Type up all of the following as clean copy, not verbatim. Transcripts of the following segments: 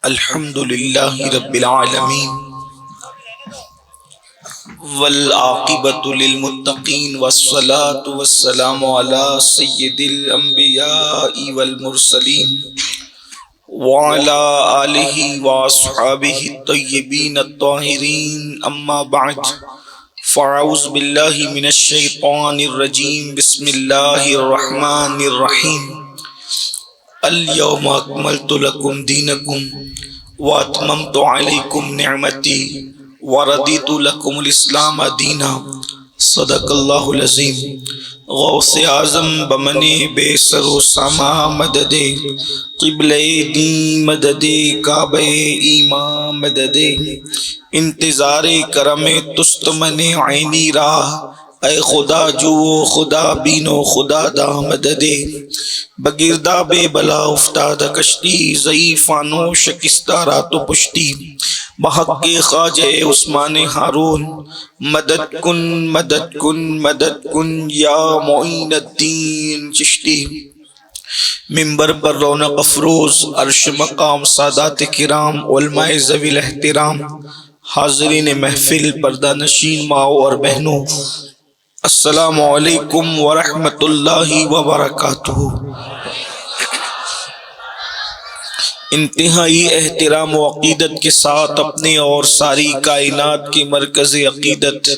الحمد للہ رب العالمین والعاقبۃ للمتقین والصلاة والسلام علی سید الانبیاء والمرسلین وعلی آلہ واصحابہ الطیبین الطاہرین اما بعد فاعوذ باللہ من الشیطان الرجیم بسم اللہ الرحمن الرحیم اليوم اکملت لکم دینکم واتممت علیکم نعمتی وردیت لکم الاسلام دینا صدق اللہ العظیم۔ غوث اعظم بمن بے سر و سما مدد قبلہ دین مدد کعبہ ایمان مدد انتظار کرم تست من عینی راہ اے خدا جو خدا بینو خدا دا مدد بگردہ بے بلا افتاد کشتی ضعیفانو شکستہ رات و پشتی بحق کے خواجہ عثمان ہارون مدد کن مدد کن مدد کن یا معین الدین چشتی۔ منبر پر رونق افروز عرش مقام سادات کرام علماء ذوی الاحترام حاضرین محفل پردہ نشین ماؤں اور بہنوں، السلام علیکم ورحمۃ اللہ وبرکاتہ۔ انتہائی احترام و عقیدت کے ساتھ اپنے اور ساری کائنات کے مرکز عقیدت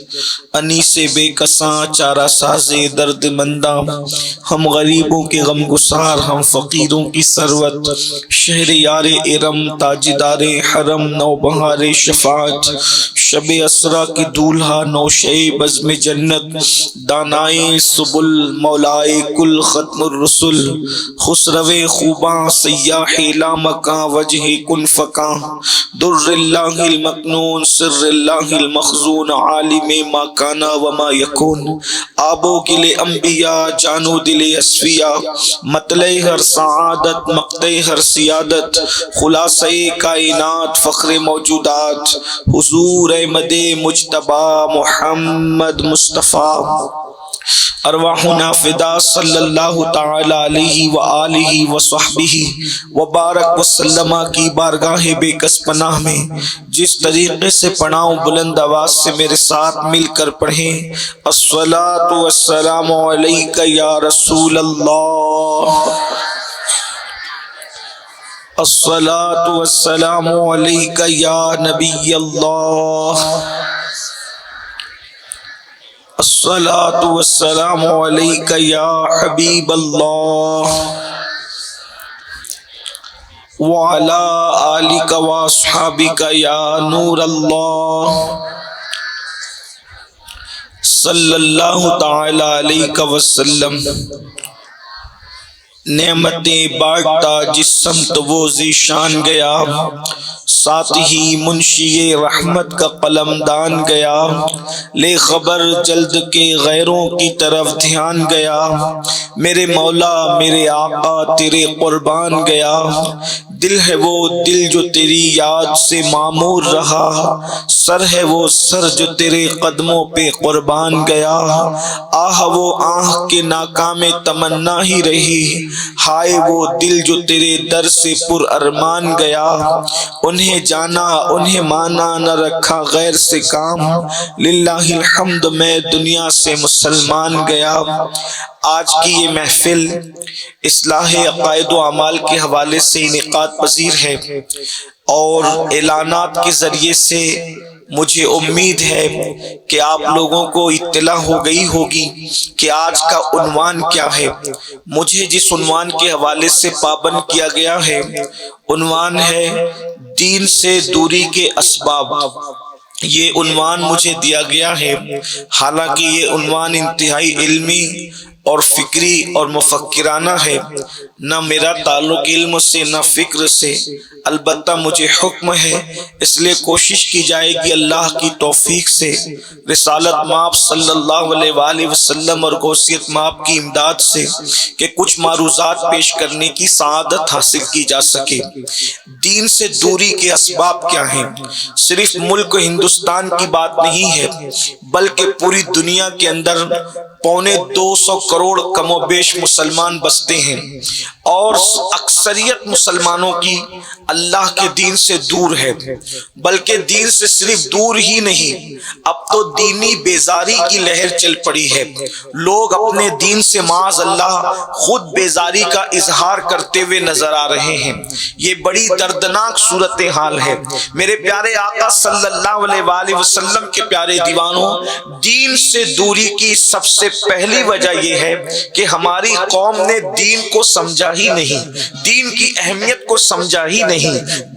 انیس بے کساں چارہ ساز درد منداں، ہم غریبوں کے غم گسار، ہم فقیروں کی ثروت، شہر یار ارم تاجدار حرم نوبہار شفاعت، شب اسرا کی دولہا نوشے بزم جنت، دانائے سبل مولائے کل ختم الرسل، خسرو خوباں سیاح لامک وجہ کن فکاں، در اللہ المکنون سر اللہ المخزون، عالم ما کانا وما یکون، آبو گل انبیاء جانو دل اصفیاء، مطلع ہر سعادت مقطع ہر سیادت، خلاصہ کائنات فخر موجودات، حضور احمد مجتبی محمد مصطفیٰ، ارواحنا فدا صلی اللہ تعالی علیہ وآلہ وصحبہ وبارک وسلم کی بارگاہ بے کس پناہ میں جس طریقے سے پڑھاؤں بلند آواز سے میرے ساتھ مل کر پڑھیں، الصلاۃ والسلام علیک یا رسول اللہ، الصلاۃ والسلام علیک یا نبی اللہ، الصلاۃ والسلام علیک یا حبیب اللہ، وعلی آلک واصحابک یا نور اللہ، صلی اللہ تعالی علیہ وسلم۔ نعمتیں بانٹتا جس سمت وہ ذیشان گیا، ساتھ ہی منشی رحمت کا قلم دان گیا، لے خبر جلد کے غیروں کی طرف دھیان گیا، میرے مولا میرے آقا تیرے قربان گیا، دل ہے وہ دل جو تیری یاد سے معمور رہا، سر ہے وہ سر جو تیرے قدموں پہ قربان گیا، آہ وہ آہ کے ناکام تمنا ہی رہی، ہائے وہ دل جو تیرے در سے پر ارمان گیا، انہیں جانا انہیں مانا نہ رکھا غیر سے کام، للہ الحمد میں دنیا سے مسلمان گیا۔ آج کی یہ محفل اصلاح عقائد و اعمال کے حوالے سے انعقاد پذیر ہے، اور اعلانات کے ذریعے سے مجھے امید ہے کہ آپ لوگوں کو اطلاع ہو گئی ہوگی کہ آج کا عنوان کیا ہے۔ مجھے جس عنوان کے حوالے سے پابند کیا گیا ہے، عنوان ہے دین سے دوری کے اسباب۔ یہ عنوان مجھے دیا گیا ہے، حالانکہ یہ عنوان انتہائی علمی اور فکری اور مفکرانہ ہے، نہ میرا تعلق علم سے نہ فکر سے، البتہ مجھے حکم ہے، اس لیے کوشش کی جائے گی اللہ کی توفیق سے رسالت مآب صلی اللہ علیہ وآلہ وسلم اور غوثیت مآب کی امداد سے کہ کچھ معروضات پیش کرنے کی سعادت حاصل کی جا سکے۔ دین سے دوری کے اسباب کیا ہیں؟ صرف ملک ہندوستان کی بات نہیں ہے، بلکہ پوری دنیا کے اندر 250 کروڑ کم و بیش مسلمان بستے ہیں، اور اکثریت مسلمانوں کی اللہ کے دین سے دور ہے، بلکہ دین سے صرف دور ہی نہیں، اب تو دینی بیزاری کی لہر چل پڑی ہے۔ لوگ اپنے دین سے معاذ اللہ خود بیزاری کا اظہار کرتے ہوئے نظر آ رہے ہیں۔ یہ بڑی دردناک صورتحال ہے۔ میرے پیارے آقا صلی اللہ علیہ وآلہ وسلم کے پیارے دیوانوں، دین سے دوری کی سب سے پہلی وجہ یہ ہے کہ ہماری قوم نے دین کو سمجھا ہی نہیں، دین کی اہمیت کو سمجھا ہی نہیں۔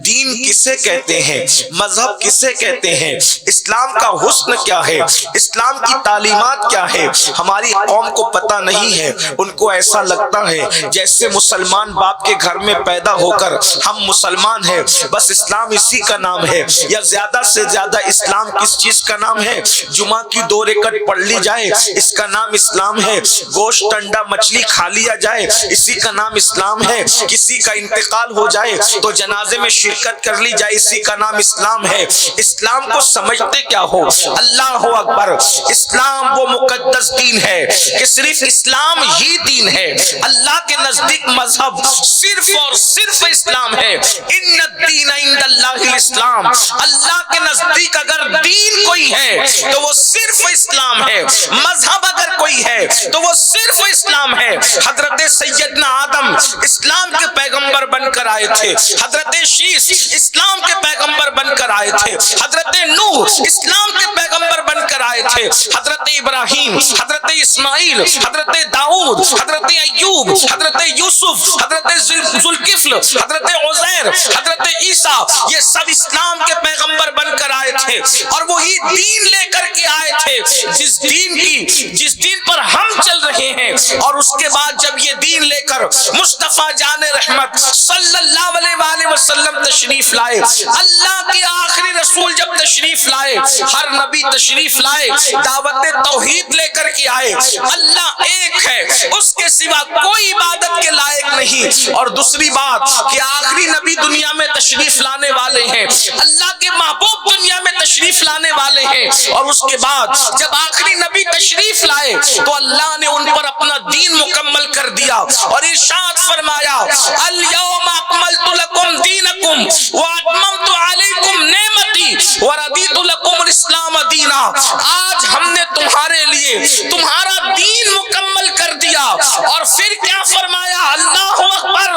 دین کسے کہتے ہیں؟ مذہب کسے کہتے ہیں؟ اسلام کا حسن کیا ہے؟ اسلام کی تعلیمات کیا ہے؟ ہماری قوم کو پتہ نہیں ہے۔ ان کو ایسا لگتا ہے جیسے مسلمان باپ کے گھر میں پیدا ہو کر ہم مسلمان ہیں، بس اسلام اسی کا نام ہے، یا زیادہ سے زیادہ اسلام کس چیز کا نام ہے؟ جمعہ کی 2 رکعت پڑھ لی جائے، اس کا نام اسلام ہے۔ گوشت انڈا مچھلی کھا لیا جائے، اسی کا نام اسلام ہے۔ کسی کا انتقال ہو جائے تو جنازے میں شرکت کر لی جائے، اسی کا نام اسلام ہے۔ اسلام کو سمجھتے کیا ہو؟ اللہ اکبر! اسلام وہ مقدس دین ہے کہ صرف اسلام ہی دین ہے۔ اللہ کے نزدیک مذہب صرف اور صرف اسلام ہے۔ ان الدین عند اللہ الاسلام، اللہ کے نزدیک اگر دین کوئی ہے تو وہ صرف اسلام ہے، مذہب اگر کوئی ہے تو وہ صرف اسلام ہے۔ حضرت سیدنا آدم اسلام کے پیغمبر بن کر آئے تھے، حضرت شیس اسلام کے پیغمبر بن کر آئے تھے، حضرت نوح اسلام کے پیغمبر بن کر آئے تھے، حضرت ابراہیم، حضرت اسماعیل، حضرت داؤد، حضرت ایوب، حضرت یوسف، حضرت ذوالکفل، حضرت عزیر، حضرت عیسیٰ، یہ سب اسلام کے پیغمبر بن کر آئے تھے، اور وہی دین لے کر کے آئے تھے جس دین پر ہم چل رہے ہیں۔ اور اس کے بعد جب یہ دین لے کر مصطفیٰ جان رحمت صلی اللہ علیہ وآلہ وسلم تشریف لائے، اللہ کے آخری رسول جب تشریف لائے، ہر نبی تشریف لائے، دعوت توحید لے کر کے آئے، اللہ ایک ہے، اس کے سوا کوئی عبادت کے لائق نہیں۔ اور دوسری بات کہ آخری نبی دنیا میں تشریف لانے والے ہیں، اللہ کے محبوب دنیا میں تشریف لانے والے ہیں، اور اس کے بعد جب آخری نبی تشریف لائے تو اللہ نے ان پر اپنا دین مکمل کر دیا، اور ارشاد فرمایا الیوم اکملت لکم دینکم واتممت علیکم نعمتی ورضیت لکم الاسلام دینا۔ آج ہم نے تمہارے لیے تمہارا دین مکمل کر دیا۔ اور پھر کیا فرمایا؟ اللہ اکبر!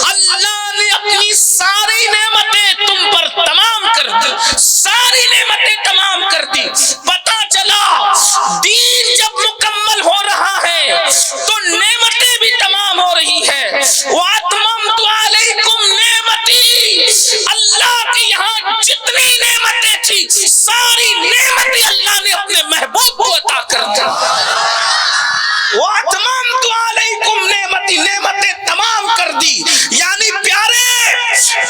اللہ نے اپنی ساری نعمتیں تم پر تمام کر دی، ساری نعمتیں تمام کر دی۔ پتہ چلا دین جب مکمل ہو رہا ہے تو نعمتیں بھی تمام ہو رہی ہے۔ وَأَتْمَمْتُ عَلَيْكُمْ نِعْمَتِي، اللہ کے یہاں جتنی نعمتیں تھی ساری نعمتیں اللہ نے اپنے محبوب کو عطا کر دی۔ وَأَتْمَمْتُ عَلَيْكُمْ نِعْمَتِي، نعمتیں تمام کر دی۔ یعنی پیارے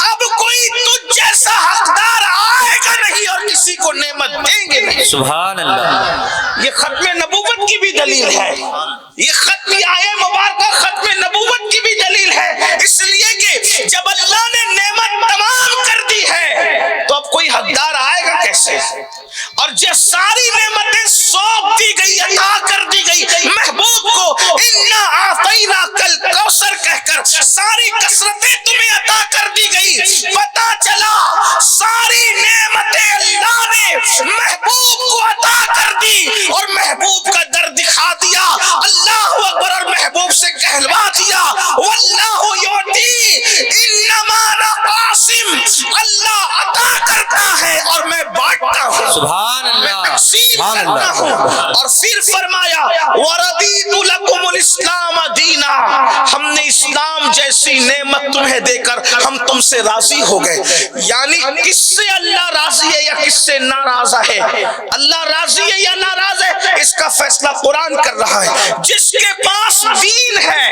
اب کوئی تجھ جیسا حقدار آئے گا نہیں اور کسی کو نعمت دیں گے نہیں۔ سبحان اللہ! یہ ختم نبوت کی بھی دلیل ہے، یہ ختم آیہ مبارکہ ختم نبوت کی بھی دلیل ہے، اس لیے کہ جب اللہ نے نعمت تمام کر دی ہے تو اب کوئی حقدار آئے گا کیسے؟ اور جب ساری نعمتیں سونپ دی گئی، عطا کر دی گئی محبوب کو، اِنَّا أَعْطَيْنَاكَ الْكَوْثَرَ کہہ کر ساری کثرتیں تمہیں عطا کر دی گئی، پتہ چلا ساری نعمتیں اللہ نے محبوب کو عطا کر دی، اور محبوب کا در دکھا دیا، اللہ اکبر، اور محبوب سے کہلوا دیا واللہ یعطی انما انا قاسم، اللہ عطا کرتا ہے اور میں بانٹتا ہوں، سبحان اللہ، میں تقسیم کرتا ہوں۔ اور پھر فرمایا وَرَضِيتُ لَكُمُ الْإِسْلَامَ دِينًا، ہم نے اسلام جیسی نعمت تمہیں دے کر ہم تم سے راضی ہو گئے۔ یعنی کس سے اللہ راضی ہے یا کس سے ناراض ہے؟ اللہ راضی ہے یا ناراض ہے اس کا فیصلہ قرآن کر رہا ہے۔ جس کے پاس دین ہے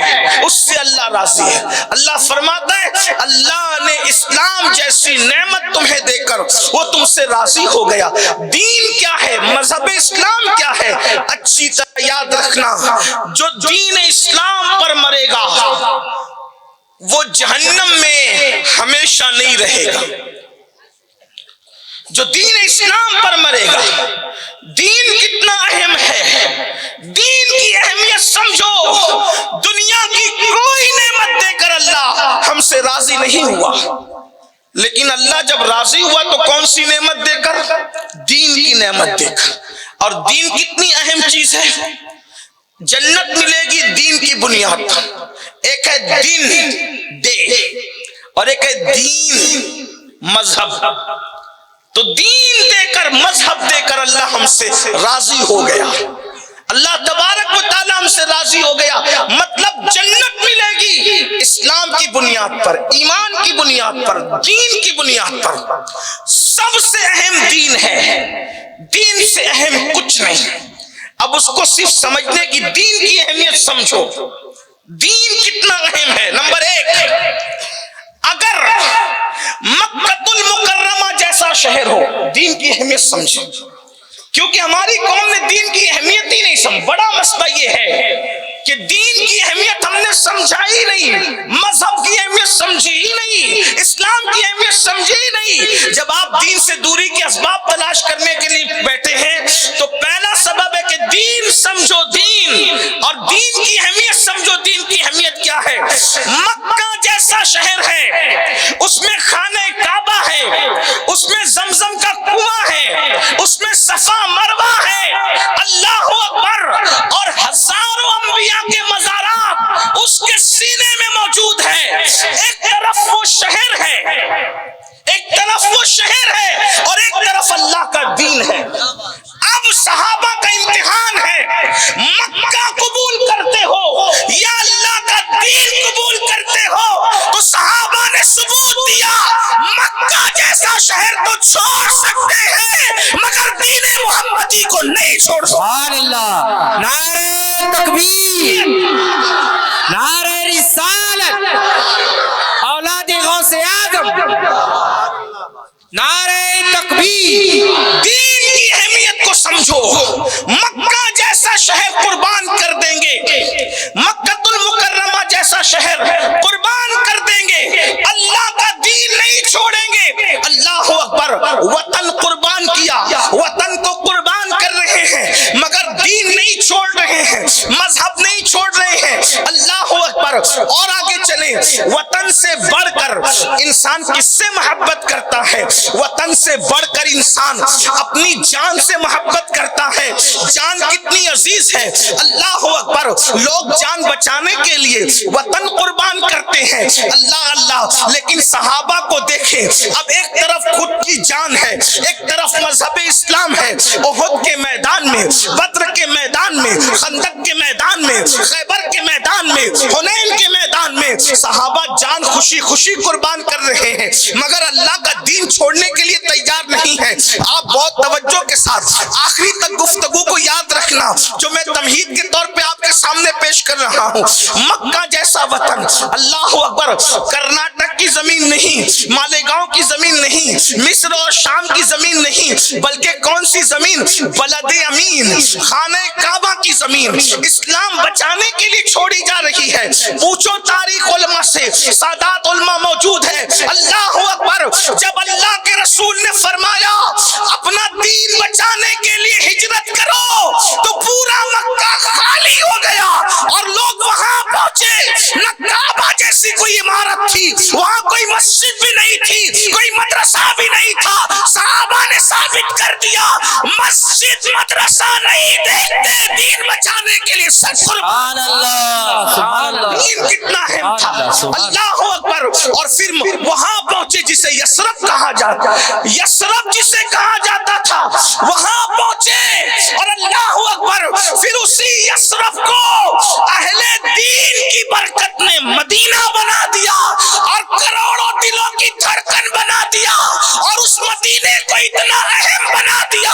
اس سے اللہ راضی ہے۔ اللہ فرماتا ہے اللہ نے اسلام جیسی نعمت تمہیں دے کر وہ تم سے راضی ہو گیا۔ دین کیا ہے؟ مذہب اسلام کیا ہے؟ اچھی طرح یاد رکھنا، جو دین اسلام پر مرے گا وہ جہنم میں ہمیشہ نہیں رہے گا۔ جو دین اسلام پر مرے گا. دین کتنا اہم ہے, دین کی اہمیت سمجھو. دنیا کی کوئی نعمت دے کر اللہ ہم سے راضی نہیں ہوا, لیکن اللہ جب راضی ہوا تو کون سی نعمت دے کر؟ دین کی نعمت دے کر. اور دین کتنی اہم چیز ہے. جنت ملے گی دین کی بنیاد پر. ایک ہے دین دے اور ایک ہے دین مذہب. تو دین دے کر مذہب دے کر اللہ ہم سے راضی ہو گیا. اللہ تبارک و تعالی ہم سے راضی ہو گیا. مطلب جنت ملے گی اسلام کی بنیاد پر, ایمان کی بنیاد پر, دین کی بنیاد پر. سب سے اہم دین ہے, دین سے اہم کچھ نہیں. اب اس کو صرف سمجھنے کی دین کی اہمیت سمجھو. دین کتنا اہم ہے. نمبر ایک, اگر مکہ المکرمہ جیسا شہر ہو, دین کی اہمیت سمجھو. کیونکہ ہماری قوم نے دین کی اہمیت ہی نہیں سمجھ. بڑا مسئلہ یہ ہے کہ دین کی اہمیت ہم نے سمجھا ہی نہیں, مذہب کی اہمیت سمجھی ہی نہیں, اسلام کی اہمیت سمجھی ہی نہیں. جب آپ دین سے دوری کے اسباب تلاش کرنے کے لیے بیٹھے ہیں تو پہلا سبب ہے کہ دین سمجھو. دین اور دین کی اہمیت سمجھو. دین کی اہمیت کیا ہے؟ مکہ جیسا شہر ہے, اس میں خانہ کعبہ ہے, اس میں زمزم کا کنواں ہے, اس میں صفا مروہ ہے, اللہ اکبر, اور ہزاروں انبیاء کے مزارات اس کے سینے میں موجود ہے. ایک طرف وہ شہر ہے, ایک طرف وہ شہر ہے اور ایک طرف اللہ کا دین ہے. اب صحابہ کا امتحان ہے, مکہ قبول کرتے ہو یا اللہ کا دین قبول کرتے ہو؟ تو صحابہ نے ثبوت دیا, مکہ جیسا شہر تو چھوڑ سکتے ہیں مگر دین محمدی کو نہیں چھوڑ سکتے. سبحان اللہ. نعرہ تکبیر, نعرہ رسالت, اولاد غوث اعظم, نعرہ تکبیر. دین کی اہمیت کو سمجھو. مکہ جیسا شہر قربان کر دیں گے, مکہ المکرمہ جیسا شہر قربان کر دیں گے, اللہ کا دین نہیں چھوڑیں گے. اللہ اکبر. وطن قربان کیا, وطن کو قربان کر رہے ہیں مگر دین نہیں چھوڑ رہے ہیں, مذہب نہیں چھوڑ رہے ہیں. اللہ اکبر. اور آگے چلیں, وطن سے بڑھ کر انسان کس سے محبت کرتا ہے؟ وطن سے بڑھ کر انسان اپنی جان سے محبت کرتا ہے. جان کتنی عزیز ہے. اللہ اکبر. لوگ جان بچانے کے لیے وطن قربان کرتے ہیں. اللہ اللہ. لیکن صحابہ کو دیکھیں, اب ایک طرف خود کی جان ہے, ایک طرف مذہب اسلام ہے. احد کے میدان میں, بدر کے میدان میں, خندق کے میدان میں, خیبر کے میدان میں, حنین کے میدان میں صحابہ جان خوشی خوشی قربان کر رہے ہیں مگر اللہ کا دین چھوڑنے کے لیے تیار نہیں ہے. آپ بہت توجہ کے ساتھ آخری تک گفتگو کو یاد رکھنا جو میں تمہید کے طور پہ آپ کے سامنے پیش کر رہا ہوں. مکہ جیسا وطن, اللہ اکبر, کرناٹک کی زمین نہیں, مالیگاؤں کی زمین نہیں, مصر اور شام کی زمین نہیں, بلکہ کون سی زمین؟ بلد امین, خانہ کعبہ کی زمین اسلام بچانے کے لیے چھوڑی جا رہی ہے. پوچھو تاریخ علماء سے, سادات علماء موجود ہے. اللہ اکبر. جب اللہ کے رسول نے فرمایا اپنا دین بچانے کے لیے ہجرت کرو تو پورا مکہ خالی ہو گیا اور لوگ وہاں پہنچے. نہ کعبہ جیسی کوئی عمارت تھی, وہاں کوئی مسجد بھی نہیں تھی, کوئی مدرسہ بھی نہیں تھا. صحابہ نے ثابت کر دیا مسجد مدرسہ نہیں دیکھتے دین بچانے کے لیے. سبحان اللہ, سبحان اللہ. دین کتنا اہم تھا. اللہ اکبر. اور پھر وہاں پہنچے جسے یثرب کہا جاتا, یثرب جسے کہا جاتا تھا, وہاں پہنچے اور اللہ اکبر. پھر اسی یثرب کو اہل دین کی برکت نے مدینہ بنا دیا اور کروڑوں دلوں کی دھڑکن بنا دیا اور اس مدینے کو اتنا اہم بنا دیا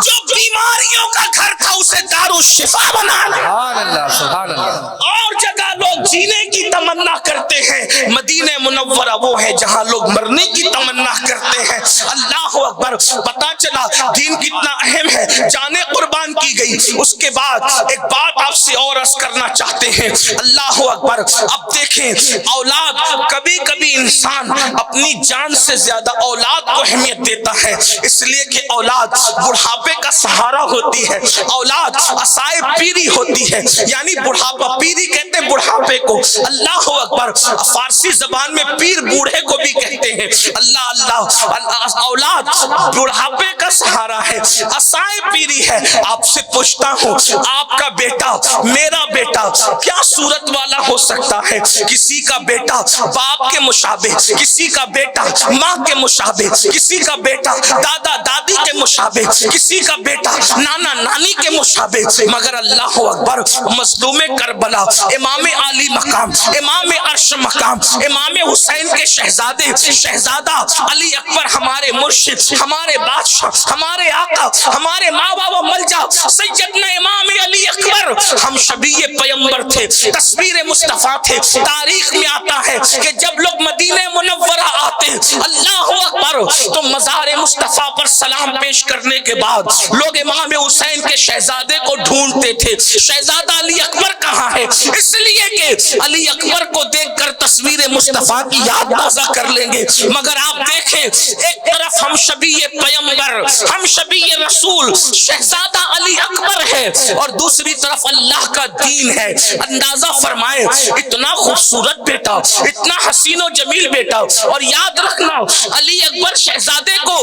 جو بیماریوں کا گھر تھا اسے دارالشفا بنا دیا. سبحان اللہ, سبحان اللہ. اور جگہ لوگ لوگ جینے کی تمنا کرتے ہیں، مدینہ منورہ وہ ہے جہاں لوگ مرنے کی تمنا کرتے ہیں۔ اللہ اکبر، پتا چلا دین کتنا اہم ہے، جانیں قربان کی گئی۔ اس کے بعد ایک بات آپ سے اور عرض کرنا چاہتے ہیں، اللہ اکبر، اب دیکھیں اولاد، کبھی کبھی انسان اپنی جان سے زیادہ اولاد کو اہمیت دیتا ہے، اس لیے کہ اولاد بڑھاپے کا سہارا ہوتی ہے، اولاد عصائے پیری ہوتی ہے، یعنی بڑھاپا، پیری کہتے ہیں بڑھاپے کو، اللہ اکبر، فارسی زبان میں پیر بوڑھے کو بھی کہتے ہیں۔ اللہ اللہ، اولاد بڑھاپے کا سہارا ہے، عصائے پیری ہے۔ آپ سے پوچھتا ہوں، آپ کا بیٹا، میرا بیٹا کیا صورت والا ہو سکتا ہے؟ کسی کا بیٹا باپ کے مشابہ، کسی کا بیٹا ماں کے مشابہ، کسی کا بیٹا دادا دادی کے مشابہ، کسی کا بیٹا نانا نانی کے مشابہ، مگر اللہ اکبر، مظلوم کربلا، امام علی مقام، امام عرش مقام، امام حسین کے شہزادے، شہزادہ علی اکبر، ہمارے مرشد، ہمارے بادشاہ، ہمارے آقا، ہمارے ماں بابا ملجا سیدنا امام علی اکبر، ہم شبیہ پیغمبر تھے، تصویر مصطفیٰ تھے۔ تاریخ میں آتا ہے کہ جب لوگ مدینہ منورہ آتے، اللہ اکبر، تو مزار مصطفیٰ پر سلام پیش کرنے کے بعد لوگ امام حسین کے شہزادے کو ڈھونڈتے تھے، شہزادہ علی اکبر کہاں ہے؟ اس لیے کہ علی اکبر کو دیکھ کر تصویر مصطفیٰ کی یاد تازہ کر لیں گے۔ مگر آپ دیکھیں، ایک طرف ہم شبیہ پیغمبر، ہم شبیہ رسول، شہزادہ علی اکبر ہے، اور دوسری طرف اللہ کا دین ہے۔ اندازہ فرمائے، اتنا خوبصورت بیٹا، اتنا حسین و جمیل بیٹا، اور یاد رکھنا علی اکبر شہزادے کو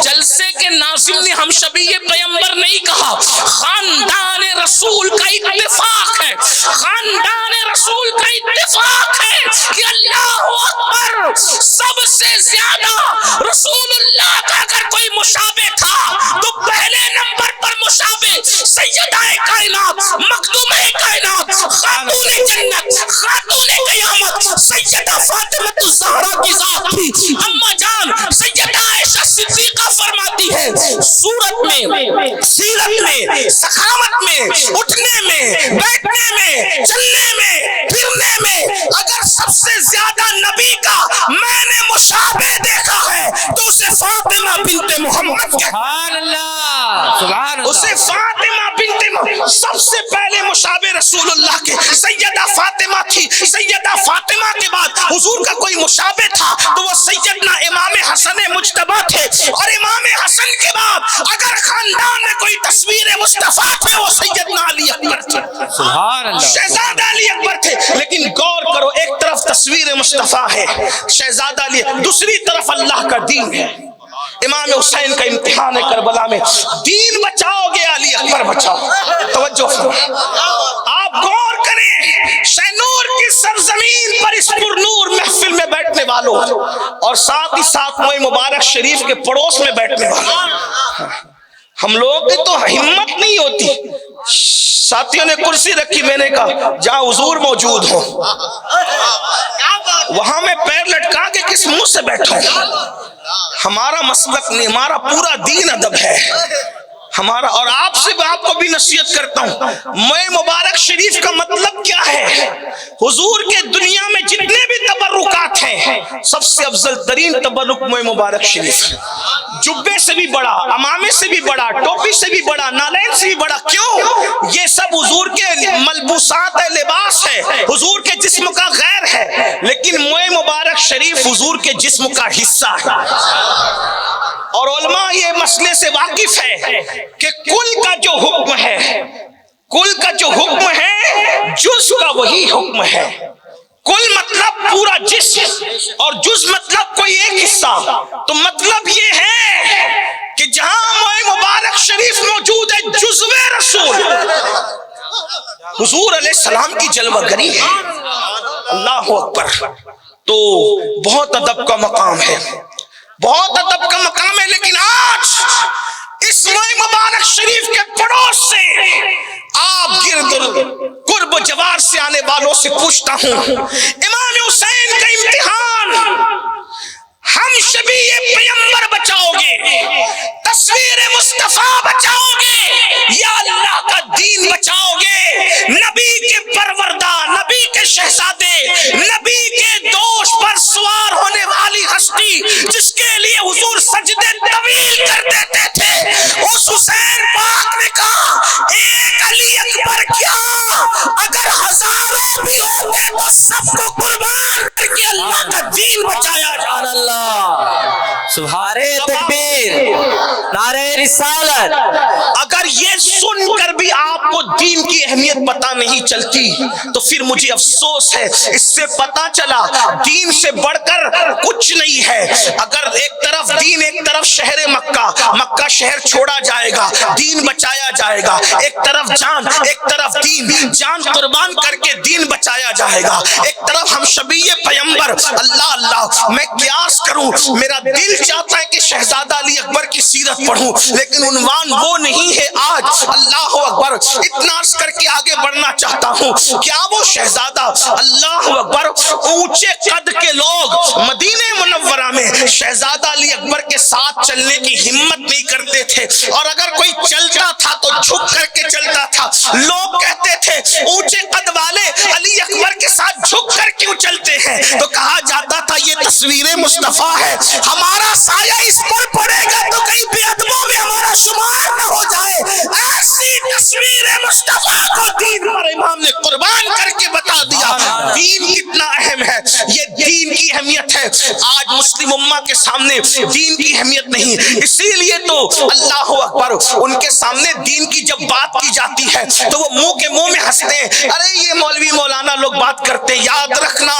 جلسے کے ناظم نے ہم شبیہ پیغمبر نہیں کہا، خاندان رسول کا اتفاق ہے، خاندان رسول کا اتفاق ہے کہ اللہ اکبر، سب سے زیادہ رسول اللہ کا اگر کوئی مشابہ تھا تو پہلے نمبر پر مشابہ سیدہ کائنات، مخدومہ کائنات، خاتون جنت، خاتون قیامت، سیدہ فاطمہ الزہرا کی ذات تھی۔ اما جان سیدہ عائشہ صدیقہ فرماتی ہے، صورت میں، سیرت میں، سخاوت میں، اٹھنے میں، بیٹھنے میں، چلنے میں، پھرنے میں، اگر سب سے زیادہ نبی کا میں نے مشابہ دیکھا ہے تو اسے فاطمہ بنت محمد کہتے ہیں۔ سبحان اللہ، سبحان اللہ، اسے فاطمہ بنت محمد، سب سے پہلے مشابہ رسول اللہ کے سیدہ فاطمہ تھی۔ سیدہ فاطمہ کے بعد حضور کا کوئی مشابہ تھا تو وہ سیدنا امام حسن مجتبی تھے، اور امام حسن کے بعد اگر خاندان میں کوئی تصویر مصطفیٰ تھے وہ سیدنا علی اکبر تھے، سبحان اللہ، شہزادہ علی اکبر تھے۔ لیکن غور کرو، ایک طرف تصویر مصطفیٰ ہے، شہزادہ علی، دوسری طرف اللہ کا دین ہے۔ امام حسین کا امتحان ہے کربلا میں، دین بچاؤ گے علی اکبر بچاؤ۔ توجہ فرمائیں، آپ غور کریں، شہنور کی سرزمین پر اس پر نور محفل میں بیٹھنے والوں، اور ساتھ ہی ساتھ موئے مبارک شریف کے پڑوس میں بیٹھنے والوں، ہم لوگوں کی تو ہمت نہیں ہوتی۔ ساتھیوں نے کرسی رکھی، میں نے کہا جہاں حضور موجود ہو وہاں میں پیر لٹکا کے کس منہ سے بیٹھا ہوں؟ ہمارا مسلک نہیں، ہمارا پورا دین ادب ہے ہمارا۔ اور آپ سے آپ کو بھی نصیحت کرتا ہوں، موئے مبارک شریف کا مطلب کیا ہے؟ حضور کے دنیا میں جتنے بھی تبرکات ہیں، سب سے افضل ترین تبرک موئے مبارک شریف، جبے سے بھی بڑا، امامے سے بھی بڑا، ٹوپی سے بھی بڑا، نالین سے بھی بڑا۔ کیوں؟ یہ سب حضور کے ملبوسات ہے، لباس ہے، حضور کے جسم کا غیر ہے، لیکن موئے مبارک شریف حضور کے جسم کا حصہ ہے۔ اور علماء یہ مسئلے سے واقف ہے کہ کل کا جو حکم ہے، کل کا جو حکم ہے، جز کا وہی حکم ہے۔ کل مطلب پورا جسم، اور جز مطلب کوئی ایک حصہ۔ تو مطلب یہ ہے کہ جہاں موئے مبارک شریف موجود ہے، جزو رسول حضور علیہ السلام کی جلوہ گری ہے۔ اللہ اکبر۔ تو بہت ادب کا مقام ہے، بہت ادب کا مقام ہے، لیکن آج اس موئے مبارک شریف کے پڑوس سے آپ گرد قرب و جوار سے آنے والوں سے پوچھتا ہوں، امام حسین کا امتحان، ہم شبیہ پیغمبر بچاؤ گے، تصویر مصطفیٰ بچاؤ گے، یا اللہ کا دین بچاؤ گے؟ نبی کے پروردہ، نبی کے کے شہزادے، نبی کے دوش پر سوار ہونے والی ہستی جس کے لیے حضور سجدے طویل کر دیتے تھے، اس حسین پاک نے کہا ایک علی اکبر کیا، اگر ہزاروں بھی ہوتے تو سب کو قربان کر کے اللہ کا دین بچایا جا سبحان اللہ، سبحان تکبیر، نعرہ رسالت۔ اگر یہ سن کر بھی آپ کو دین کی اہمیت پتہ نہیں چلتی تو پھر مجھے افسوس ہے۔ اس سے پتہ چلا دین سے بڑھ کر کچھ نہیں ہے۔ اگر ایک طرف دین، ایک طرف شہر مکہ، مکہ شہر چھوڑا جائے گا، دین بچایا جائے گا، ایک طرف جان، ایک طرف دین، جان قربان کر کے دین بچایا جائے گا، ایک طرف ہم شبیہ پیغمبر۔ اللہ اللہ، میں قیاس کروں، میرا دل چاہتا ہے کہ شہزادہ علی اکبر کی سیرت پڑھوں، لیکن عنوان وہ نہیں ہے آج۔ اللہ اکبر، اتنا عرض کر کے آگے بڑھنا چاہتا ہوں، کیا وہ شہزادہ، اللہ اکبر، اونچے قد کے لوگ مدینہ منورہ میں شہزادہ علی اکبر کے ساتھ چلنے کی ہمت نہیں کرتے تھے، اور اگر کوئی چلتا تھا تو جھک کر کے چلتا تھا۔ لوگ کہتے تھے اونچے قد والے علی اکبر کے ساتھ جھک کر کیوں چلتے ہیں؟ تو کہا جاتا تھا یہ تصویر مصطفیٰ ہے، ہمارا سایہ اس پر پڑے گا تو کئی بے ادبوں میں ہمارا شمار نہ ہو جائے۔ ایسی تصویر مصطفیٰ کو دین پر امام نے قربان کر کے بتا دیا دین کتنا اہم ہے۔ یہ دین کی اہمیت ہے۔ آج مسلم امہ کے سامنے دین کی اہمیت نہیں، اسی لیے تو اللہ اکبر ان کے سامنے دین کی جب بات کی جاتی ہے تو وہ منہ کے منہ میں ہنستے ہیں، ارے یہ مولوی مولانا لوگ بات کرتے۔ یاد رکھنا،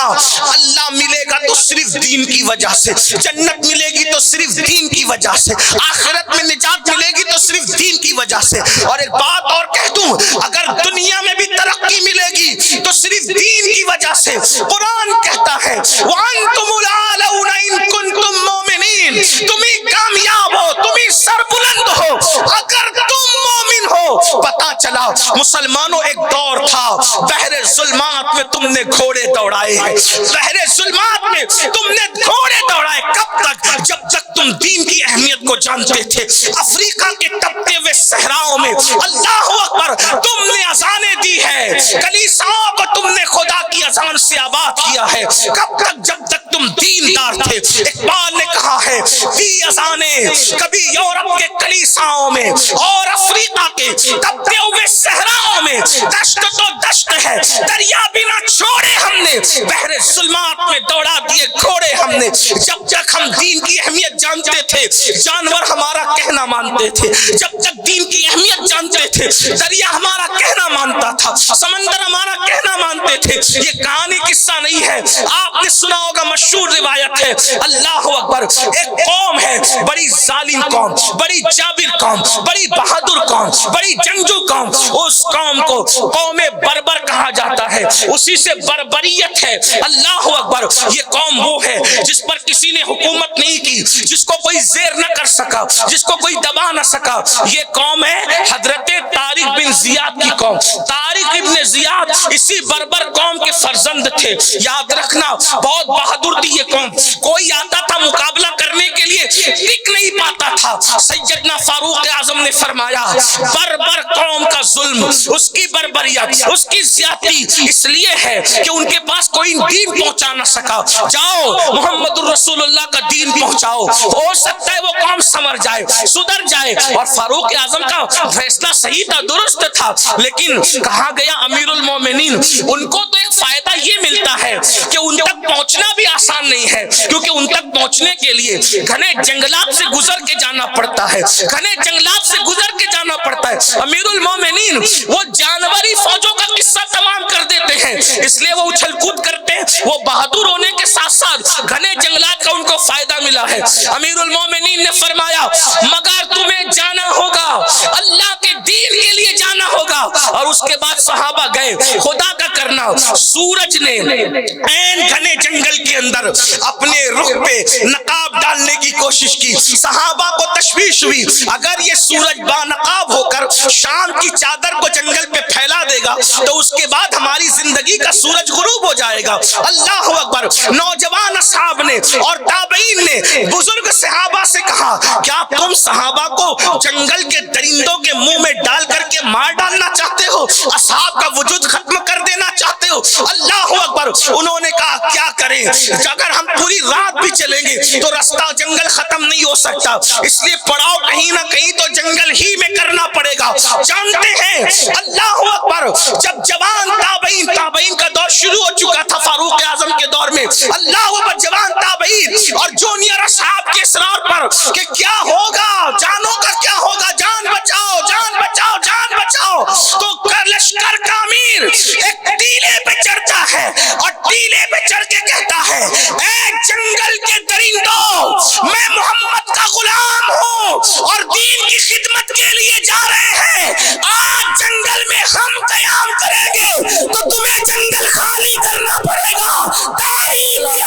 اللہ ملے گا تو صرف دین کی وجہ سے، جنت ملے گی تو صرف دین کی وجہ سے، آخرت میں نجات ملے گی تو صرف دین کی وجہ سے۔ اور ایک بات اور کہہ دوں، اگر دنیا میں بھی ترقی ملے گی تو صرف دین کی وجہ سے۔ قرآن کہتا ہے وَأَنْتُمُ الْأَعْلَوْنَ إِن كُنتُم مُؤْمِنِينَ، تم ہی کامیاب ہو، تم ہی سربلند ہو اگر تم مومن ہو۔ پتا چلا مسلمانوں، ایک دور تھا بحر ظلمات میں تم نے گھوڑے دوڑائے ہیں، بحر ظلمات میں تم نے گھوڑے دوڑائے، کب تک؟ جب تک تم دین کی اہمیت کو جانتے تھے۔ افریقہ کے تپتے ہوئے صحراؤں میں اللہ اکبر تم نے اذانیں دی ہے، کلیساؤں کو تم نے خدا کی اذان سے آباد کیا ہے، کب تک؟ جب تک تم دیندار تھے۔ اقبال نے کہا ہے دی اذانیں کبھی یورپ کے کلیساؤں میں اور افریقہ کے تپتے ہوئے صحراؤں میں، دشت تو دشت ہے، دریا بھی نہ چھوڑے ہم نے، بحر ظلمات میں دوڑا دیے گھوڑے ہم نے۔ جب تک ہم دین کی اہمیت جانتے تھے جانور ہمارا کہنا مانتے تھے، جب تک دین کی اہمیت جانتے تھے دریا ہمارا کہنا مانتا تھا، سمندر ہمارا کہنا مانتے تھے۔ یہ کہانی قصہ نہیں ہے، آپ نے سنا ہوگا، مشہور روایت ہے۔ اللہ اکبر، ایک قوم ہے بڑی ظالم قوم، بڑی جابر قوم، بڑی بہادر قوم، بڑی جنگجو قوم، اس قوم کو قوم بربر کہا جاتا ہے، اسی سے بربریت ہے۔ اللہ اکبر، یہ قوم وہ ہے جس پر کسی نے حکومت نہیں کی، جس کو کوئی زیر نہ کر سکا، جس کو کوئی دبا نہ سکا۔ یہ قوم ہے حضرت طارق بن زیاد کی قوم۔ طارق ابن زیاد اسی بربر قوم کے فرزند تھے۔ یاد رکھنا، بہت بہادر تھی یہ قوم، کوئی آتا تھا مقابلہ کرنے کے لیے ٹک نہیں پاتا تھا۔ سیدنا فاروق اعظم نے فرمایا بربر قوم کا ظلم، اس کی بربریت، اس کی زیادتی اس لیے ہے کہ ان کے پاس کوئی دین پہنچا نہ سکا۔ جاؤ محمد الرسول اللہ کا دین پہنچاؤ، ہو سکتا ہے وہ قوم سمر جائے، سدھر جائے۔ اور فاروق اعظم کا فیصلہ صحیح تھا، درست تھا، لیکن کہا گیا امیر المومنین، ان کو تو ایک فائدہ یہ ملتا ہے کہ ان تک پہنچنا بھی آسان نہیں ہے، کیونکہ ان تک پہنچنے کے لیے گھنے جنگلات سے گزر کے جانا پڑتا ہے، گھنے جنگلات سے گزر کے جانا پڑتا ہے۔ امیر المومنین وہ جانوری فوجوں کا قصہ تمام کر دیتے ہیں، اس لیے وہ اچھل کود کرتے ہیں۔ وہ بہادر ہونے کے ساتھ ساتھ گھنے جنگلات کا ان کو فائدہ ملا ہے۔ امیر المومنین نے فرمایا مگر تمہیں جانا ہوگا، اللہ کے دین کے لیے جانا ہوگا۔ اور اس کے بعد صحابہ گئے، خدا کا کرنا، سورج نے این گھنے جنگل کے اندر اپنے رخ پہ نقاب ڈالنے کی کوشش کی۔ صحابہ کو تشویش ہوئی، اگر یہ سورج با نقاب ہو کر شام کی چادر کو جنگل پہ پھیلا دے گا تو اس کے بعد ہماری زندگی کا سورج غروب ہو جائے گا۔ اللہ اکبر، نوجوان اصحاب نے اور تابعین نے بزرگ صحابہ سے کہا کیا تم صحابہ کو جنگل کے درندوں کے منہ میں ڈال کر کے مار ڈالنا چاہتے ہو، اصحاب کا وجود ختم کر دینا چاہتے ہو؟ اللہ اکبر. انہوں نے کہا کیا کریں, اگر ہم پوری رات بھی چلیں گے تو رستہ جنگل ختم نہیں ہو سکتا, اس لیے پڑاؤ کہیں نہ کہیں تو جنگل ہی میں کرنا پڑے گا. جانتے ہیں اللہ اکبر, جب جوان تابعین کا دور شروع ہو چکا تھا فاروق اعظم کے دور میں, اللہ اکبر, جوان تابعین اور جونیئر اصحاب کے اصرار پر کہ کیا ہوگا, جانوں کا کیا ہوگا, جان بچاؤ جان بچاؤ جان بچاؤ, تو لشکر کا امیر ایک ٹیلے پہ چڑھتا ہے اور ٹیلے پہ چڑھ کے کہتا ہے اے جنگل کے درندوں, میں محمد کا غلام ہوں اور دین کی خدمت کے لیے جا رہے ہیں. آج جنگل میں ہم قیام کریں گے تو تمہیں جنگل خالی کرنا پڑے گا. تاریخ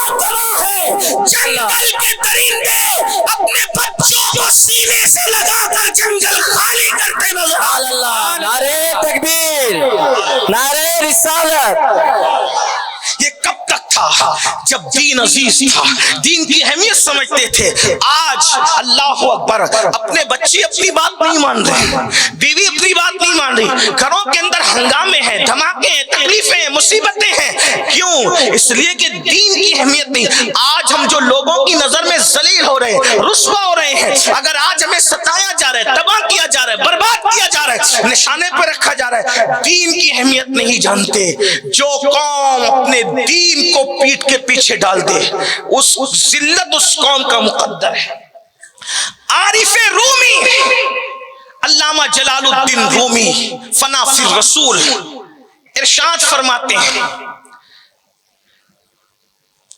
گواہ ہے, جنگل کے درندے اپنے بچوں کو سینے سے لگا کر جنگل خالی کرتے نظر آ اللہ. نعرے تکبیر, نعرے رسالت. یہ کب تک تھا؟ جب دین عزیز تھا, دین کی اہمیت سمجھتے تھے. آج اللہ اکبر, اپنے بچے اپنی بات نہیں مان رہے, بیوی اپنی بات نہیں مان رہی, گھروں کے اندر ہنگامے ہیں, دھماکے ہیں, تکلیفیں ہیں, مصیبتیں ہیں. کیوں؟ اس لیے کہ دین کی اہمیت نہیں. آج ہم جو لوگوں کی نظر میں ذلیل ہو رہے ہیں, رسوا ہو رہے ہیں, اگر آج ہمیں ستایا جا رہا ہے, تباہ کیا جا رہا ہے, برباد کیا جا رہا ہے, نشانے پر رکھا جا رہا ہے, دین کی اہمیت نہیں جانتے. جو قوم اپنے دین کو پیٹ کے پیچھے ڈال دے, اس ذلت اس قوم کا مقدر ہے. عارف رومی, علامہ جلال الدین رومی فنا فی الرسول ارشاد فرماتے ہیں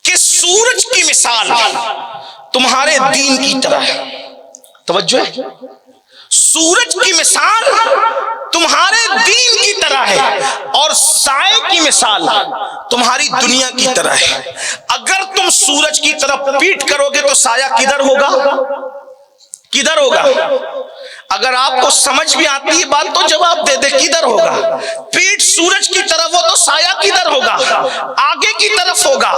کہ سورج کی مثال تمہارے دین کی طرح ہے. توجہ ہے, سورج کی مثال تمہارے دین کی طرح ہے اور سائے کی مثال تمہاری دنیا کی طرح ہے. اگر تم سورج کی طرف پیٹ کرو گے تو سایہ کدھر ہوگا, کدھر ہوگا؟ اگر آپ کو سمجھ بھی آتی ہے بات تو جواب دے دے, کدھر ہوگا؟ پیٹ سورج کی طرف ہو تو سایہ کدھر ہوگا؟ آگے کی طرف ہوگا.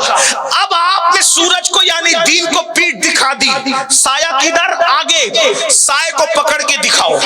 اب آپ نے سورج کو یعنی دین کو پیٹ دکھا دی, سایہ کدھر؟ آگے. سائے کو پکڑ کے دکھاؤ,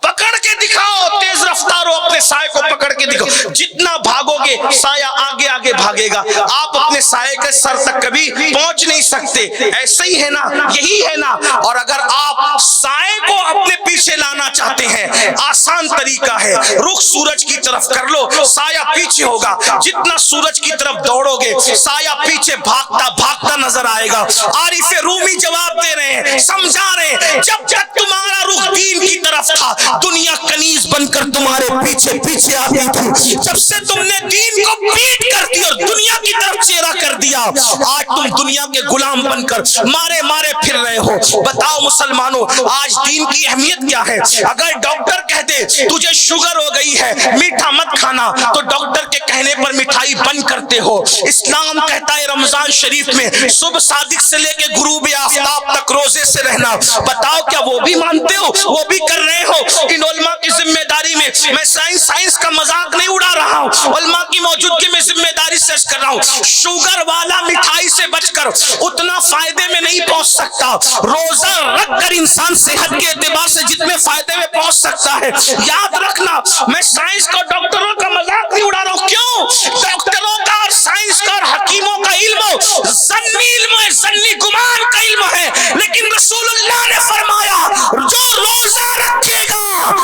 پکڑ کے دکھاؤ, تیز رفتار ہو, اپنے سائے کو پکڑ کے دکھاؤ. جتنا بھاگو گے سایہ آگے آگے بھاگے گا, آپ اپنے سائے کے سر تک کبھی پہنچ نہیں سکتے. ایسے ہی ہے نا, یہی ہے نا. اور اگر آپ سائے کو اپنے پیچھے لانا چاہتے ہیں, آسان طریقہ ہے, رخ سورج کی طرف کر لو, سایہ پیچھے ہوگا. جتنا سورج کی طرف دوڑو گے سایہ پیچھے بھاگتا بھاگتا نظر آئے گا. عارف رومی جواب دے رہے ہیں, سمجھا رہے ہیں, جب تک تمہارا رخ دین کی طرف تھا دنیا کنیز بن کر تمہارے پیچھے پیچھے آتی تھی. جب سے تم نے دین کو پیٹ کر دی اور دنیا کی طرف چہرہ کر دیا, آج تم دنیا کے غلام بن کر مارے مارے پھر رہے ہو. بتاؤ مسلمانوں, آج دین کی اہمیت کیا ہے؟ اگر ڈاکٹر کہہ دے تجھے شوگر ہو گئی ہے, میٹھا مت کھانا, تو ڈاکٹر کے کہنے پر مٹھائی بند کرتے ہو. اسلام کہتا ہے رمضان شریف میں صبح صادق سے لے کے غروب آفتاب تک روزے سے رہنا. بتاؤ کیا وہ بھی مانتے ہو, وہ بھی کر رہے ہو؟ ان علماء کی ذمہ داری میں, میں سائنس کا مذاق نہیں اڑا رہا ہوں, علماء کی موجودگی میں ذمہ داری سے کر رہا ہوں. شوگر والا مٹھائی سے بچ کر اتنا فائدے میں نہیں پہنچ سکتا. روزہ رکھ کر انسان صحت کے اعتبار سے جتنے فائدے میں پہنچ سکتا ہے. یاد رکھنا, میں سائنس کا ڈاکٹروں کا مذاق نہیں اڑا رہا ہوں. کیوں؟ ڈاکٹروں کا اور سائنس کا اور حکیموں کا علم ظنی علم ہے, ظنی گمان کا علم ہے, لیکن رسول اللہ نے فرمایا جو روزہ رکھے گا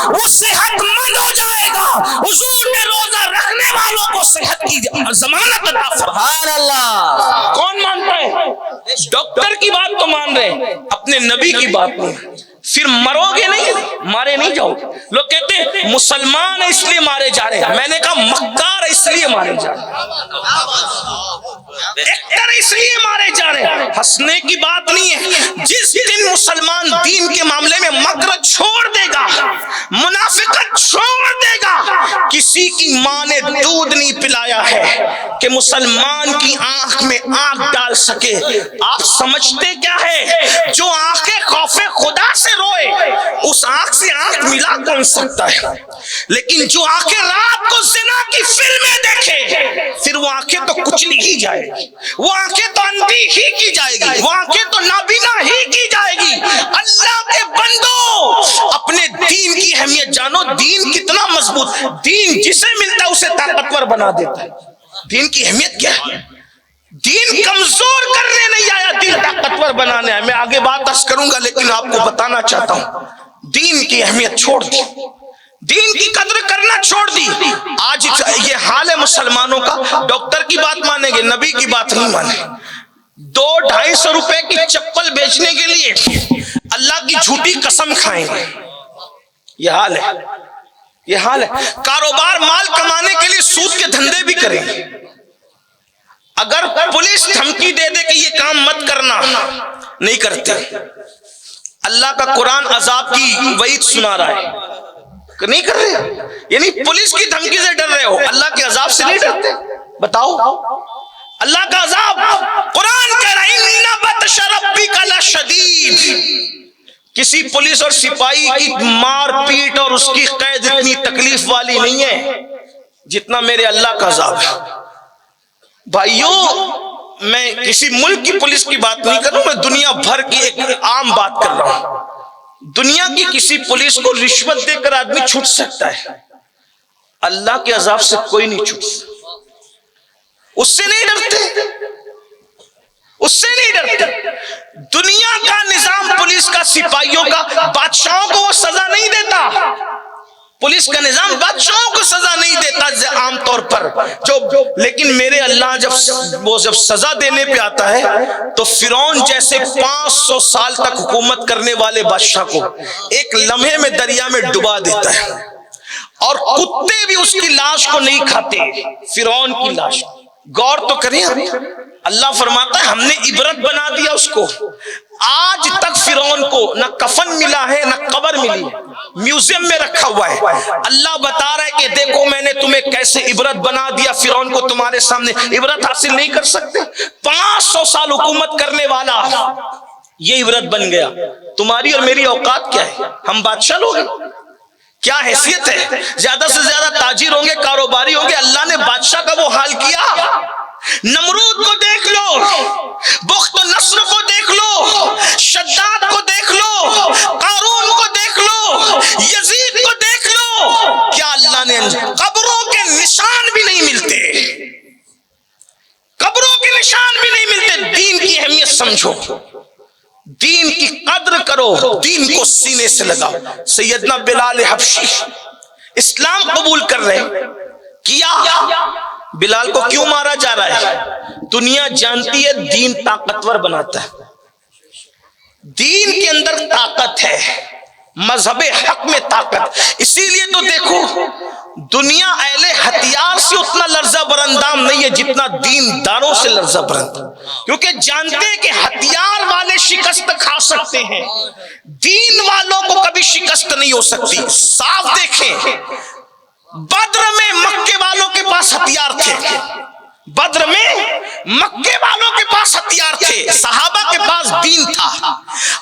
وہ صحت مند ہو جائے گا. حضور نے روزہ رکھنے والوں کو صحت کی ضمانت عطا فرمائی. سبحان اللہ. کون مانتا ہے؟ ڈاکٹر کی بات تو مان رہے, اپنے نبی کی بات نہیں. پھر مرو گے نہیں, مارے نہیں جاؤ. لوگ کہتے ہیں مسلمان اس لیے مارے جا رہے ہیں, میں نے کہا مکار اس لیے مارے جا رہے ہیں, ایکٹر اس لیے مارے جا رہے ہیں. ہنسنے کی بات نہیں ہے. جس دن مسلمان دین کے معاملے میں مکر چھوڑ دے گا, منافقت چھوڑ دے گا, کسی کی ماں نے دودھ نہیں پلایا ہے کہ مسلمان کی آنکھ میں آنکھ ڈال سکے. آپ سمجھتے کیا ہے؟ جو آنکھیں خوف خدا سے روئے اس آنکھ سے آنکھ ملا کون سکتا ہے؟ لیکن جو آنکھیں رات کو زنا کی فلمیں دیکھے, پھر وہ آنکھیں تو کچلی ہی جائے گی, وہ آنکھیں تو اندھی ہی کی جائے گی, وہ آنکھیں تو نابینا ہی کی جائے گی. اللہ کے بندو, اپنے دین کی کی اہمیت جانو. دین کتنا مضبوط, دین جسے ملتا ہے اسے طاقتور بنا دیتا ہے. دین کی اہمیت کیا ہے؟ دین کمزور کرنے نہیں آیا, دین طاقتور بنانے آیا. میں آگے بات عرض کروں گا لیکن آپ کو بتانا چاہتا ہوں, دین کی اہمیت چھوڑ دی, دین کی قدر کرنا چھوڑ دی. آج یہ حال ہے مسلمانوں کا, ڈاکٹر کی بات مانیں گے, نبی کی بات نہیں مانیں. 200-250 روپے کی چپل بیچنے کے لیے اللہ کی جھوٹی قسم کھائیں گے. یہ حال ہے, یہ حال ہے. کاروبار مال کمانے کے لیے سود کے دھندے بھی کریں گے. اگر پولیس دھمکی دے دے کہ یہ کام مت کرنا, نہیں کرتے. اللہ کا قرآن عذاب کی وعید سنا رہا ہے, نہیں کر رہے. یعنی پولیس کی دھمکی سے ڈر رہے ہو, اللہ کے عذاب سے نہیں ڈرتے. بتاؤ, اللہ کا عذاب قرآن کہہ رہا ہے ان بطش ربک لشدید. کسی پولیس اور سپاہی کی مار پیٹ اور اس کی قید اتنی تکلیف والی نہیں ہے جتنا میرے اللہ کا عذاب ہے. بھائیوں, میں کسی ملک کی پولیس کی بات نہیں کر رہا ہوں, میں دنیا بھر کی ایک عام بات کر رہا ہوں. دنیا کی کسی پولیس کو رشوت دے کر آدمی چھوٹ سکتا ہے, اللہ کے عذاب سے کوئی نہیں چھوٹ سکتا. اس سے نہیں ڈرتے, اس سے نہیں ڈرتے. دنیا کا نظام پولیس کا, سپاہیوں کا, بادشاہوں کو وہ سزا نہیں دیتا. پولیس کا نظام بادشاہوں کو سزا نہیں دیتا عام طور پر لیکن میرے اللہ جب سزا دینے پہ آتا ہے تو فرعون جیسے 500 سال تک حکومت کرنے والے بادشاہ کو ایک لمحے میں دریا میں ڈبا دیتا ہے, اور کتے بھی اس کی لاش کو نہیں کھاتے, فرعون کی لاش. غور تو کریں, اللہ فرماتا ہے ہم نے عبرت بنا دیا اس کو. آج تک فرعون کو نہ کفن ملا ہے نہ قبر ملی ہے, میوزیم میں رکھا ہوا ہے. اللہ بتا رہا ہے کہ دیکھو میں نے تمہیں کیسے عبرت بنا دیا. فرعون کو تمہارے سامنے عبرت حاصل نہیں کر سکتے. 500 سال حکومت کرنے والا یہ عبرت بن گیا. تمہاری اور میری اوقات کیا ہے؟ ہم بادشاہ لوگ ہیں, کیا حیثیت ہے؟ زیادہ سے زیادہ تاجر ہوں گے, کاروباری ہوں گے. اللہ نے بادشاہ کا وہ حال کیا. نمرود کو دیکھ لو, بخت و نصر کو دیکھ لو, شداد کو دیکھ لو, قارون کو دیکھ لو, یزید کو دیکھ لو. کیا اللہ نے, قبروں کے نشان بھی نہیں ملتے, قبروں کے نشان بھی نہیں ملتے. دین کی اہمیت سمجھو, دین کی قدر کرو, دین کو سینے سے لگاؤ. سیدنا بلال حبشی اسلام قبول کر رہے, کیا بلال کو کیوں مارا جا رہا ہے؟ دنیا جانتی ہے دین طاقتور بناتا ہے, دین کے اندر طاقت ہے, مذہب حق میں طاقت. اسی لیے تو دیکھو دنیا اہل ہتھیار سے اتنا لرزہ برندام نہیں ہے جتنا دین داروں سے لرزہ برندام, کیونکہ جانتے ہیں کہ ہتھیار والے شکست کھا سکتے ہیں, دین والوں کو کبھی شکست نہیں ہو سکتی. صاف دیکھیں, بدر میں مکے والوں کے پاس ہتھیار تھے, بدر میں مکے والوں کے پاس ہتھیار تھے, صحابہ کے پاس دین تھا.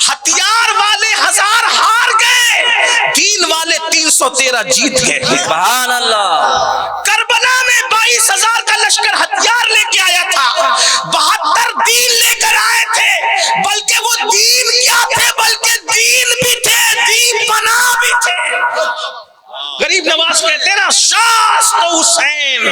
ہتھیار والے 1000 ہار گئے, دین والے 313 جیت گئے. سبحان اللہ. کربلا میں 22,000 کا لشکر ہتھیار لے کے آیا تھا, 72 دین لے کر آئے تھے. بلکہ وہ دین کیا تھے, بلکہ دین بھی تھے, دین پناہ بھی تھے. غریب نواز کہتے ہیں نا, شاست حسین,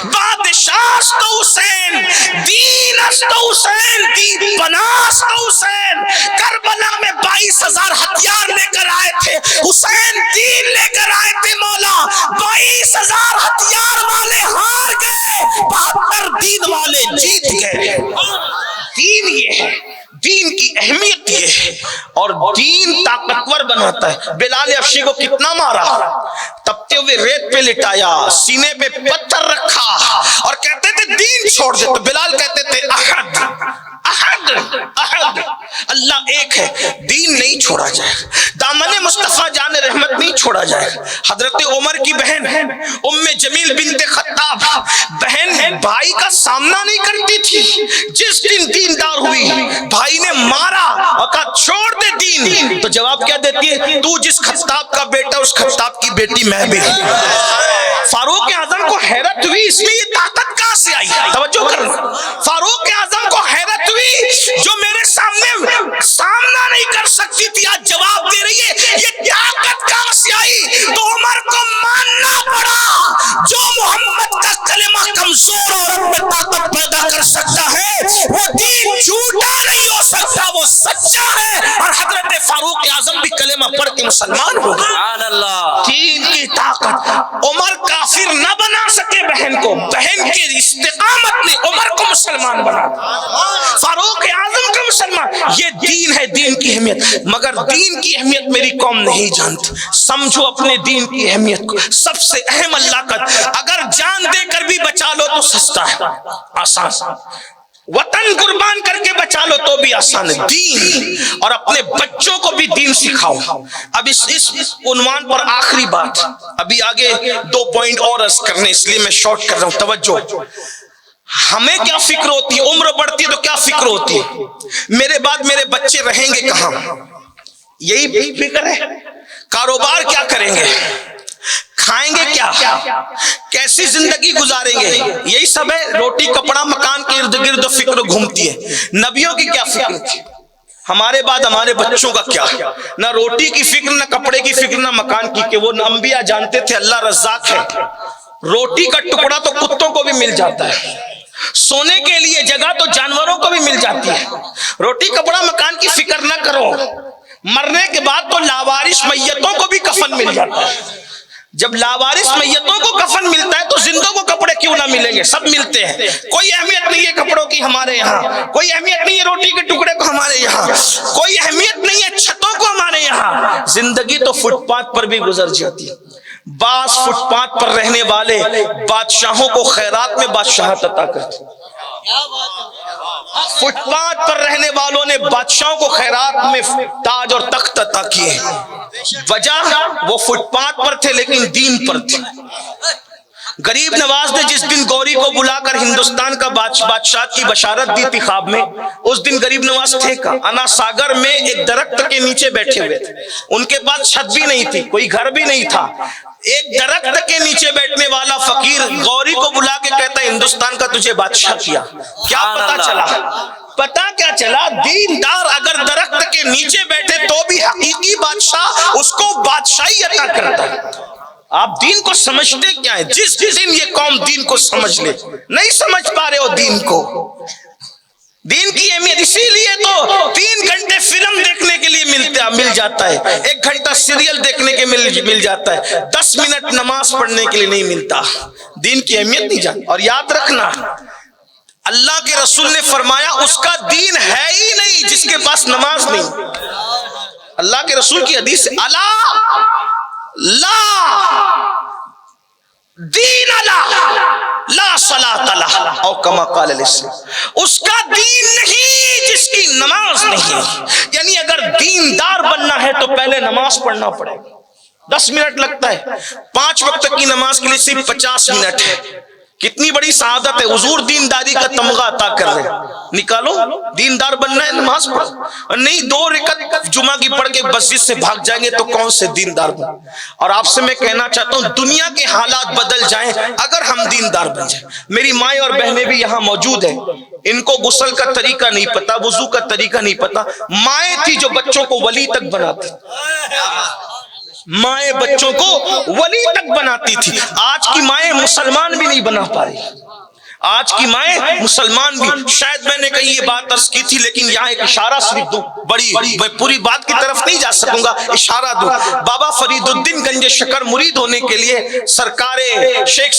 بادشاست حسین, دین است حسین, دین پناست حسین. کربلا میں 22,000 ہتھیار لے کر آئے تھے, حسین دین لے کر آئے تھے. مولا 22,000 ہتھیار والے ہار گئے, 72 دین والے جیت گئے. دین یہ ہے, دین کی اہمیت یہ ہے, اور دین طاقتور بناتا ہے. بلال حبشی کو کتنا مارا, تپتے ہوئے ریت پہ لٹایا, سینے پہ پتھر رکھا اور کہتے تھے دین چھوڑ دے. تو بلال کہتے تھے احد احد احد, اللہ ایک ہے, دین نہیں چھوڑا جائے, دامن مصطفیٰ جان رحمت نہیں چھوڑا جائے. حضرت عمر کی بہن ام جمیل بنت خطاب, بہن بھائی کا سامنا نہیں کرتی تھی. جس دن دیندار ہوئی, بھائی نے مارا اور کہا چھوڑ دے دین, تو جواب کیا دیتی ہے, تو جس خطاب کا بیٹا اس خطاب کی بیٹی میں بھی. فاروق اعظم کو حیرت ہوئی, اس میں یہ طاقت کہاں سے آئی؟ توجہ کرنا, فاروق اعظم کو حیرت ہوئی, جو میرے سامنے سامنا نہیں کر سکتی تھی آج جواب دے رہی ہے, یہ طاقت کہاں سے آئی؟ حضرت فاروق اعظم بھی کلمہ پڑھ کے مسلمان ہو گئے. سبحان اللہ. دین کی طاقت. عمر کافر نہ بنا سکے بہن کو، بہن کی استقامت نے عمر کو مسلمان بنا، فاروق اعظم کا مسلمان. یہ دین ہے، دین کی اہمیت. مگر دین کی اہمیت میری قوم نہیں جانتی. سمجھو اپنے دین کی اہمیت کو. سب سے اہم اللہ کا، اگر جان دے کر بھی بچا لو تو سستا ہے، آسان. وطن قربان کر کے بچا لو تو بھی آسان ہے. دین، اور اپنے بچوں کو بھی دین سکھاؤ. اب اس عنوان پر آخری بات، ابھی آگے 2 پوائنٹ اور عرض کرنے، اس لیے میں شارٹ کر رہا ہوں. توجہ. ہمیں کیا فکر ہوتی ہے؟ عمر بڑھتی ہے تو کیا فکر ہوتی ہے؟ میرے بعد میرے بچے رہیں گے کہاں؟ یہی فکر ہے. کاروبار کیا کریں گے؟ کھائیں گے کیا؟ کیسی زندگی گزاریں گے؟ یہی سب ہے. روٹی کپڑا مکان کے ارد گرد فکر گھومتی ہے. نبیوں کی کیا فکر تھی؟ ہمارے بعد ہمارے بچوں کا کیا؟ نہ روٹی کی فکر، نہ کپڑے کی فکر، نہ مکان کی. کہ وہ انبیاء جانتے تھے اللہ رزاق ہے. روٹی کا ٹکڑا تو کتوں کو بھی مل جاتا ہے، سونے کے لیے جگہ تو جانوروں کو بھی مل جاتی ہے. روٹی کپڑا مکان کی فکر نہ کرو. مرنے کے بعد تو لاوارث میتوں کو بھی کفن مل جاتا ہے. جب لاوارث میتوں کو کفن ملتا ہے تو زندوں کو کپڑے کیوں نہ ملیں گے؟ سب ملتے ہیں. کوئی اہمیت نہیں ہے کپڑوں کی ہمارے یہاں، کوئی اہمیت نہیں ہے روٹی کے ٹکڑے کو ہمارے یہاں، کوئی اہمیت نہیں ہے چھتوں کو ہمارے یہاں. زندگی تو فٹ پاتھ پر بھی گزر جاتی ہے. بعض فٹ پاتھ پر رہنے والے بادشاہوں کو خیرات میں بادشاہت عطا کرتے. فٹ پاتھ پر رہنے والوں نے بادشاہوں کو خیرات میں تاج اور تخت عطا کیے. وجہ وہ فٹ پاتھ پر تھے لیکن دین پر تھے. غریب نواز نے جس دن گوری کو بلا کر ہندوستان کا بادشاہ کی بشارت دی تھی خواب میں، اس دن غریب نواز تھے کا انا ساگر میں ایک درخت کے نیچے بیٹھے ہوئے تھے. ان کے پاس چھت بھی نہیں تھی، کوئی گھر بھی نہیں تھا. ایک درخت کے نیچے بیٹھنے والا فقیر گوری کو بلا کے کہتا ہے ہندوستان کا تجھے بادشاہ کیا. کیا پتا چلا؟ پتا کیا چلا؟ دیندار اگر درخت کے نیچے بیٹھے تو بھی حقیقی بادشاہ اس کو بادشاہی عطا کرتا ہے. آپ دین کو سمجھتے کیا ہے؟ جس دن یہ قوم دین کو سمجھ لے، نہیں سمجھ پا رہے ہو دین کو، دین کی اہمیت. اسی لیے تو 3 گھنٹے فلم دیکھنے کے لیے مل جاتا ہے، 1 گھنٹہ سیریل دیکھنے کے مل جاتا ہے، 10 منٹ نماز پڑھنے کے لیے نہیں ملتا. دین کی اہمیت نہیں جانتا. اور یاد رکھنا، اللہ کے رسول نے فرمایا اس کا دین ہے ہی نہیں جس کے پاس نماز نہیں. اللہ کے رسول کی حدیث ہے، الا لا دین لا صلاۃ لہ او کما قال الاسلام. اس کا دین نہیں جس کی نماز نہیں. یعنی اگر دیندار بننا ہے تو پہلے نماز پڑھنا پڑے گا. 10 منٹ لگتا ہے، 5 وقت کی نماز کے لیے صرف 50 منٹ ہے. کتنی بڑی سعادت ہے. حضور دینداری کا تمغہ عطا کر رہے ہیں. نکالو، دیندار بننا ہے نماز پڑھو. اور نہیں 2 رکعت جمعہ کی پڑھ کے مسجد سے بھاگ جائیں گے تو کون سے دیندار بن. اور آپ سے میں کہنا چاہتا ہوں دنیا کے حالات بدل جائیں اگر ہم دیندار بن جائیں. میری مائیں اور بہنیں بھی یہاں موجود ہیں، ان کو غسل کا طریقہ نہیں پتا، وضو کا طریقہ نہیں پتا. مائیں تھی جو بچوں کو ولی تک بناتی، مائیں بچوں کو ولی تک بناتی تھی. آج کی مائیں مسلمان بھی نہیں بنا پا رہی. آج کی مائیں مسلمان بھی. شاید میں نے کہیں یہ بات عرض کی تھی لیکن یہاں ایک اشارہ صرف دوں. میں پوری بات کی طرف نہیں جا سکوں گا، اشارہ دوں. بابا فرید الدین گنج شکر مرید ہونے کے لیے سرکار شیخ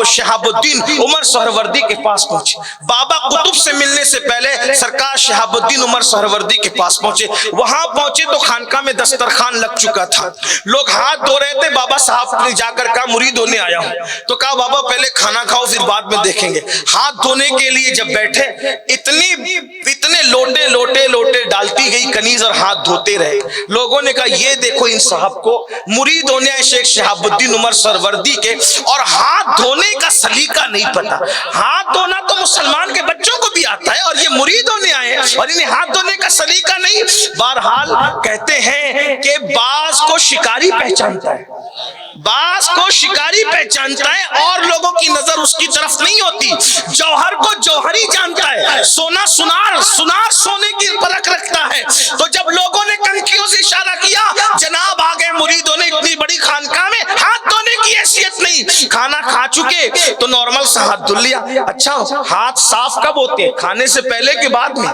شہاب الدین عمر سہروردی کے پاس پہنچے. بابا قطب سے ملنے سے پہلے سرکار شہاب الدین عمر سہروردی کے پاس پہنچے. وہاں پہنچے تو خانقاہ میں دسترخوان لگ چکا تھا. لوگ ہاتھ دھو رہے تھے. بابا صاحب نے جا کر کہا مرید ہونے آیا ہوں. تو کہا بابا پہلے کھانا کھاؤ پھر بعد میں دیکھیں گے. ہاتھ دھونے کے لیے جب بیٹھے اتنے لوٹے ڈالتی گئی کنیز اور ہاتھ دھوتے رہے. لوگوں نے کہا یہ دیکھو ان صاحب کو مرید ہونے آئے شیخ شہاب الدین عمر سہروردی کے اور ہاتھ دھونے کا سلیقہ نہیں پتا. ہاتھ دھونا تو مسلمان کے بچوں کو بھی آتا ہے اور یہ مرید ہونے آئے اور انہیں ہاتھ دھونے کا سلیقہ نہیں. بہرحال کہتے ہیں کہ باز کو شکاری پہچانتا ہے، باز کو شکاری پہچانتا ہے اور لوگوں کی نظر اس کی طرف نہیں ہوتی. جوہر کو جوہری جانتا ہے، سونا سنار سونے کی پرکھ رکھتا ہے. تو جب لوگوں نے کنکھیوں سے اشارہ کیا جناب آگے مریدوں نے اتنی بڑی خانقاہ میں ہاتھ دھونے کی حیثیت نہیں. کھانا کھا چکے تو نارمل سا ہاتھ دھل لیا. اچھا ہاتھ صاف کب ہوتے ہیں؟ کھانے سے پہلے کہ بعد میں؟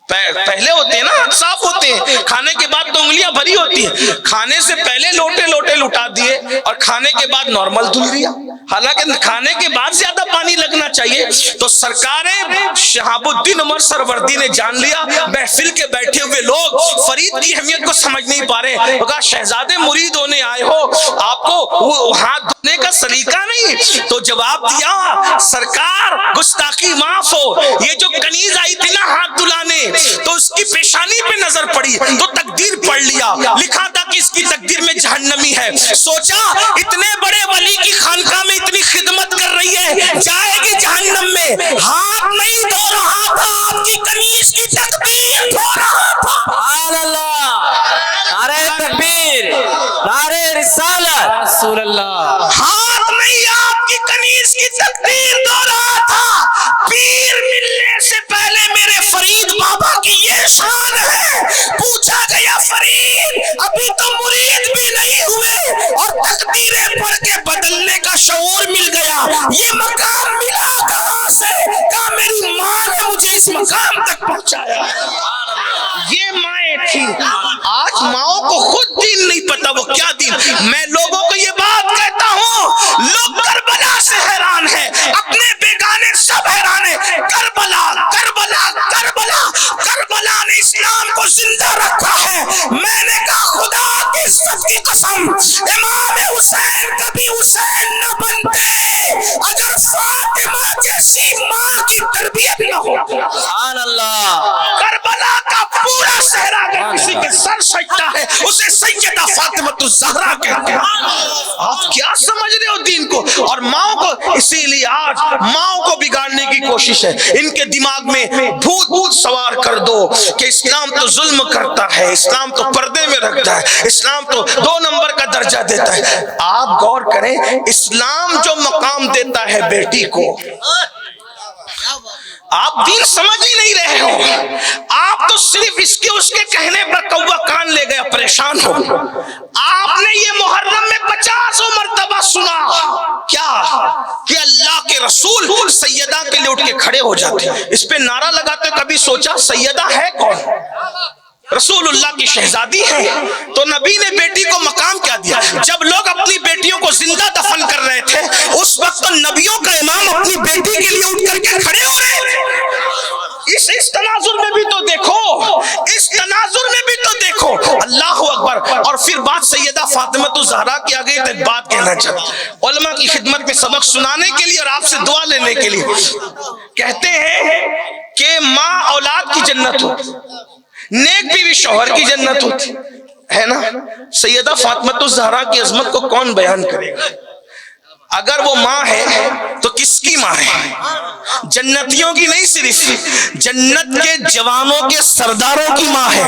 پہلے ہوتے ہیں نا، صاف ہوتے ہیں، کھانے کے بعد تو انگلیاں بھری ہوتی ہیں، کھانے سے پہلے لوٹے لوٹے لٹا دیے اور کھانے کے بعد نارمل دھل دیا، حالانکہ کھانے کے بعد زیادہ پانی لگنا چاہیے۔ تو سرکار شہاب الدین عمر سروردی نے جان لیا، محفل کے بیٹھے ہوئے لوگ فرید کی اہمیت کو سمجھ نہیں پا رہے، کہا شہزادے مرید ہونے آئے ہو، آپ کو ہاتھ دھونے کا سلیقہ نہیں؟ تو جواب دیا سرکار گستاخی معاف ہو، یہ جو کنیز آئی تھی نا ہاتھ دھلانے، تو اس کی پیشانی پہ نظر پڑی تو تقدیر پڑھ لیا، لکھا تھا کہ اس کی تقدیر میں جہنمی ہے، سوچا اتنے بڑے ولی کی خانقاہ میں اتنی خدمت کر رہی ہے، جائے گی جہنم میں، ہاتھ نہیں دھو رہا تھا، آپ کی کنیز کی تقدیر دھو رہا تھا۔ سبحان اللہ، نعرہ تکبیر، نعرہ رسالت، رسول اللہ، ہاتھ نہیں آپ کی کنیز کی تقدیر دھو رہا تھا۔ پیر ملنے سے پہلے میرے فرید بابا کی یہ شان ہے، پوچھا گیا فرید ابھی تو مرید بھی نہیں ہوئے اور تقدیریں پڑھ کے بدلنے کا شعور مل گیا، یہ مقام ملا کہاں سے؟ کہا میری ماں نے مجھے اس مقام تک پہنچایا۔ یہ مائیں تھی، آج ماؤں کو خود دین نہیں پتا وہ کیا دین۔ میں لوگوں کو یہ بات کہتا ہوں، لوگ کربلا سے حیران ہیں، اپنے بیگانے سب حیران ہیں، کربلا کربلا کربلا، کربلا نے اسلام کو زندہ رکھا ہے۔ میں نے کہا خدا کی عزت کی قسم، امام حسین کبھی حسین نہ بنتے اگر فاطمہ جیسی ماں کی تربیت نہ ہو۔ سبحان اللہ، کربلا کا پورا صحرا اگر کسی کے سر سجتا ہے اسے سیدہ فاطمہ الزہرا کہتے ہیں۔ آپ کیا سمجھ رہے ہو دین کو؟ اور ماؤں کو، اسی لیے آج ماؤں کو بگاڑنے کی کوشش ہے، ان کے دماغ میں بھوت بھوت سوار کر دو کہ اسلام تو ظلم کرتا ہے، اسلام تو پردے میں رکھتا ہے، اسلام تو 2 نمبر کا درجہ دیتا ہے۔ آپ غور کریں، اسلام جو مقام دیتا ہے بیٹی کو، آپ دین سمجھ ہی نہیں رہے ہو، آپ تو صرف اس کے کہنے پر کوا کان لے گیا، پریشان ہو۔ آپ نے یہ محرم میں 50 مرتبہ سنا کیا کہ اللہ کے رسول سیدہ کے لیے اٹھ کے کھڑے ہو جاتے، اس پہ نعرہ لگاتے، کبھی سوچا سیدہ ہے کون؟ رسول اللہ کی شہزادی ہے، تو نبی نے بیٹی کو مقام کیا دیا؟ جب لوگ اپنی بیٹیوں کو زندہ دفن کر رہے تھے اس وقت تو نبیوں کا امام اپنی بیٹی کے لیے اٹھ کر کے کھڑے ہو رہے تھے۔ اس تناظر میں بھی تو دیکھو، اس تناظر میں بھی تو دیکھو، اللہ اکبر۔ اور پھر بات سیدہ فاطمہ الزہرا کی آگے ایک بات کہنا چاہتا ہوں، علماء کی خدمت میں سبق سنانے کے لیے اور آپ سے دعا لینے کے لیے۔ کہتے ہیں کہ ماں اولاد کی جنت ہوتی، نیک بیوی شوہر کی جنت ہوتی ہے نا۔ سیدہ فاطمہ الزہرا کی عظمت کو کون بیان کرے گا؟ اگر وہ ماں ہے تو کس کی ماں ہے؟ جنتیوں کی نہیں، صرف جنت کے جوانوں کے سرداروں کی ماں ہے۔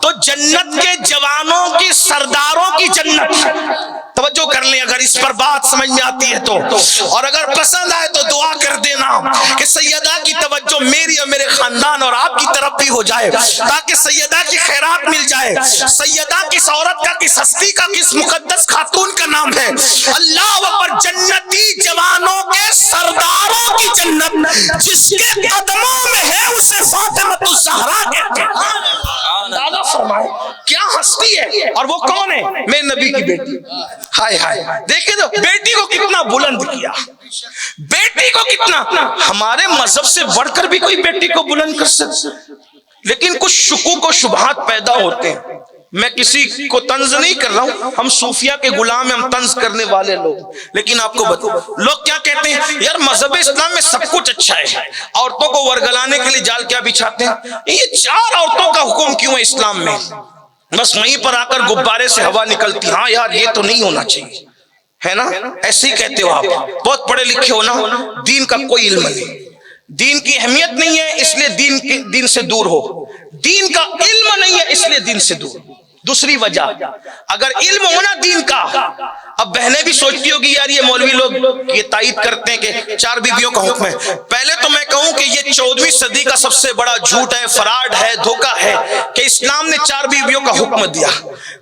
تو جنت کے جوانوں کی سرداروں کی جنت، توجہ کر لیں اگر اس پر بات سمجھ میں آتی ہے تو، اور اگر پسند آئے تو دعا کر دینا کہ سیدہ کی توجہ میری اور میرے خاندان اور آپ کی طرف بھی ہو جائے، تاکہ سیدہ کی خیرات مل جائے۔ سیدہ کس عورت کا، کس ہستی کا، کس مقدس خاتون کا نام ہے؟ اللہ اکبر، جنتی جوانوں کے سرداروں کی جنت، جس کے قدموں میں ہے اسے فاطمہ الزہرا کہتے ہیں۔ اندازہ فرمائے کیا ہستی ہے، اور وہ کون ہے؟ میرے نبی کی بیٹی۔ ہائے ہائے، دیکھیں تو بیٹی کو کتنا بلند کیا، بیٹی کو کتنا۔ ہمارے مذہب سے بڑھ کر بھی کوئی بیٹی کو بلند کر سکتا، لیکن کچھ شکوک و شبہات پیدا ہوتے ہیں۔ میں کسی کو طنز نہیں کر رہا ہوں، ہم صوفیہ کے غلام ہیں، ہم طنز کرنے والے لوگ، لیکن آپ کو بتاؤ لوگ کیا کہتے ہیں، یار مذہب اسلام میں سب کچھ اچھا ہے، عورتوں کو ورگلانے کے لیے جال کیا بچھاتے ہیں؟ یہ 4 عورتوں کا حکم کیوں ہے اسلام میں؟ بس وہیں پر آ کر غبارے سے ہوا نکلتی، ہاں یار یہ تو نہیں ہونا چاہیے، ہے نا؟ ایسے ہی کہتے ہو آپ، بہت پڑھے لکھے ہو نا، دین کا کوئی علم نہیں، دین کی اہمیت نہیں ہے اس لیے دین سے دور ہو، دین کا علم نہیں ہے اس لیے دین سے دور۔ دوسری وجہ اگر علم ہونا دین کا، اب بہنیں بھی سوچتی ہوگی یار یہ مولوی لوگ یہ تائید کرتے ہیں کہ 4 بیویوں کا حکم ہے. پہلے تو میں کہوں کہ یہ 14ویں صدی کا سب سے بڑا جھوٹ ہے، فراڈ ہے، دھوکہ ہے کہ اسلام نے 4 بیویوں کا حکم دیا.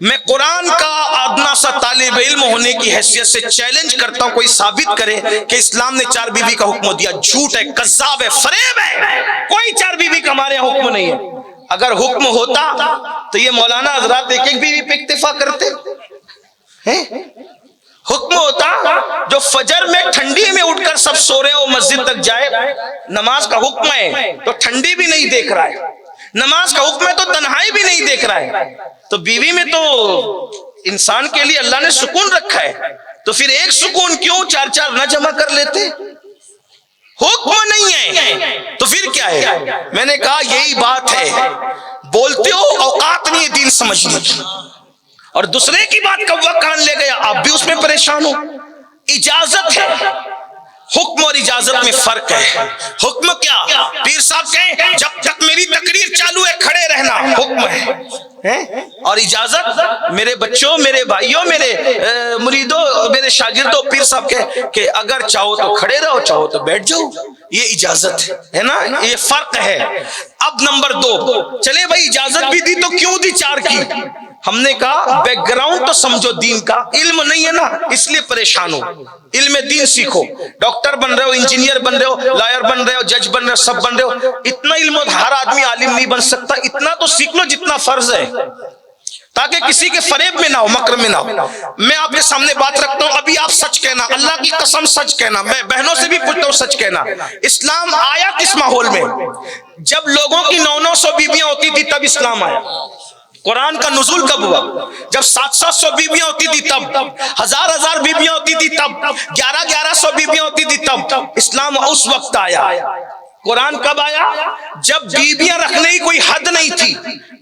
میں قرآن کا ادنا سا طالب علم ہونے کی حیثیت سے چیلنج کرتا ہوں کوئی ثابت کرے کہ اسلام نے 4 بیوی کا حکم دیا. جھوٹ ہے، کذاب ہے، فریب ہے. کوئی 4 بیوی کا ہمارے یہاں حکم نہیں ہے. اگر حکم ہوتا تو یہ مولانا حضرات ایک ایک بیوی پہ اکتفا کرتے ہیں؟ حکم ہوتا جو فجر میں ٹھنڈی میں اٹھ کر سب سو رہے ہو مسجد تک جائے، نماز کا حکم ہے تو ٹھنڈی بھی نہیں دیکھ رہا ہے، نماز کا حکم ہے تو تنہائی بھی نہیں دیکھ رہا ہے. تو بیوی میں تو انسان کے لیے اللہ نے سکون رکھا ہے، تو پھر ایک سکون کیوں 4 نہ جمع کر لیتے؟ حکم نہیں ہے تو پھر کیا ہے؟ میں نے کہا یہی بات ہے، بولتے ہو اوقات نہیں ہے دین سمجھنے کی، اور دوسرے کی بات کوا کان لے گیا، آپ بھی اس میں پریشان ہو. اجازت ہے، حکم اور اجازت میں فرق ہے. حکم کیا؟ پیر صاحب کہیں جب تک میری تقریر چالو ہے کھڑے رہنا، حکم ہے. اور اجازت میرے بچوں، میرے بھائیوں، میرے مریدوں، میرے شاگردوں، پیر صاحب کہ اگر چاہو تو کھڑے رہو، چاہو تو بیٹھ جاؤ. یہ اجازت ہے نا، یہ فرق ہے. اب نمبر 2، چلے بھائی اجازت بھی دی تو کیوں دی 4 کی؟ ہم نے کہا بیک گراؤنڈ تو سمجھو دین کا، علم نہیں ہے نا اس لیے پریشان ہو. علم دین سیکھو، ڈاکٹر بن رہے ہو، انجینئر بن رہے ہو، لائر بن رہے ہو، جج بن رہے ہو، سب بن رہے ہو. اتنا علم ہر آدمی عالم نہیں بن سکتا، اتنا تو سیکھ لو جتنا فرض ہے، تاکہ کسی کے فریب میں نہ ہو، مکر میں نہ ہو. میں آپ کے سامنے بات رکھتا ہوں، ابھی آپ سچ کہنا، اللہ کی قسم سچ کہنا. میں بہنوں سے بھی پوچھتا ہوں سچ کہنا. اسلام آیا کس ماحول میں؟ جب لوگوں کی 900 بیویاں ہوتی تھی تب اسلام آیا. قرآن کا نزول کب ہوا؟ جب 700 بیویاں ہوتی تھی تب، 1000 بیویاں ہوتی تھی تب، 1100 بیویاں ہوتی تھی تب. اسلام اس وقت آیا. قرآن کب آیا؟ جب بیویاں رکھنے کی کوئی حد نہیں تھی.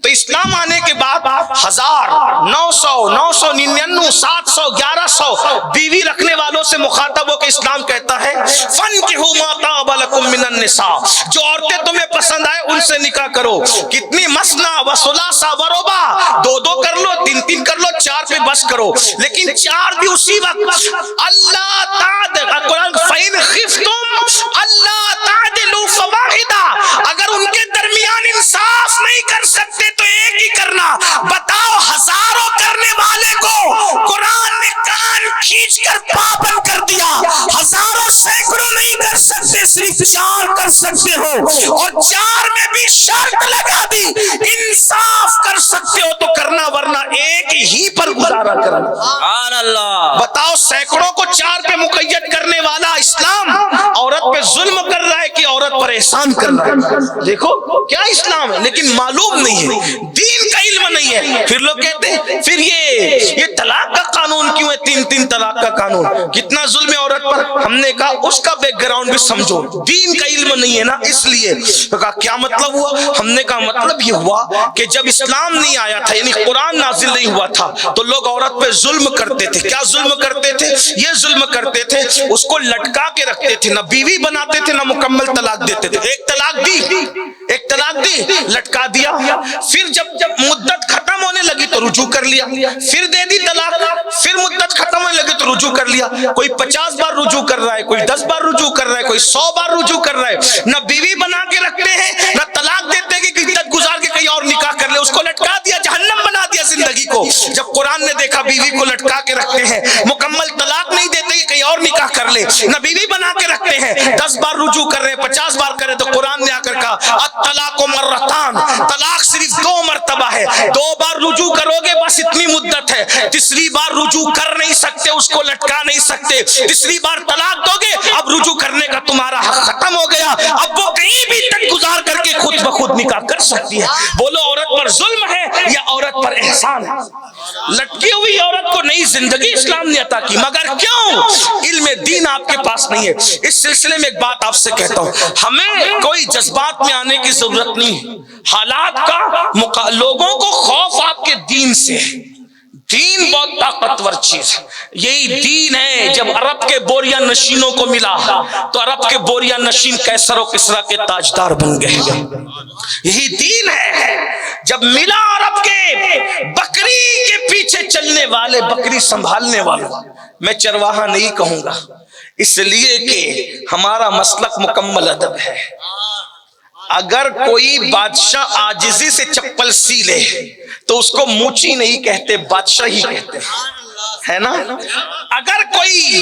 تو اسلام آنے کے بعد 1000 900 999 700 1100 بیوی رکھنے والوں سے مخاطب ہو کے اسلام کہتا ہے فَانْكِحُوا مَا طَابَ لَكُم مِّنَ النِّسَاءِ، جو عورتیں تمہیں پسند آئے ان سے نکاح کرو. کتنی مثنی و ثلاث و رباع، 2 کر لو، 3 کر لو، 4 پہ بس کرو. لیکن 4 بھی اسی وقت. اللہ تعالی قرآن فَإِنْ خِفْتُمْ أَلَّا تَعْدِلُوا فَوَاحِدَةً، اگر ان کے درمیان انصاف نہیں کر سکتے تو ایک ہی کرنا. بتاؤ ہزاروں کرنے والے کو قرآن نے کان کھینچ کر پابند کر دیا. ہزاروں سینکڑوں نہیں کر سکتے، صرف 4 کر سکتے ہو، اور 4 میں بھی شرط لگا دی انصاف کر سکتے ہو تو کرنا، ورنہ ایک ہی پر گزارا کرنا. سبحان اللہ. بتاؤ سینکڑوں کو 4 پہ مقید کرنے والا اسلام عورت پہ ظلم کر رہا ہے کہ عورت پر احسان کر رہا ہے؟ دیکھو کیا اسلام ہے، لیکن معلوم نہیں ہے، دین کا علم نہیں ہے. پھر لوگ کہتے ہیں پھر یہ طلاق کا قانون کیوں ہے، 3 طلاق کا قانون، کتنا ظلم ہے عورت پر. ہم نے کہا اس کا بیک گراؤنڈ بھی سمجھو، دین کا علم نہیں ہے نا اس لیے. تو کہا کیا مطلب ہوا؟ ہم نے کہا مطلب یہ ہوا کہ جب اسلام نہیں آیا تھا، یعنی قرآن نازل نہیں ہوا تھا، تو لوگ عورت پہ ظلم کرتے تھے. کیا ظلم کرتے تھے؟ یہ ظلم کرتے تھے اس کو لٹکا کے رکھتے تھے، نہ بیوی بناتے تھے نہ مکمل طلاق دیتے تھے. ایک طلاق دی لٹکا دیا، پھر جب مدت ختم ہونے لگی تو رجوع کر لیا، پھر دے دی طلاق، پھر مدت ختم ہونے لگی تو رجوع کر لیا. کوئی 50 بار رجوع کر رہا ہے، کوئی 10 بار رجوع کر رہا ہے، کوئی 100 بار رجوع کر رہا ہے. نہ بیوی بنا کے رکھتے ہیں نہ طلاق دیتے کہ عدت گزار کے کہیں اور نکاح کر لے. اس کو لٹکا دیا، جہنم بنا دیا زندگی کو. جب قرآن نے دیکھا بیوی کو لٹکا کے رکھتے ہیں، مکمل طلاق نہیں دیتے کہ کہیں اور نکاح کر لے، نہ بیوی بنا کے رکھتے ہیں، 10 بار رجوع کر رہے ہیں، 50 بار کرے، تو قرآن نے آ کر کہا الطلاق مرتان، طلاق صرف 2 مرتبہ ہے. 2 بار رجوع کرو گے بس اتنی مدت ہے، تیسری بار رجوع کر نہیں سکتے، اس کو لٹکا نہیں سکتے. تیسری بار طلاق دو گے اب رجوع کرنے کا تمہارا حق ختم ہو گیا، اب وہ کہیں بھی تک گزار کر کے خود بخود نکاح کر سکتی ہے. بولو عورت پر ظلم ہے یا عورت پر احسان ہے؟ لٹکی ہوئی عورت کو نئی زندگی اسلام نے عطا کی، مگر کیوں؟ علم دین آپ کے پاس نہیں ہے. اس سلسلے میں ایک بات آپ سے کہتا ہوں، ہمیں کوئی جذبات میں آنے کی ضرورت نہیں. حالات کا لوگوں کو خوف آپ کے دین سے. دین بہت طاقتور چیز ہے. یہی دین ہے جب عرب کے بوریا نشینوں کو ملا تو عرب کے بوریا نشین کیسر و کسرا کے تاجدار بن گئے. یہی دین ہے. جب ملا عرب کے بکری چلنے والے بکری سنبھالنے والوں، میں چرواہا نہیں کہوں گا، اس لیے کہ ہمارا مسلک مکمل ادب ہے۔ اگر کوئی بادشاہ عاجزی سے چپل سی لے تو اس کو موچی نہیں کہتے، بادشاہ ہی کہتے ہے نا۔ اگر کوئی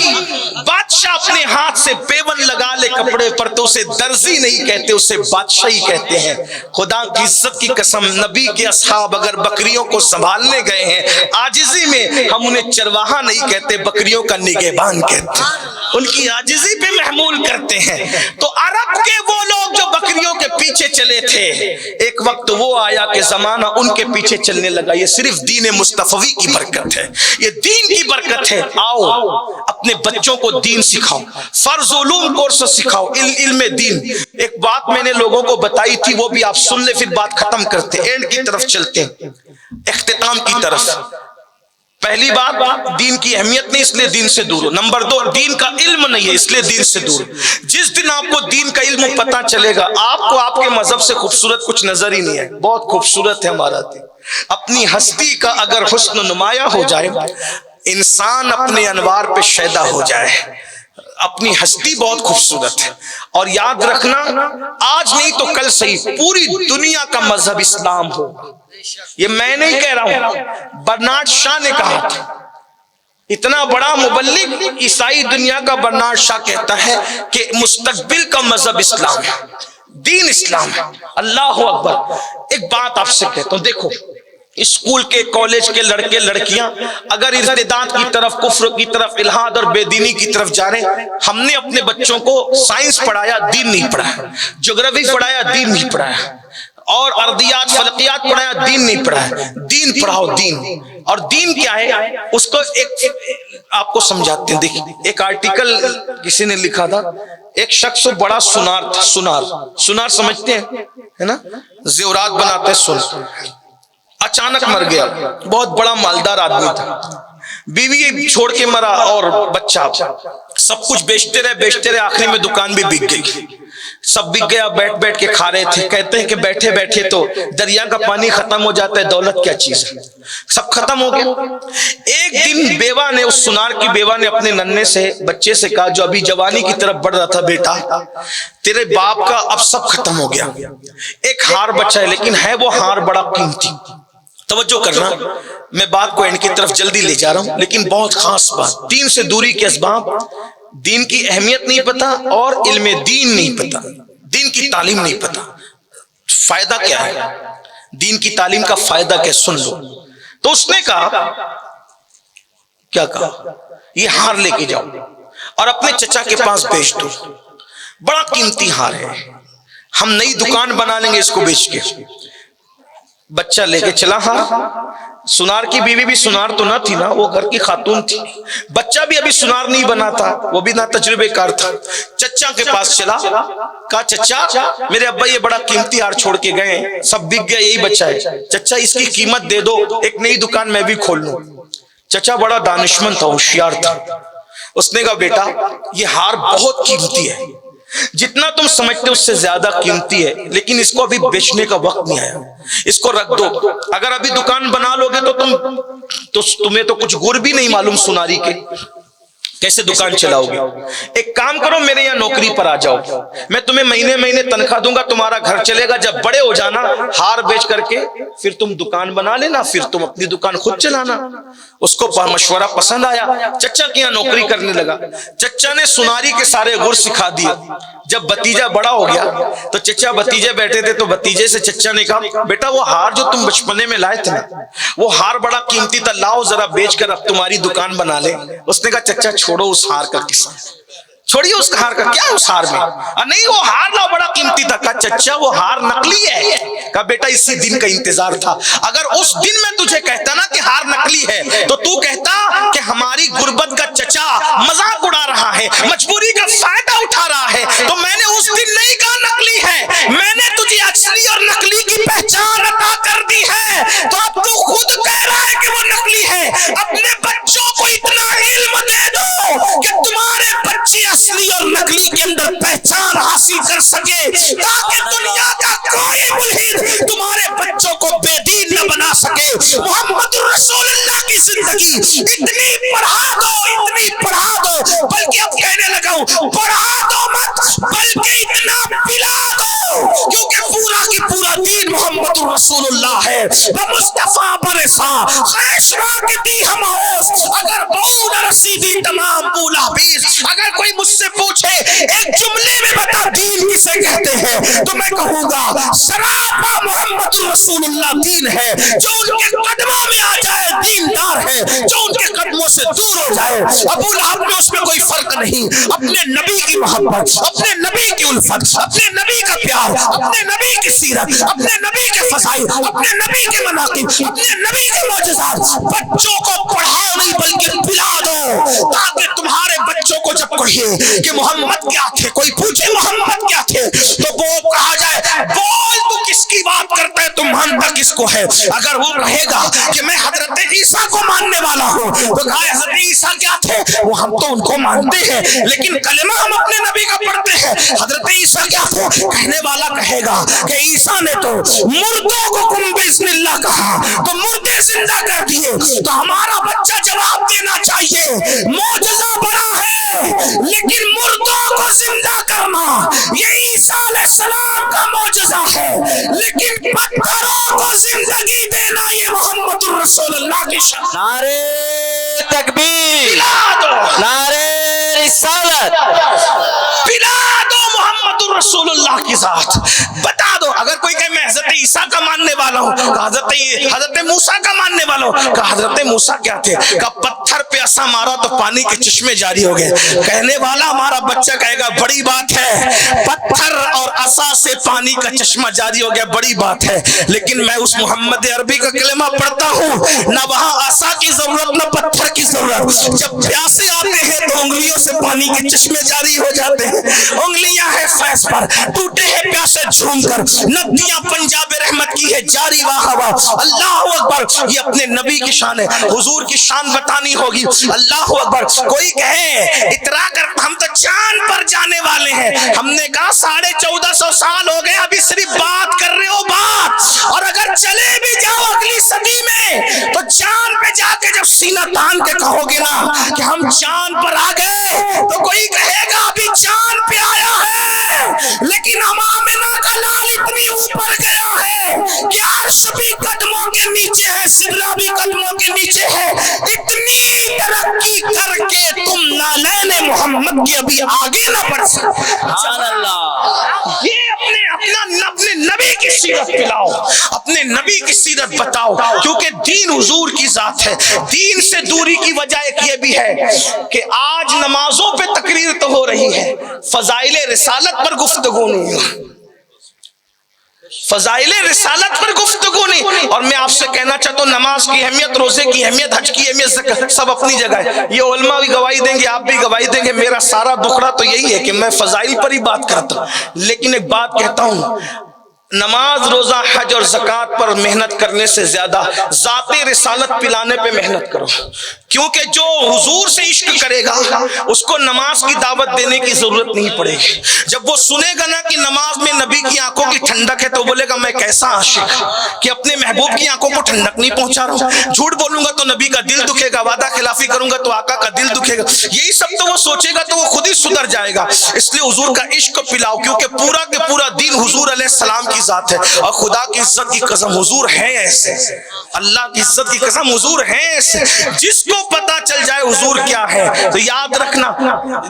بادشاہ اپنے ہاتھ سے پیون لگا لے کپڑے پر تو اسے درزی نہیں کہتے، اسے بادشاہ ہی کہتے ہیں۔ خدا کی عزت کی قسم، نبی کے اصحاب اگر بکریوں کو سنبھالنے گئے ہیں عاجزی میں، ہم انہیں چرواہا نہیں کہتے، بکریوں کا نگہبان کہتے ہیں، ان کی عاجزی پہ محمول کرتے ہیں۔ تو عرب کے وہ لوگ جو بکریوں کے پیچھے چلے تھے، ایک وقت وہ آیا کہ زمانہ ان کے پیچھے چلنے لگا۔ یہ صرف دین مصطفی کی برکت ہے، یہ دین کی برکت ہے۔ آؤ اپنے بچوں کو دین سکھاؤ، فرض علوم کورس سکھاؤ، علم دین۔ ایک بات میں نے لوگوں کو بتائی تھی، وہ بھی آپ سن لے، پھر بات ختم کرتے، اینڈ کی طرف چلتے ہیں، اختتام کی طرف۔ پہلی بات، دین کی اہمیت نہیں اس لیے دین سے دور ہو۔ نمبر دو، دین کا علم نہیں ہے اس لیے دین سے دور۔ جس دن آپ کو دین کا علم پتہ چلے گا، آپ کو آپ کے مذہب سے خوبصورت کچھ نظر ہی نہیں ہے۔ بہت خوبصورت ہے ہمارا دین۔ اپنی ہستی کا اگر حسن نمایاں ہو جائے، انسان اپنے انوار پہ شیدا ہو جائے، اپنی ہستی بہت خوبصورت ہے۔ اور یاد رکھنا، آج نہیں تو کل صحیح، پوری دنیا کا مذہب اسلام ہو۔ یہ میں نہیں کہہ رہا ہوں، برنارڈ شاہ نے کہا تھا، اتنا بڑا مبلغ عیسائی دنیا کا برنارڈ شاہ کہتا ہے کہ مستقبل کا مذہب اسلام ہے، دین اسلام ہے۔ اللہ اکبر۔ ایک بات آپ سے کہتا ہوں، دیکھو اسکول کے کالج کے لڑکے لڑکیاں اگر ارتداد کی طرف، کفر کی طرف، الحاد اور بے دینی کی طرف جا رہے ہیں، ہم نے اپنے بچوں کو سائنس پڑھایا، دین نہیں پڑھایا، جغرافی پڑھایا، دین نہیں پڑھایا، اور ارضیات فلکیات پڑھایا، دین نہیں پڑھایا۔ دین پڑھاؤ، دین۔ اور دین کیا ہے اس کو ایک آپ کو سمجھاتے ہیں۔ دیکھیں، ایک آرٹیکل کسی نے لکھا تھا، ایک شخص بڑا سنار تھا، سنار سمجھتے ہیں ہے نا، زیورات بناتے ہیں، اچانک مر گیا۔ بہت بڑا مالدار آدمی تھا، بیوی چھوڑ کے مرا اور بچہ، سب کچھ بیچتے رہے، آخری میں دکان بھی بک گئی، سب بک گیا، بیٹھ بیٹھ کے کھا رہے تھے۔ کہتے ہیں کہ بیٹھے بیٹھے تو دریا کا پانی ختم ہو جاتا ہے، دولت کیا چیز ہے، سب ختم ہو گیا۔ ایک دن بیوہ نے، اس سنار کی بیوہ نے اپنے ننھے سے بچے سے کہا، جو ابھی جوانی کی طرف بڑھ رہا تھا، بیٹا تیرے باپ کا اب سب ختم ہو گیا، ایک ہار بچا ہے، لیکن ہے وہ ہار بڑا قیمتی۔ توجہ کرنا، میں بات کو اینڈ کی طرف جلدی لے جا رہا ہوں، لیکن بہت خاص بات، دین سے دوری کے اسباب، دین کی اہمیت نہیں پتا اور علم دین نہیں پتا، دین کی تعلیم نہیں پتا۔ فائدہ کیا ہے دین کی تعلیم کا؟ فائدہ کیا؟ سن لو۔ تو اس نے کہا، کیا کہا؟ یہ ہار لے کے جاؤ اور اپنے چچا کے پاس بیچ دو، بڑا قیمتی ہار ہے، ہم نئی دکان بنا لیں گے اس کو بیچ کے۔ بچہ لے کے چلا ہار۔ سنار کی بیوی بھی سنار تو نہ تھی نا، وہ گھر کی خاتون تھی، بچہ بھی ابھی سنار نہیں بنا تھا، وہ بھی نہ تجربے کار تھا۔ چچا کے پاس چلا، کہا چچا میرے ابا یہ بڑا قیمتی ہار چھوڑ کے گئے، سب بک گیا، یہی بچہ ہے، چچا اس کی قیمت دے دو، ایک نئی دکان میں بھی کھول لوں۔ چچا بڑا دانشمند تھا، ہوشیار تھا، اس نے کہا بیٹا یہ ہار بہت قیمتی ہے، جتنا تم سمجھتے اس سے زیادہ قیمتی ہے، لیکن اس کو ابھی بیچنے کا وقت نہیں آیا، اس کو رکھ دو، اگر ابھی دکان بنا لو گے تو تمہیں تو کچھ گر بھی نہیں معلوم سناری کے، کیسے دکان چلاؤ گے؟ ایک کام کرو، میرے یہاں نوکری پر آ جاؤ، میں تمہیں مہینے مہینے تنخواہ دوں گا، تمہارا گھر چلے گا، جب بڑے ہو جانا ہار بیچ کر کے پھر تم دکان بنا لینا، پھر تم اپنی دکان خود چلانا۔ اس کو مشورہ پسند آیا، چچا کے یہاں نوکری کرنے لگا۔ چچا نے سناری کے سارے گر سکھا دیے۔ جب بھتیجا بڑا ہو گیا تو چچا بھتیجے بیٹھے تھے، تو بھتیجے سے چچا نے کہا بیٹا وہ ہار جو تم بچپنے میں لائے تھے نا، وہ ہار بڑا قیمتی تھا، لاؤ ذرا بیچ کر اب تمہاری دکان بنا لے۔ اس نے کہا چچا چھوڑو اس ہار کا قصہ، چھوڑیے اس ہار کا، کیا اس ہار میں؟ نہیں وہ ہار لاؤ بڑا قیمتی تھا۔ کہا چچا وہ ہار نقلی ہے۔ کہا بیٹا اسی دن کا انتظار تھا، اگر اس دن میں تجھے کہتا نا کہ ہار نقلی ہے تو تو کہتا کہ ہماری غربت کا چچا مذاق اڑا رہا ہے، مجبوری کا فائدہ اٹھا رہا ہے، تو میں نے اس دن نہیں کہا نقلی ہے، میں نے تجھے اصلی اور نقلی کی پہچان عطا کر دی ہے، تو اب تو خود کہہ رہا ہے کہ وہ نقلی ہے۔ اپنے بچوں کو اتنا علم دے دو کہ تمہارے بچے اصلی اور نقلی کے اندر پہچان حاصل کر سکے، تاکہ دنیا کا کوئی ملحد تمہارے بچوں کو بے دین نہ بنا سکے۔ محمد رسول اللہ کی اپنی زندگی اتنی پڑھا دو بلکہ اب کہنے لگا ہوں پڑھا دو مت بلکہ اتنا پلا دو، کیونکہ پورا کی پورا دین محمد رسول اللہ ہے۔ مصطفیٰ برسا خیشوا کے دی ہم ہوس، اگر بہو نہ رسیدی تمام بولا بیس۔ اگر کوئی مجھ سے پوچھے ایک جملے میں بتا دین کسے کہتے ہیں تو میں کہوں گا سراپا محمد رسول اللہ دین ہے۔ جو ان کے قدموں میں آ جائے دیندار ہے، جو ان کے قدموں سے دور ہو جائے ابو لہب میں اس میں کوئی فرق نہیں۔ اپنے نبی کی محبت، اپنے نبی کی الفت، اپنے نبی کا پیار، اپنے نبی کی سیرت، اپنے نبی کے فضائل، اپنے نبی کے مناقب، اپنے نبی کے معجزات بچوں کو پڑھاؤ نہیں بلکہ پلا دو، تاکہ تمہارے بچوں کو جب کہیے کہ محمد کیا تھے، کوئی پوچھے محمد کیا تھے تو وہ کہا جائے بول تو کس کی بات کرتا ہے، تو مانتا کس کو ہے؟ اگر وہ کہے گا کہ میں حضرت عیسیٰ کو ماننے والا ہوں تو کہا حضرت عیسیٰ کیا تھے، وہ ہم تو ان کو مانتے ہیں لیکن کلمہ ہم اپنے نبی کا پڑھتے ہیں۔ حضرت عیسیٰ کیا تھے؟ کہنے والا کہے گا کہ عیسیٰ نے تو مردوں کو قم بسم اللہ کہا تو مردے زندہ کر دیے، تو ہمارا بچہ جواب دینا چاہیے معجزہ بڑا ہے لیکن مردوں کو زندہ کرنا یہ عیسیٰ علیہ السلام کا معجزہ ہے، لیکن پتھروں کو زندگی دینا یہ محمد الرسول اللہ کی شان۔ نعرے تکبیر، نعرے رسالت، پلا دو محمد الرسول اللہ کی ذات، بتا دو۔ اگر کوئی کہے میں حضرت عیسیٰ کا ماننے والا ہوں، حضرت موسیٰ کا ماننے والا ہوں، کہ حضرت موسیٰ کیا تھے؟ کہ پتھر پہ عصا مارا تو پانی کے چشمے جاری ہو گئے۔ کہنے والا ہمارا بچہ کہے گا بڑی بات ہے، پتھر اور عصا سے پانی کا چشمہ جاری ہو گیا، بڑی بات ہے، لیکن میں اس محمد عربی کا کلمہ پڑھتا ہوں، نہ وہاں عصا کی ضرورت نہ پتھر کی ضرورت۔ جب پیاسے آتے ہیں تو انگلیوں سے پانی کے چشمے جاری ہو جاتے ہیں، انگلیاں ہیں فیض پر، ٹوٹے ہیں پیاسے جھوم کر، ندیاں پنجاب رحمت کی ہے جاری، واہ واہ اللہ اکبر۔ یہ اپنے نبی کی شان ہے، حضور کی شان بتانی ہوگی، اللہ اکبر۔ کوئی کہے اترا کر ہم تو چاند پر جانے والے ہیں، ہم نے کہا 1450 سال ہو گئے ابھی صرف بات کر رہے ہو بات، اور اگر چلے بھی جاؤ اگلی صدی میں تو چاند پہ جا کے جب سینہ تان کے کہو گے نا کہ ہم چاند پر آ گئے تو کوئی کہے گا ابھی چاند پہ آیا ہے لیکن امامنا کا لال اتنی اوپر گیا ہے کہ عرش بھی قدموں کے نیچے ہے، سدرہ بھی قدموں کے نیچے ہے، اتنی ترقی کر کے تم نالین محمد کی ابھی آگے نہ بڑھ سکتے۔ سبحان اللہ۔ یہ اپنے نبی کی سیرت پلاؤ، اپنے نبی کی سیرت بتاؤ، کیونکہ دین حضور کی ذات ہے۔ دین سے دوری کی وجہ ایک یہ بھی ہے کہ آج نمازوں پہ تقریر تو ہو رہی ہے، فضائل رسالت پر گفتگو نہیں ہے، فضائل رسالت پر گفتگو نہیں۔ اور میں آپ سے کہنا چاہتا ہوں نماز کی اہمیت، روزے کی اہمیت، حج کی اہمیت، زکات سب اپنی جگہ ہے، یہ علماء بھی گواہی دیں گے، آپ بھی گواہی دیں گے۔ میرا سارا دکھڑا تو یہی ہے کہ میں فضائل پر ہی بات کرتا ہوں، لیکن ایک بات کہتا ہوں، نماز روزہ حج اور زکات پر محنت کرنے سے زیادہ ذات رسالت پلانے پہ محنت کرو، کیونکہ جو حضور سے عشق کرے گا اس کو نماز کی دعوت دینے کی ضرورت نہیں پڑے گی۔ جب وہ سنے گا نا کہ نماز میں نبی کی آنکھوں کی ٹھنڈک ہے تو بولے گا میں کیسا عاشق کہ اپنے محبوب کی آنکھوں کو ٹھنڈک نہیں پہنچا رہا ہوں، جھوٹ بولوں گا تو نبی کا دل دکھے گا، وعدہ خلافی کروں گا تو آقا کا دل دکھے گا، یہی سب تو وہ سوچے گا تو وہ خود ہی سدھر جائے گا۔ اس لیے حضور کا عشق پلاؤ، کیونکہ پورا کے پورا دین حضور علیہ السلام کی ذات ہے، اور خدا کی عزت کی قسم حضور ہیں ایسے، اللہ کی عزت کی قسم حضور ہیں ایسے، جس کو پتا چل جائے حضور کیا ہے تو یاد رکھنا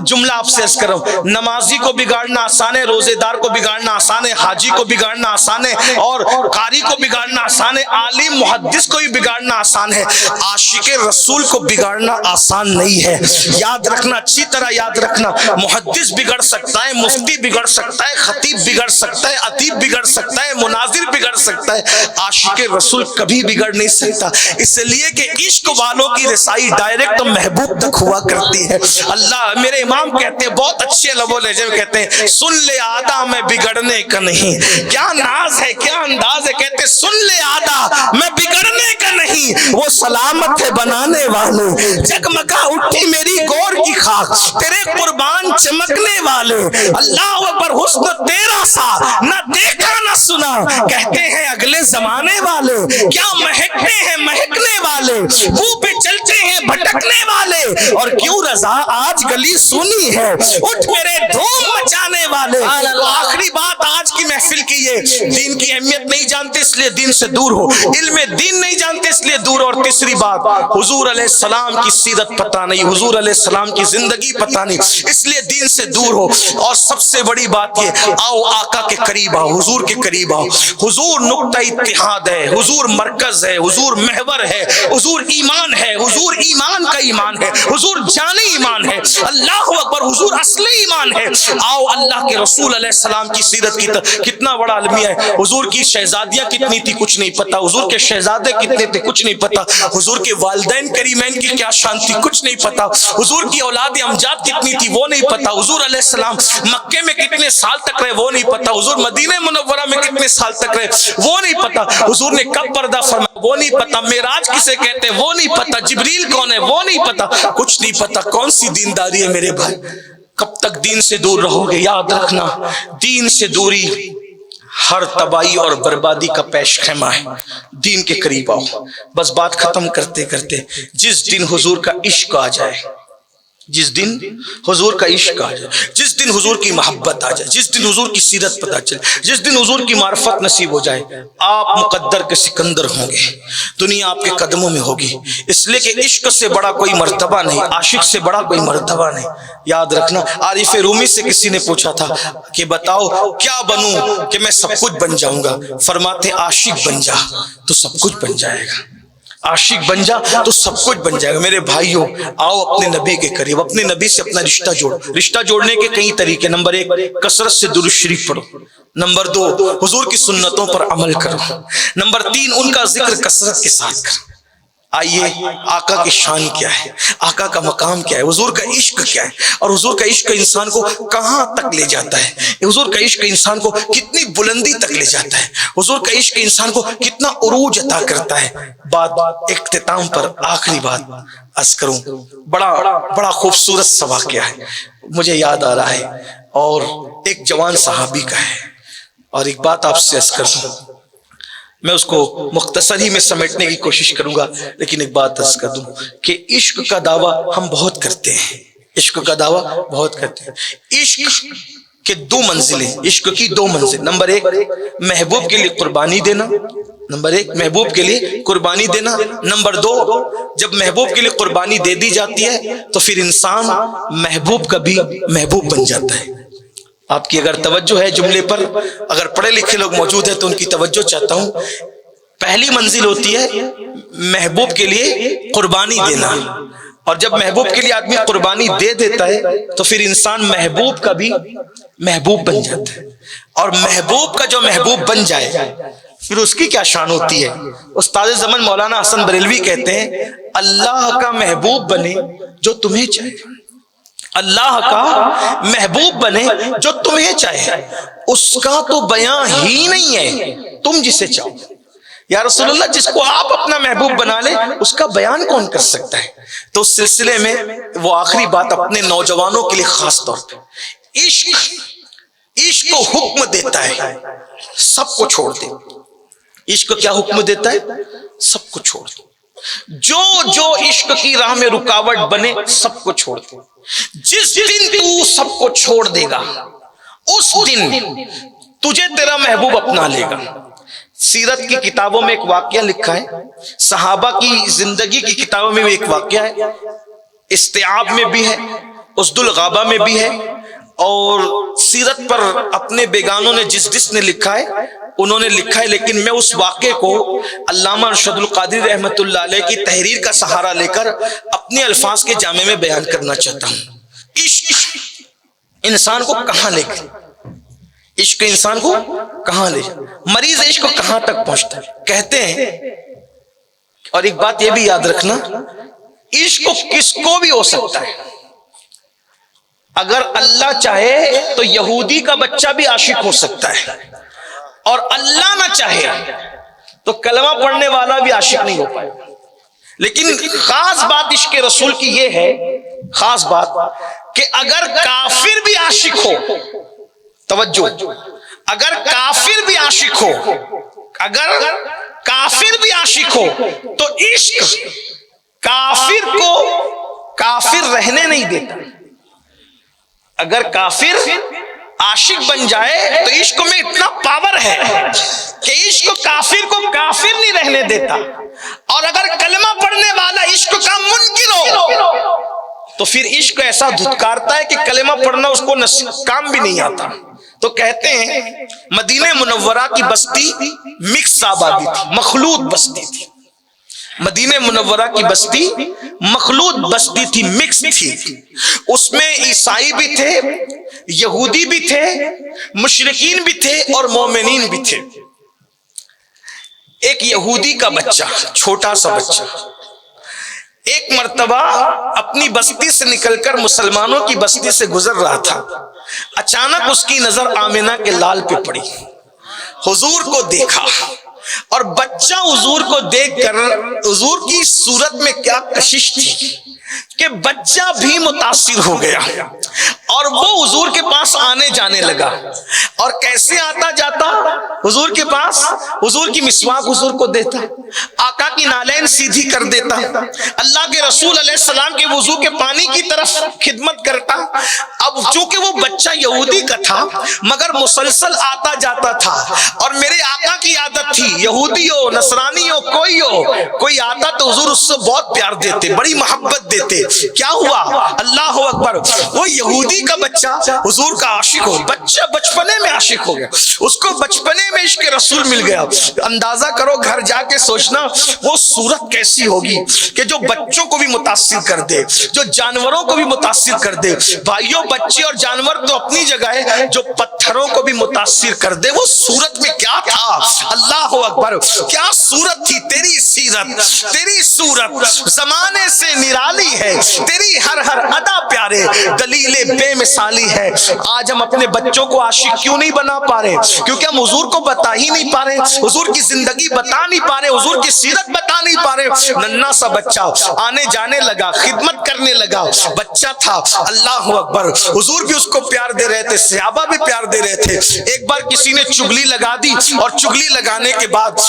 جملہ آپ سے عرض کروں، نمازی کو بگاڑنا آسان ہے، روزے دار کو بگاڑنا آسان ہے، حاجی کو بگاڑنا آسان ہے، اور قاری کو بگاڑنا آسان ہے، عالم محدث کو بھی بگاڑنا آسان ہے، عاشق رسول کو بگاڑنا آسان نہیں ہے۔ یاد رکھنا، اچھی طرح یاد رکھنا، محدث بگڑ سکتا ہے، مفتی بگڑ سکتا ہے، خطیب بگڑ سکتا ہے، ادیب بگڑ سکتا ہے، مناظر بگڑ سکتا ہے، عاشق رسول کبھی بگڑ نہیں سکتا، اس لیے کہ عشق والوں کی رسائی رسائی ڈائریکٹ محبوب تک ہوا کرتی ہے۔ اللہ میرے امام کہتے ہیں بہت اچھے لب و لہجے میں کہتے ہیں سن لے آدھا میں بگڑنے کا نہیں، کیا ناز ہے کیا انداز ہے، کہتے سن لے آدھا میں بگڑنے کا نہیں، وہ سلامت ہے بنانے والے، جگمگا اٹھی میری گور کی خاک تیرے قربان چمکنے والے، اللہ اکبر حسن تیرا سا نہ دیکھا نہ سنا، کہتے ہیں اگلے زمانے والے، کیا مہکتے ہیں مہکنے والے، وہ پہ چلتے ہیں بھٹکنے والے، اور کیوں رضا آج گلی سنی ہے، اٹھ میرے دھوم مچانے والے۔ تو آخری بات آج کی محفل کی یہ، دین کی اہمیت نہیں جانتے اس لیے دین سے دور ہو، علم دین نہیں جانتے اس لیے دور ہو، اور تیسری بات حضور علیہ السلام کی سیرت پتہ نہیں، حضور علیہ السلام کی زندگی پتہ نہیں اس لیے دین سے دور ہو، اور سب سے بڑی بات یہ آؤ آقا کے قریب آؤ، حضور کے قریب آؤ، حضور نقطہ اتحاد ہے، حضور مرکز ہے، حضور محور ہے، حضور ایمان ہے، حضور ایمان کا ایمان ہے، حضور جانی ایمان ہے، اللہ اکبر حضور اصل ایمان ہے۔ آؤ اللہ کے رسول علیہ السلام کی سیرت کی کتنا بڑا المیہ ہے، حضور کی شہزادیاں کتنی تھی کچھ نہیں پتا، حضور کے شہزادے کتنے تھے کچھ نہیں پتا، حضور کے والدین کریمین کی کیا شان تھی کچھ نہیں پتا، حضور کی اولاد امجاد کتنی تھی وہ نہیں پتا، حضور علیہ السلام مکے میں کتنے سال تک رہے وہ نہیں پتا، حضور مدینہ منورہ میں کتنے سال تک رہے وہ نہیں پتا، حضور نے کب پردہ فرمایا وہ نہیں پتا، معراج کسے کہتے ہیں وہ نہیں پتا، جبریل کون ہے وہ نہیں پتا، کچھ نہیں پتا۔ کون سی دینداری ہے میرے بھائی؟ کب تک دین سے دور رہو گے؟ یاد رکھنا دین سے دوری ہر تباہی اور بربادی کا پیش خیمہ ہے، دین کے قریب آؤ۔ بس بات ختم کرتے کرتے، جس دن حضور کا عشق آ جائے، جس دن حضور کا عشق آ جائے، جس دن حضور کی محبت آ جائے، جس دن حضور کی سیرت پتہ چلے، جس دن حضور کی معرفت نصیب ہو جائے، آپ مقدر کے سکندر ہوں گے، دنیا آپ کے قدموں میں ہوگی، اس لیے کہ عشق سے بڑا کوئی مرتبہ نہیں، عاشق سے بڑا کوئی مرتبہ نہیں۔ یاد رکھنا عارف رومی سے کسی نے پوچھا تھا کہ بتاؤ کیا بنوں کہ میں سب کچھ بن جاؤں گا، فرماتے عاشق بن جا تو سب کچھ بن جائے گا، عاشق بن جا تو سب کچھ بن جائے گا۔ میرے بھائیوں آؤ اپنے نبی کے قریب، اپنے نبی سے اپنا رشتہ جوڑو۔ رشتہ جوڑنے کے کئی طریقے، نمبر 1 کثرت سے درود شریف پڑھو، نمبر 2 حضور کی سنتوں پر عمل کرو، نمبر 3 ان کا ذکر کثرت کے ساتھ کرو۔ آئیے آقا کی شان کیا ہے، آقا کا مقام کیا ہے، حضور کا عشق کیا ہے، اور حضور کا عشق انسان کو کہاں تک لے جاتا ہے، حضور کا عشق انسان کو کتنی بلندی تک لے جاتا ہے، حضور کا عشق انسان کو کتنا عروج عطا کرتا ہے۔ بات اختتام پر آخری بات عرض کروں، بڑا خوبصورت سا واقعہ ہے مجھے یاد آ رہا ہے، اور ایک جوان صحابی کا ہے، اور ایک بات آپ سے عرض کر دوں، میں اس کو مختصر ہی میں سمیٹنے کی کوشش کروں گا، لیکن ایک بات عرض کر دوں کہ عشق کا دعویٰ ہم بہت کرتے ہیں، عشق کا دعویٰ بہت کرتے ہیں۔ عشق کے 2 منزلیں، عشق کی 2 منزل، نمبر 1 محبوب کے لیے قربانی دینا، نمبر 1 محبوب کے لیے قربانی دینا، نمبر 2 جب محبوب کے لیے قربانی دے دی جاتی ہے تو پھر انسان محبوب کا بھی محبوب بن جاتا ہے۔ آپ کی اگر توجہ ہے جملے پر، اگر پڑھے لکھے لوگ موجود ہیں تو ان کی توجہ چاہتا ہوں۔ پہلی منزل ہوتی ہے محبوب کے لیے قربانی دینا، اور جب محبوب کے لیے آدمی قربانی دے دیتا ہے تو پھر انسان محبوب کا بھی محبوب بن جاتا ہے، اور محبوب کا جو محبوب بن جائے پھر اس کی کیا شان ہوتی ہے۔ استاد زمن مولانا حسن بریلوی کہتے ہیں اللہ کا محبوب بنے جو تمہیں چاہے، اللہ کا محبوب بنے جو تمہیں چاہے، اس کا تو بیان ہی نہیں ہے تم جسے چاہو۔ یا رسول اللہ جس کو آپ اپنا محبوب بنا لیں اس کا بیان کون کر سکتا ہے؟ تو اس سلسلے میں وہ آخری بات اپنے نوجوانوں کے لیے خاص طور پہ، عشق کو حکم دیتا ہے سب کو چھوڑ دے۔ عشق کیا حکم دیتا ہے؟ سب کو چھوڑ دو، جو عشق کی راہ میں رکاوٹ بنے سب کو چھوڑ دو۔ جس دن تو سب کو چھوڑ دے گا اس دن تجھے تیرا محبوب اپنا لے گا۔ سیرت کی کتابوں میں ایک واقعہ لکھا ہے، صحابہ کی زندگی کی کتابوں میں بھی ایک واقعہ ہے، استیعاب میں بھی ہے، اسد الغابہ میں بھی ہے، اور سیرت پر اپنے بیگانوں نے جس نے لکھا ہے انہوں نے لکھا ہے، لیکن میں اس واقعے کو علامہ ارشد القادری رحمۃ اللہ علیہ کی تحریر کا سہارا لے کر اپنے الفاظ کے جامع میں بیان کرنا چاہتا ہوں۔ عشق انسان کو کہاں لے گئے، عشق انسان کو کہاں لے جائے، مریض عشق کہاں تک پہنچتا ہے۔ کہتے ہیں، اور ایک بات یہ بھی یاد رکھنا، عشق کس کو بھی ہو سکتا ہے. اگر اللہ چاہے تو یہودی کا بچہ بھی عاشق ہو سکتا ہے، اور اللہ نہ چاہے تو کلمہ پڑھنے والا بھی عاشق نہیں ہو پائے. لیکن خاص بات عشق رسول کی یہ ہے، خاص بات کہ اگر کافر بھی عاشق ہو، توجہ، اگر کافر بھی عاشق ہو، اگر کافر بھی عاشق ہو تو عشق کافر کو کافر رہنے نہیں دیتا. اگر کافر عاشق بن جائے تو عشق میں اتنا پاور ہے کہ عشق کافر کو کافر نہیں رہنے دیتا. اور اگر کلمہ پڑھنے والا عشق کا منکر ہو تو پھر عشق ایسا دھتکارتا ہے کہ کلمہ پڑھنا اس کو کام بھی نہیں آتا. تو کہتے ہیں مدینہ منورہ کی بستی مکس آبادی تھی، مخلوط بستی تھی. مدینہ منورہ کی بستی مخلوط بستی تھی، مکس تھی. اس میں عیسائی بھی تھے، یہودی بھی تھے، مشرکین بھی تھے اور مومنین بھی تھے. ایک یہودی کا بچہ، چھوٹا سا بچہ، ایک مرتبہ اپنی بستی سے نکل کر مسلمانوں کی بستی سے گزر رہا تھا. اچانک اس کی نظر آمنہ کے لال پہ پڑی، حضور کو دیکھا، اور بچہ حضور کو دیکھ کر حضور کی صورت میں کیا کشش تھی کہ بچہ بھی متاثر ہو گیا اور وہ حضور کے پاس آنے جانے لگا. اور کیسے آتا جاتا حضور کے پاس؟ حضور کی مسواک حضور کو دیتا، آقا کی نالین سیدھی کر دیتا، اللہ کے رسول علیہ السلام کے وضو کے پانی کی طرف خدمت کرتا. اب چونکہ وہ بچہ یہودی کا تھا مگر مسلسل آتا جاتا تھا، اور میرے آقا کی عادت تھی، یہودی ہو نصرانی ہو کوئی آتا تو حضور اس سے بہت پیار دیتے، بڑی محبت دیتے. کیا ہوا؟ اللہ اکبر، وہ یہودی کا بچہ حضور کا عاشق ہو، بچہ بچپنے میں عاشق ہو گیا، اس کو بچپنے میں عشق رسول مل گیا. اندازہ کرو گھر جا کے سوچنا وہ صورت کیسی ہوگی کہ جو بچوں کو بھی متاثر کر دے، جو جانوروں کو بھی متاثر کر دے. بھائیوں، بچے اور جانور تو اپنی جگہ ہے، جو پتھروں کو بھی متاثر کر دے. وہ صورت میں کیا تھا؟ اللہ اکبر، کیا صورت تھی تیری سیرت، تیری صورت زمانے سے نرالی ہے، تیری ہر ادا پیارے، دلیل بے مثالی ہے. آج ہم اپنے بچوں کو عاشق کیوں نہیں بنا پا رہے؟ کیونکہ ہم حضور کو بتا ہی نہیں پا رہے، حضور کی زندگی بتا نہیں پا رہے، حضور کی سیرت بتا نہیں پا رہے. ننھا سا بچہ آنے جانے لگا، خدمت کرنے لگا، بچہ تھا. اللہ اکبر، حضور بھی اس کو پیار دے رہے تھے، صحابہ بھی پیار دے رہے تھے. ایک بار کسی نے چگلی لگا دی، اور چگلی لگانے کے بعد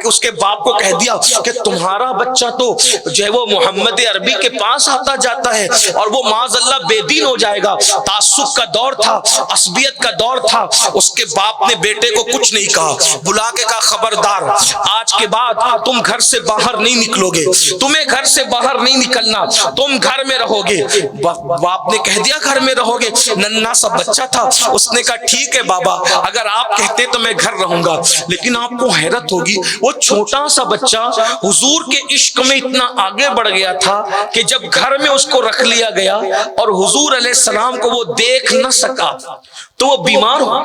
اس کے باپ کو کہہ دیا کہ تمہارا بچہ تو جو ہے وہ محمد عربی کے پاس آتا جاتا ہے اور وہ معاذ اللہ بے دین ہو جائے گا. تعصب کا دور تھا، عصبیت کا دور تھا. اس کے باپ نے بیٹے کو کچھ نہیں کہا، بلا کے کہا خبردار، آج کے بعد تم گھر سے باہر نہیں نکلو گے، تمہیں گھر سے باہر نہیں نکلنا، تم گھر میں رہو گے. باپ نے کہہ دیا گھر میں رہو گے. ننھا سا بچہ تھا، اس نے کہا ٹھیک ہے بابا، اگر آپ کہتے تو میں گھر رہوں گا. لیکن آپ کو حیرت ہوگی، وہ چھوٹا سا بچہ حضور کے عشق میں اتنا آگے بڑھ گیا تھا کہ جب گھر میں اس کو رکھ لیا گیا اور حضور علیہ السلام کو وہ دیکھ نہ سکا تو وہ بیمار ہو،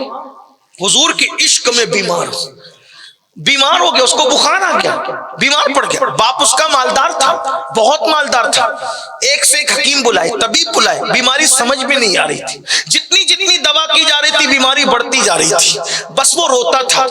حضور کے عشق میں بیمار ہو گیا، اس کو بخار آ گیا، بیمار پڑ گیا. باپ اس کا مالدار تھا، بہت مالدار تھا. ایک سے ایک حکیم بلائے، طبیب بلائے، بیماری سمجھ میں نہیں آ رہی تھی. جتنی دوا کی جا رہی تھی بیماری بڑھتی جا رہی تھی. بس وہ روتا تھا.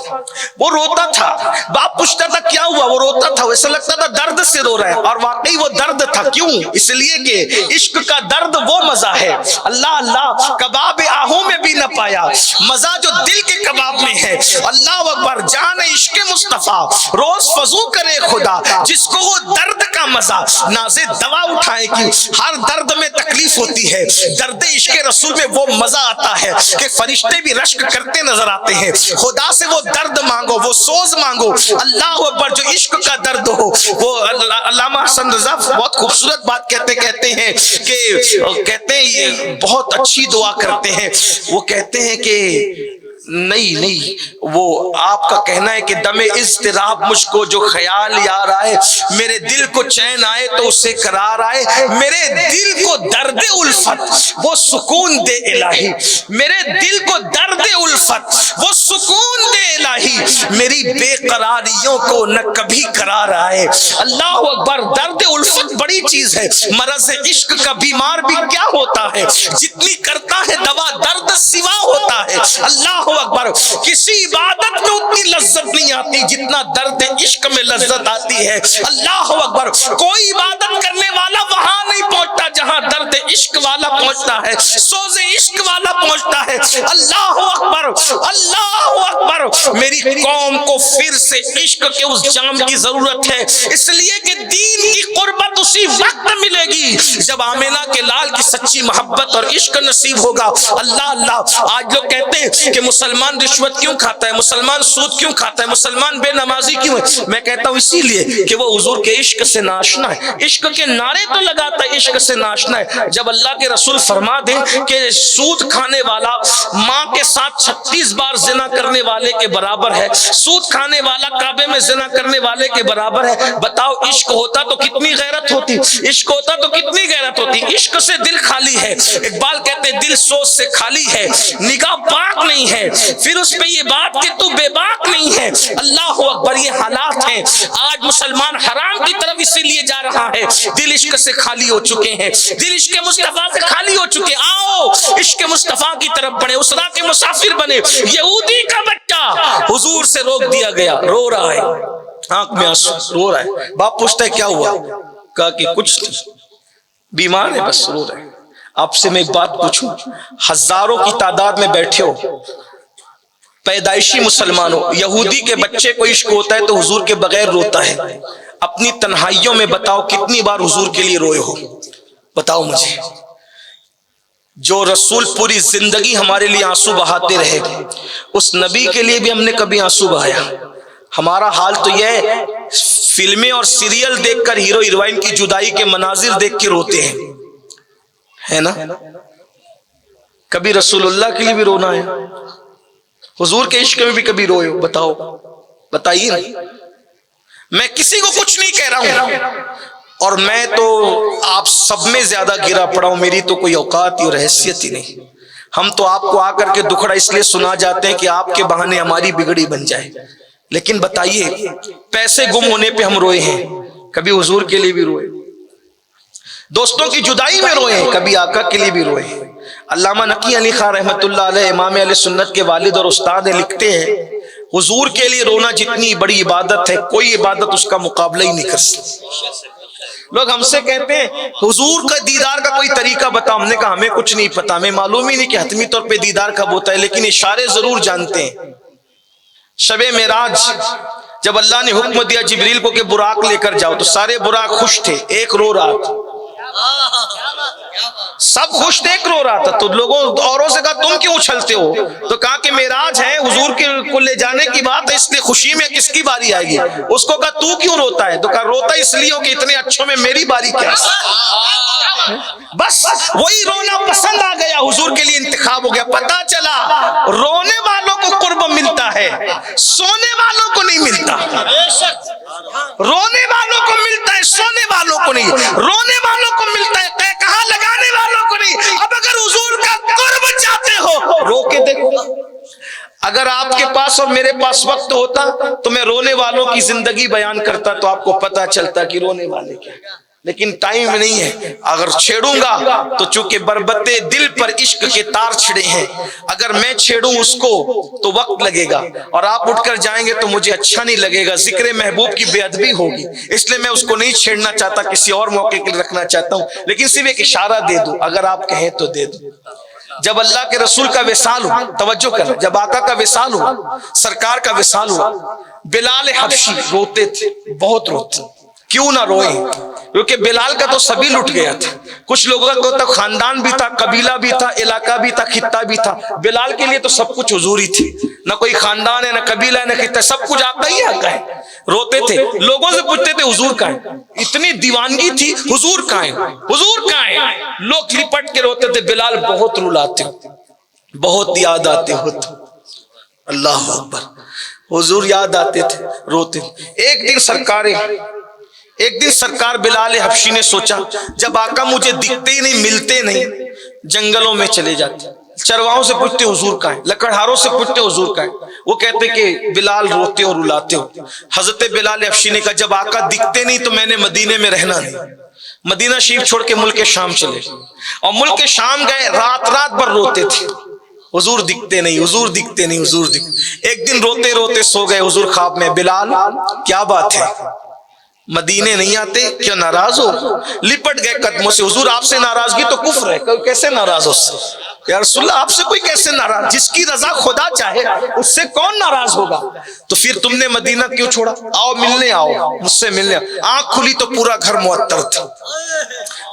باپ پوچھتا تھا کیا ہوا؟ وہ روتا تھا، ایسا لگتا تھا درد سے رو رہا ہے، اور واقعی وہ درد تھا. کیوں؟ اس لیے کہ عشق کا درد وہ مزہ ہے، اللہ کباب آہوں میں بھی نہ پایا، مزہ جو دل کے کباب میں ہے. اللہ اکبر، جان عشق مصطفیٰ روز فضو کرے خدا، جس کو وہ درد کا مزہ نازے دوا اٹھائے کی. ہر درد میں تکلیف ہوتی ہے، درد عشق رسول میں وہ مزہ آتا ہے کہ فرشتے بھی رشک کرتے نظر آتے ہیں. خدا سے وہ درد مانگو، وہ سوز مانگو. اللہ اکبر، جو عشق کا درد ہو. وہ علامہ حسن رضا بہت خوبصورت بات کہتے ہیں کہ کہتے ہیں یہ بہت اچھی دعا کرتے ہیں. وہ کہتے ہیں کہ نہیں وہ آپ کا کہنا ہے کہ دم اضطراب مجھ کو جو خیال یار آئے، میرے دل کو چین آئے تو اسے قرار آئے، میرے دل کو درد الفت وہ سکون دے الہی، میرے دل کو درد الفت وہ سکون دے الہی، میری بے قراریوں کو نہ کبھی قرار آئے۔ اللہ اکبر، درد الفت بڑی چیز ہے۔ مرض عشق کا بیمار بھی کیا ہوتا ہے، جتنی کرتا ہے دوا درد سوا ہوتا ہے۔ اللہ اکبر، کسی عبادت میں اتنی لذت نہیں آتی جتنا درد عشق میں لذت آتی ہے۔ اللہ اکبر، کوئی عبادت کرنے والا وہاں نہیں پہنچتا جہاں درد عشق والا پہنچتا ہے، سوز عشق والا پہنچتا ہے۔ اللہ اکبر، اللہ اکبر، میری قوم کو پھر سے عشق کے اس جام کی ضرورت ہے، اس لیے کہ دین کی قربت اسی وقت ملے گی جب آمینہ کے لال کی سچی محبت اور عشق نصیب ہوگا۔ اللہ اللہ، آج لوگ کہتے ہیں کہ مسلمان رشوت کیوں کھاتا ہے، مسلمان سود کیوں کھاتا ہے، مسلمان بے نمازی کیوں ہے؟ میں کہتا ہوں اسی لیے کہ وہ حضور کے عشق سے ناشنا ہے، عشق کے نعرے تو لگاتا ہے، عشق سے ناشنا ہے۔ جب اللہ کے رسول فرما دیں کہ سود کھانے والا ماں کے ساتھ 36 بار زنا کرنے والے کے برابر ہے، سود کھانے والا کعبے میں زنا کرنے والے کے برابر ہے، بتاؤ عشق ہوتا تو کتنی غیرت ہوتی، عشق ہوتا تو کتنی غیرت ہوتی۔ عشق سے دل خالی ہے، اقبال کہتے ہیں دل سوچ سے خالی ہے، نگاہ پاک نہیں ہے، پھر اس پہ یہ بات کہ تو بے باک نہیں ہے۔ اللہ اکبر، یہ حالات ہیں۔ آج مسلمان حرام کی طرف اسی لیے جا رہا ہے، دل عشق سے خالی ہو چکے ہیں، دل عشق مصطفیٰ سے خالی ہو چکے۔ آؤ عشق مصطفیٰ کی طرف بڑھے، اسرا کے مسافر بنے۔ یہودی کا بچہ حضور سے روک دیا گیا، رو رہا ہے، آنکھ میں آنسو، رو رہا ہے۔ باپ پوچھتا ہے کیا ہوا؟ کہا کہ کچھ بیمار ہے، بس رو رہا ہے۔ آپ سے میں ایک بات پوچھوں، ہزاروں کی تعداد میں بیٹھے ہو، پیدائشی مسلمان ہو، یہودی کے بچے کو عشق ہوتا ہے تو حضور کے بغیر روتا ہے، اپنی تنہائیوں میں بتاؤ کتنی بار حضور کے لیے روئے ہو؟ بتاؤ مجھے۔ جو رسول پوری زندگی ہمارے لیے آنسو بہاتے رہے، اس نبی کے لیے بھی ہم نے کبھی آنسو بہایا؟ ہمارا حال تو یہ ہے، فلمیں اور سیریل دیکھ کر ہیرو ہیروئن کی جدائی کے مناظر دیکھ کے روتے ہیں، ہے نا؟ کبھی رسول اللہ کے لیے بھی رونا ہے؟ حضور کے عشق میں بھی کبھی روئے ہو؟ بتاؤ، بتائیے۔ میں کسی کو کچھ نہیں کہہ رہا ہوں، اور میں تو آپ سب میں زیادہ گرا پڑا ہوں، میری تو کوئی اوقات اور حیثیت ہی نہیں۔ ہم تو آپ کو آ کر کے دکھڑا اس لیے سنا جاتے ہیں کہ آپ کے بہانے ہماری بگڑی بن جائے۔ لیکن بتائیے، پیسے گم ہونے پہ ہم روئے ہیں، کبھی حضور کے لیے بھی روئے؟ دوستوں کی جدائی میں روئے ہیں، کبھی آقا کے لیے بھی روئے ہیں۔ علامہ نقی علی خان رحمۃ اللہ علیہ، امام اہل سنت کے والد اور استاد ہیں، لکھتے ہیں حضور کے لیے رونا جتنی بڑی عبادت ہے، کوئی عبادت اس کا مقابلہ ہی نہیں کر سکتی۔ لوگ ہم سے کہتے ہیں حضور کا دیدار کا کوئی طریقہ بتا، ہم نے کہا ہمیں کچھ نہیں پتا، ہمیں معلوم ہی نہیں کہ حتمی طور پہ دیدار کب ہوتا ہے، لیکن اشارے ضرور جانتے ہیں۔ شب معراج جب اللہ نے حکم دیا جبریل کو کہ براق لے کر جاؤ، تو سارے براق خوش تھے، ایک رو رہا تھا، سب خوش تھے، ایک رو رہا تھا۔ تو لوگوں اوروں سے کہا تم کیوں اچھلتے ہو؟ تو کہا کہ معراج ہے، حضور کو لے جانے کی بات ہے، اس لیے خوشی میں کس کی باری آئے گی؟ اس کو کہا تو کیوں روتا ہے؟ تو کہا روتا اس لیے کہ اتنے اچھوں میں میری باری کیا ہے؟ بس وہی رونا پسند آ گیا، حضور کے لیے انتخاب ہو گیا۔ پتا چلا رونے والوں کو قرب ملتا ہے، سونے والوں کو نہیں ملتا۔ رونے والوں کو ملتا ہے، سونے والوں کو نہیں۔ رونے والوں کو ملتا ہے، کہاں لگانے والوں کو نہیں۔ اب اگر حضور کا قرب چاہتے ہو، رو کے دیکھو۔ اگر آپ کے پاس اور میرے پاس وقت ہوتا تو میں رونے والوں کی زندگی بیان کرتا تو آپ کو پتا چلتا کہ رونے والے کیا، لیکن ٹائم نہیں ہے۔ اگر چھیڑوں گا تو چونکہ بربتے دل پر عشق کے تار چھڑے ہیں، اگر میں چھیڑوں اس کو تو وقت لگے گا، اور آپ اٹھ کر جائیں گے تو مجھے اچھا نہیں لگے گا، ذکر محبوب کی بے ادبی ہوگی، اس لیے میں اس کو نہیں چھیڑنا چاہتا، کسی اور موقع کے لیے رکھنا چاہتا ہوں، لیکن صرف ایک اشارہ دے دوں، اگر آپ کہیں تو دے دوں۔ جب اللہ کے رسول کا وصال ہوا، توجہ کرنا، جب آقا کا وصال ہوا، سرکار کا وصال ہوا، بلال حبشی روتے تھے، بہت روتے۔ کیوں نہ روئیں؟ کیونکہ بلال کا تو سبھی لٹ گیا تھا، کچھ لوگوں کا تو خاندان بھی تھا، قبیلہ بھی تھا، علاقہ بھی تھا، خطہ بھی تھا۔ بلال کے لیے تو سب کچھ حضور ہی تھی، نہ کوئی خاندان ہے، نہ قبیلہ ہے، نہ خطہ، سب کچھ آقا ہی آقا ہے۔ روتے تھے، لوگوں سے پوچھتے تھے حضور کہاں ہے؟ اتنی دیوانگی تھی، حضور کہاں ہے، حضور کہاں ہے؟ لوگ لپٹ کے روتے تھے۔ بلال بہت رلاتے، بہت یاد آتے ہوتے۔ اللہ اکبر. حضور یاد آتے تھے, روتے تھے. ایک دن سرکار بلال حبشی نے سوچا جب آقا مجھے دکھتے ہی نہیں, ملتے نہیں, جنگلوں میں چلے جاتے, چرواہوں سے پوچھتے حضور کہاں ہے, لکڑہاروں سے پوچھتے حضور کہاں ہے, وہ کہتے کہ بلال روتے اور رلاتے ہو. حضرت بلال حبشی نے کہا جب آقا دکھتے نہیں تو میں نے مدینے میں رہنا نہیں. مدینہ شریف چھوڑ کے ملک شام چلے, اور ملک شام گئے, رات بھر روتے تھے, حضور دکھتے نہیں, حضور دکھتے نہیں, حضور دکھتے. ایک دن روتے روتے سو گئے حضور خواب میں, بلال کیا بات ہے, مدینے نہیں آتے, کیا ناراض ہو؟ لپٹ گئے قدموں سے. حضور آپ سے ناراضگی تو کفر ہے, کیسے ناراض ہو؟ یا رسول اللہ آپ سے کوئی کیسے ناراض, جس کی رضا خدا چاہے اس سے کون ناراض ہوگا؟ تو پھر تم نے مدینہ کیوں چھوڑا؟ آؤ ملنے, آؤ مجھ سے ملنے. آنکھ کھلی تو پورا گھر معطر تھا,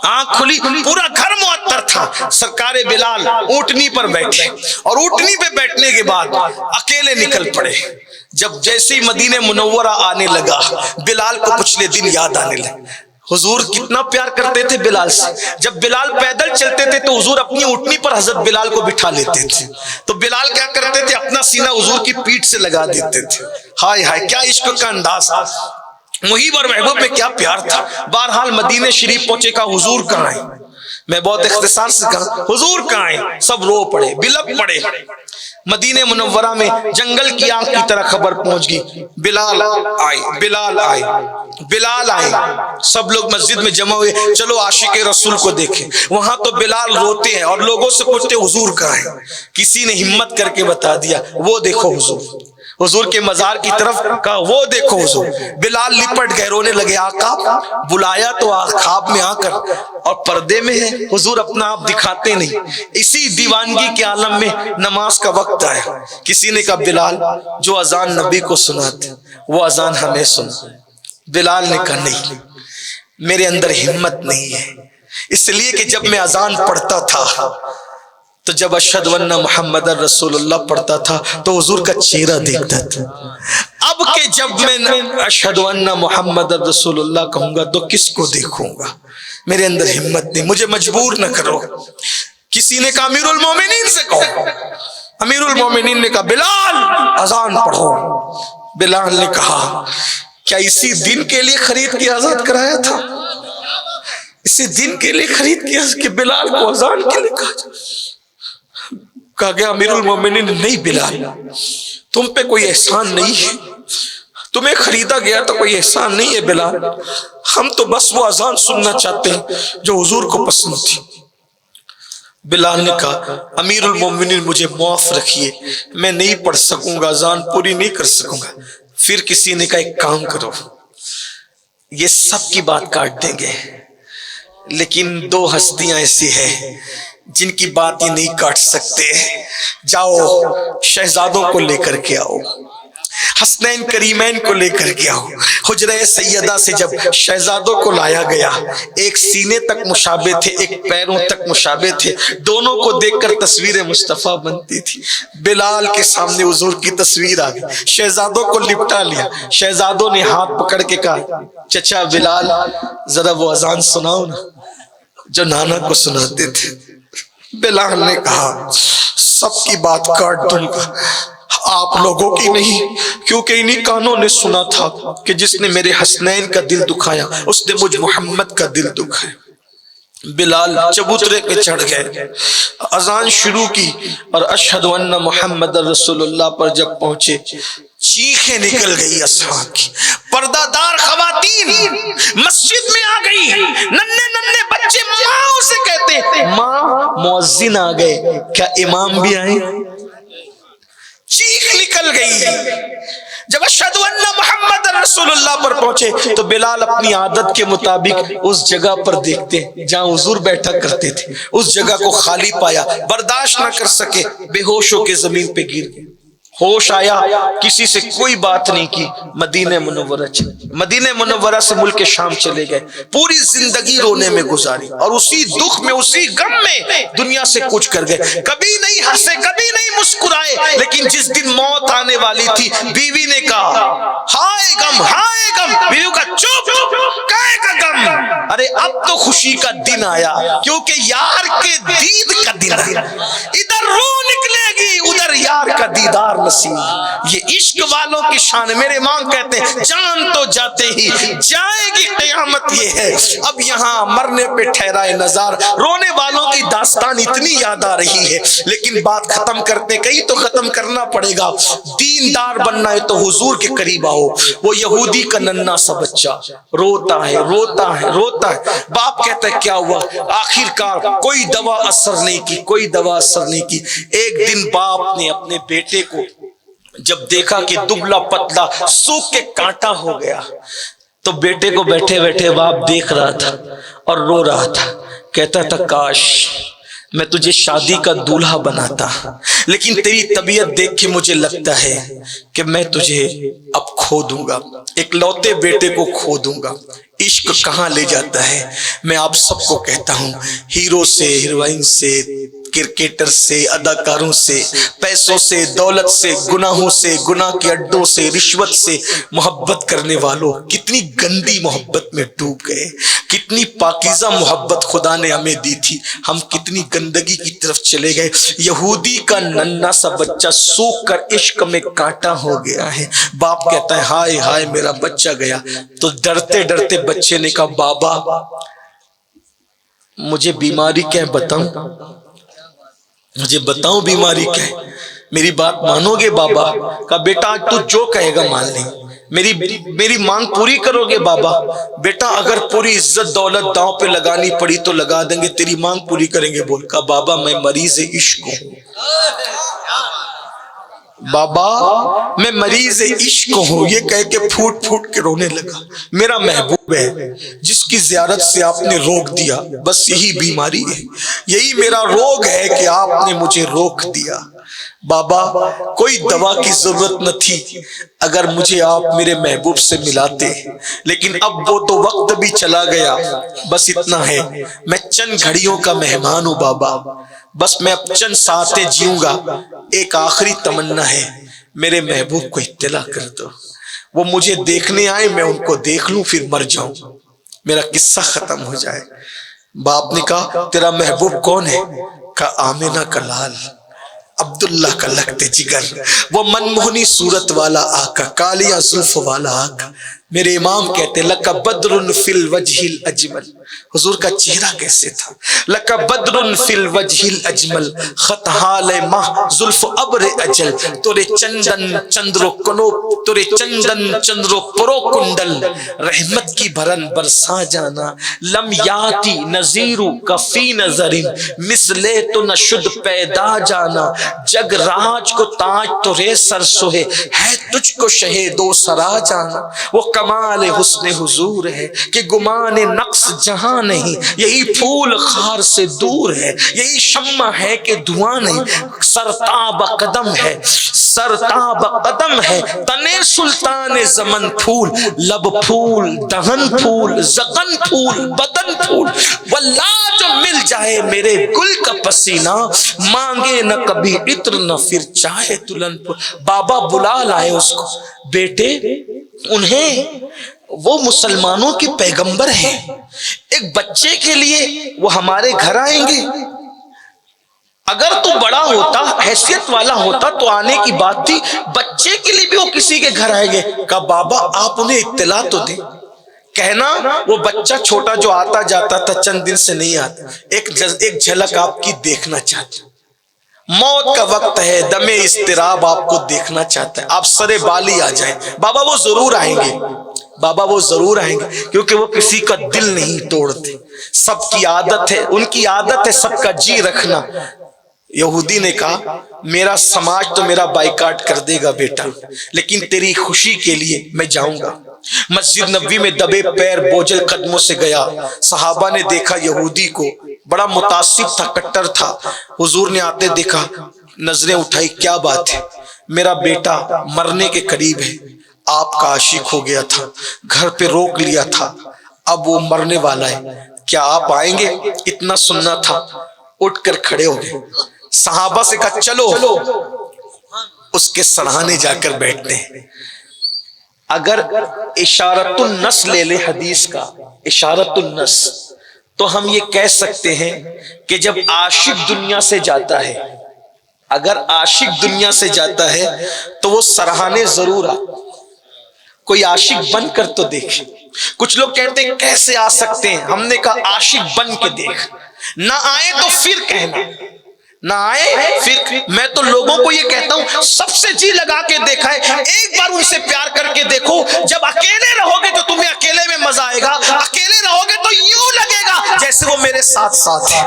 آنکھ کھلی پورا گھر معطر تھا. سرکار بلال اونٹنی پر بیٹھے, اور اونٹنی پہ بیٹھنے کے بعد اکیلے نکل پڑے. جب جیسے ہی مدینہ منورہ آنے لگا, بلال کو پچھلے دن یاد آنے لگے. حضور کتنا پیار کرتے تھے بلال سے. جب بلال پیدل چلتے تھے تو حضور اپنی اونٹنی پر حضرت بلال کو بٹھا لیتے تھے. تو بلال کیا کرتے تھے, اپنا سینہ حضور کی پیٹھ سے لگا دیتے تھے. ہائے ہائے کیا عشق کا انداز, محب اور محبوب میں کیا پیار تھا. بہرحال مدینہ شریف پہنچے, کا حضور کہاں ہیں؟ میں بہت اختصار سے کہا حضور کہاں ہیں. سب رو پڑے, بلک پڑے. مدینہ منورہ میں جنگل کی آنکھ کی طرح خبر پہنچ گئی, بلال آئے, بلال آئے, بلال آئے. سب لوگ مسجد میں جمع ہوئے, چلو عاشق رسول کو دیکھیں. وہاں تو بلال روتے ہیں اور لوگوں سے پوچھتے حضور کہاں ہیں. کسی نے ہمت کر کے بتا دیا, وہ دیکھو حضور. حضور کے مزار کی طرف کہا وہ دیکھو حضور. بلال لپٹ گئے, رونے لگے. آقا بلایا تو خواب میں آ کر, اور پردے میں ہے. حضور اپنا آپ دکھاتے نہیں. اسی دیوانگی کے عالم میں نماز کا وقت آیا. کسی نے کہا بلال جو اذان نبی کو سناتے وہ اذان ہمیں سنا. بلال نے کہا نہیں, میرے اندر ہمت نہیں ہے. اس لیے کہ جب میں اذان پڑھتا تھا تو جب اشہد ان محمد رسول اللہ پڑھتا تھا تو حضور کا چہرہ دیکھتا تھا. اب کہ جب میں اشہد ان محمد رسول اللہ کہوں گا تو کس کو دیکھوں گا؟ میرے اندر ہمت نہیں, مجھے مجبور نہ کرو. کسی نے کہا امیر المومنین سے کہو. امیر المومنین نے کہا بلال اذان پڑھو. بلال نے کہا کیا اسی دن کے لیے خرید کے آزاد کرایا تھا؟ اسی دن کے لیے خرید کیا کہ بلال کو اذان کے لیے کہا گیا. امیر المومنین نہیں بلال, تم پہ کوئی احسان نہیں ہے, تمہیں خریدا گیا تو کوئی احسان نہیں ہے بلال. ہم تو بس وہ اذان سننا چاہتے ہیں جو حضور کو پسند تھی. بلال نے کہا امیر المومنین مجھے معاف رکھیے, میں نہیں پڑھ سکوں گا, اذان پوری نہیں کر سکوں گا. پھر کسی نے کہا ایک کام کرو, یہ سب کی بات کاٹ دیں گے, لیکن دو ہستیاں ایسی ہیں جن کی بات یہ نہیں کاٹ سکتے. جاؤ شہزادوں کو لے کر کے آؤ, حسنین کریمین کو لے کر کے آؤ. حجرہ سیدہ سے جب شہزادوں کو لایا گیا, ایک سینے تک مشابہ تھے, ایک پیروں تک مشابہ تھے. دونوں کو دیکھ کر تصویر مصطفیٰ بنتی تھی. بلال کے سامنے حضور کی تصویر آ گئی, شہزادوں کو لپٹا لیا. شہزادوں نے ہاتھ پکڑ کے کہا چچا بلال ذرا وہ اذان سناؤ نا جو نانا کو سناتے تھے. بلال نے کہا سب کی بات کاٹ دوں گا, آپ لوگوں کی نہیں, کیونکہ انہی کانوں نے سنا تھا کہ جس نے میرے حسنین کا دل دکھایا اس نے مجھ محمد کا دل دکھایا. بلال چبوترے پہ چڑھ گئے, اذان شروع کی, اور اشہد ان محمد رسول اللہ پر جب پہنچے چیخیں نکل گئی اصحاب کی. پردہ دار خواتین مسجد میں آ گئی, ننھے ننھے بچے ماں سے کہتے ماں مؤذن آ گئے, کیا امام بھی آئے؟ چیخ نکل گئی. جب اشہد ان محمد رسول اللہ پر پہنچے تو بلال اپنی عادت کے مطابق اس جگہ پر دیکھتے جہاں حضور بیٹھا کرتے تھے, اس جگہ کو خالی پایا, برداشت نہ کر سکے, بے ہوش ہو کے زمین پہ گر گئے. ہوش آیا, کسی سے کوئی بات نہیں کی, مدینہ منورہ چلے. مدینہ منورہ سے ملک شام چلے گئے. پوری زندگی رونے میں گزاری, اور اسی دکھ میں اسی غم میں دنیا سے کچھ کر گئے. کبھی نہیں ہنسے, کبھی نہیں مسکرائے, لیکن جس دن موت آنے والی تھی بیوی نے کہا ہائے غم, ہائے غم. بیوی کا چپ, کہے کا غم, ارے اب تو خوشی کا دن آیا, کیونکہ یار کے دید کا دن آیا. ادھر رو نکلے گی, ادھر یار کا دیدار وسیم. یہ عشق والوں کی شان. میرے امام کہتے ہیں جان تو جاتے ہی جائے گی قیامت یہ ہے. اب یہاں مرنے پہ ٹھہرائے نظار. رونے والوں کی داستان اتنی یاد آ رہی ہے لیکن بات ختم کرتے کہیں تو ختم کرنا پڑے گا. دیندار بننا ہے تو حضور کے قریب آؤ. وہ یہودی کا ننھا سا بچہ روتا ہے روتا ہے روتا ہے. باپ کہتا ہے کیا ہوا؟ آخر کار کوئی دوا اثر نہیں کی, کوئی دوا اثر نہیں کی. ایک دن باپ نے اپنے بیٹے کو جب دیکھا کہ دبلا پتلا سوکھ کے کانٹا ہو گیا تو بیٹے کو بیٹھے بیٹھے باپ دیکھ رہا تھا اور رو رہا تھا. کہتا تھا کاش میں تجھے شادی کا دولہا بناتا, لیکن تیری طبیعت دیکھ کے مجھے لگتا ہے کہ میں تجھے اب کھو دوں گا, ایک لوتے بیٹے کو کھو دوں گا. عشق کہاں لے جاتا ہے. میں آپ سب کو کہتا ہوں ہیرو سے, ہیروئن سے, کرکٹر سے, اداکاروں سے, پیسوں سے, دولت سے, گناہوں سے, گناہ کے اڈوں سے, رشوت سے محبت کرنے والوں کتنی گندی محبت میں ڈوب گئے. کتنی پاکیزہ محبت خدا نے ہمیں دی تھی, ہم کتنی گندگی کی طرف چلے گئے. یہودی کا ننھا سا بچہ سوکھ کر عشق میں کانٹا ہو گیا ہے. باپ کہتا ہے ہائے ہائے میرا بچہ گیا. تو ڈرتے ڈرتے بچے نے کہا بابا مجھے بیماری کیا ہے بتاؤں, مجھے بتاؤں بیماری کیا ہے, میری بات مانو گے بابا؟ کہا بیٹا آج تو جو کہے گا مان لیں, میری مانگ پوری کرو گے بابا؟ بیٹا اگر پوری عزت دولت داؤں پہ لگانی پڑی تو لگا دیں گے, تیری مانگ پوری کریں گے. بول. کہا بابا میں مریض عشق ہوں, بابا میں مریض عشق ہوں. یہ کہہ کے پھوٹ پھوٹ کے رونے لگا. میرا محبوب ہے جس کی زیارت سے آپ نے روک دیا, بس یہی بیماری ہے, یہی میرا روگ ہے کہ آپ نے مجھے روک دیا. بابا کوئی دوا کی ضرورت نہ تھی اگر مجھے آپ میرے محبوب سے ملاتے, لیکن اب وہ تو وقت بھی چلا گیا. بس اتنا ہے میں چند گھڑیوں کا مہمان ہوں بابا, بس میں اب چند ساتیں جیوں گا. ایک آخری تمنا ہے میرے محبوب کو اطلاع کر دو, وہ مجھے دیکھنے آئے, میں ان کو دیکھ لوں پھر مر جاؤں, میرا قصہ ختم ہو جائے. باپ نے کہا تیرا محبوب کون ہے؟ کہا آمینہ کا لال عبداللہ کا لگتے جگر, وہ منموہنی صورت والا آقا, کالیاں زلف والا آقا. میرے امام کہتے لکا بدر فی الوجہ الاجمل, حضور کا چہرہ کیسے تھا؟ لکا بدر فی الوجہ الاجمل خط حال ماہ زلف ابر اجل, تورے چندن چندرو کنو, تورے چندن چندرو پرو کنڈل, رحمت کی بھرن برسا جانا, لم یاتی نظیرو کفی نظرین مثلے تو نشد پیدا جانا, جگ راج کو تاج تو رے سر سوہے, ہے تجھ کو شہیدو سرا جانا. وہ کمال حسن حضور ہے کہ گمان نقص جہاں نہیں, یہی پھول خار سے دور ہے, یہی شمع ہے کہ دھواں نہیں. سرتاب قدم ہے, سرتاب قدم ہے, تنے سلطان زمن پھول, لب پھول, دہن پھول, زغن پھول, بدن پھول. واللہ جو مل جائے میرے گل کا پسینہ, مانگے نہ کبھی عطر نہ پھر چاہے دلہن پھول. بابا بلا لائے اس کو. بیٹے انہیں وہ مسلمانوں کے پیغمبر ہیں, ایک بچے کے لیے وہ ہمارے گھر آئیں گے. اگر تو بڑا ہوتا, حیثیت والا ہوتا تو آنے کی بات تھی, بچے کے لیے بھی وہ کسی کے گھر آئیں گے. کہا بابا آپ انہیں اطلاع تو دیں. کہنا وہ بچہ چھوٹا جو آتا جاتا تھا چند دن سے نہیں آتا, ایک جھلک آپ کی دیکھنا چاہتا, موت کا وقت ہے, دم اضطراب آپ کو دیکھنا چاہتا ہے, آپ سرے بالی آ جائیں. بابا وہ ضرور آئیں گے, بابا وہ ضرور آئیں گے, کیونکہ وہ کسی کا دل نہیں توڑتے, سب کی عادت ہے, ان کی عادت ہے سب کا جی رکھنا. یہودی نے کہا میرا سماج تو میرا بائیکاٹ کر دے گا بیٹا, لیکن تیری خوشی کے لیے میں جاؤں گا. مسجد نبوی میں دبے پیر بوجھل قدموں سے گیا. صحابہ نے دیکھا یہودی کو, بڑا متعصب تھا, کٹر تھا. حضور نے آتے دیکھا, نظریں اٹھائی, کیا بات ہے؟ میرا بیٹا مرنے کے قریب ہے, آپ کا عاشق ہو گیا تھا, گھر پہ روک لیا تھا, اب وہ مرنے والا ہے, کیا آپ آئیں گے؟ اتنا سننا تھا. اٹھ کر کھڑے ہو گئے. صحابہ سے کہا چلو اس کے سرہانے جا کر بیٹھتے ہیں. اگر اشارت النس لے لے حدیث کا, اشارت النس, تو ہم یہ کہہ سکتے ہیں کہ جب عاشق دنیا سے جاتا ہے اگر عاشق دنیا سے جاتا ہے تو وہ سرہانے ضرور آتا. کوئی عاشق بن کر تو دیکھے. کچھ لوگ کہتے ہیں کیسے آ سکتے ہیں؟ ہم نے کہا عاشق بن کے دیکھ. نہ آئے تو پھر کہنا، نہ آئے پھر. میں تو لوگوں کو یہ کہتا ہوں سب سے جی لگا کے دیکھا ہے، ایک بار ان سے پیار کر کے دیکھو. جب اکیلے رہو گے تو تمہیں اکیلے میں مزہ آئے گا، اکیلے رہو گے تو یوں لگے گا جیسے وہ میرے ساتھ ساتھ ہے.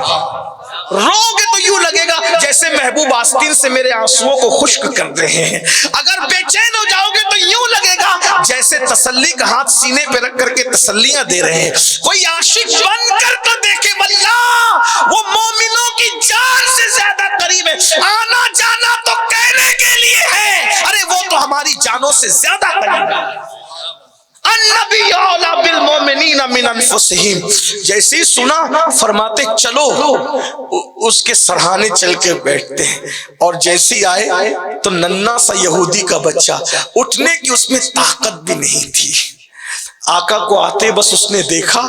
رو گے تو یوں لگے گا جیسے محبوب آستین سے میرے آنسوؤں کو خشک کر رہے ہیں. اگر بے چین ہو جاؤ گے تو یوں لگے گا جیسے تسلی کا ہاتھ سینے پہ رکھ کر کے تسلیاں دے رہے ہیں. کوئی عاشق بن کر تو دیکھے، واللہ وہ مومنوں کی جان سے زیادہ قریب ہے. آنا جانا تو کہنے کے لیے ہے، ارے وہ تو ہماری جانوں سے زیادہ قریب ہے. النبی اولیٰ بالمومنین من انفسہم. جیسے ہی سنا فرماتے چلو، اس کے سرہانے چل کے بیٹھتے ہیں. اور جیسے ہی آئے تو ننھا سا یہودی کا بچہ، اٹھنے کی اس میں طاقت بھی نہیں تھی. آقا کو آتے بس اس نے دیکھا،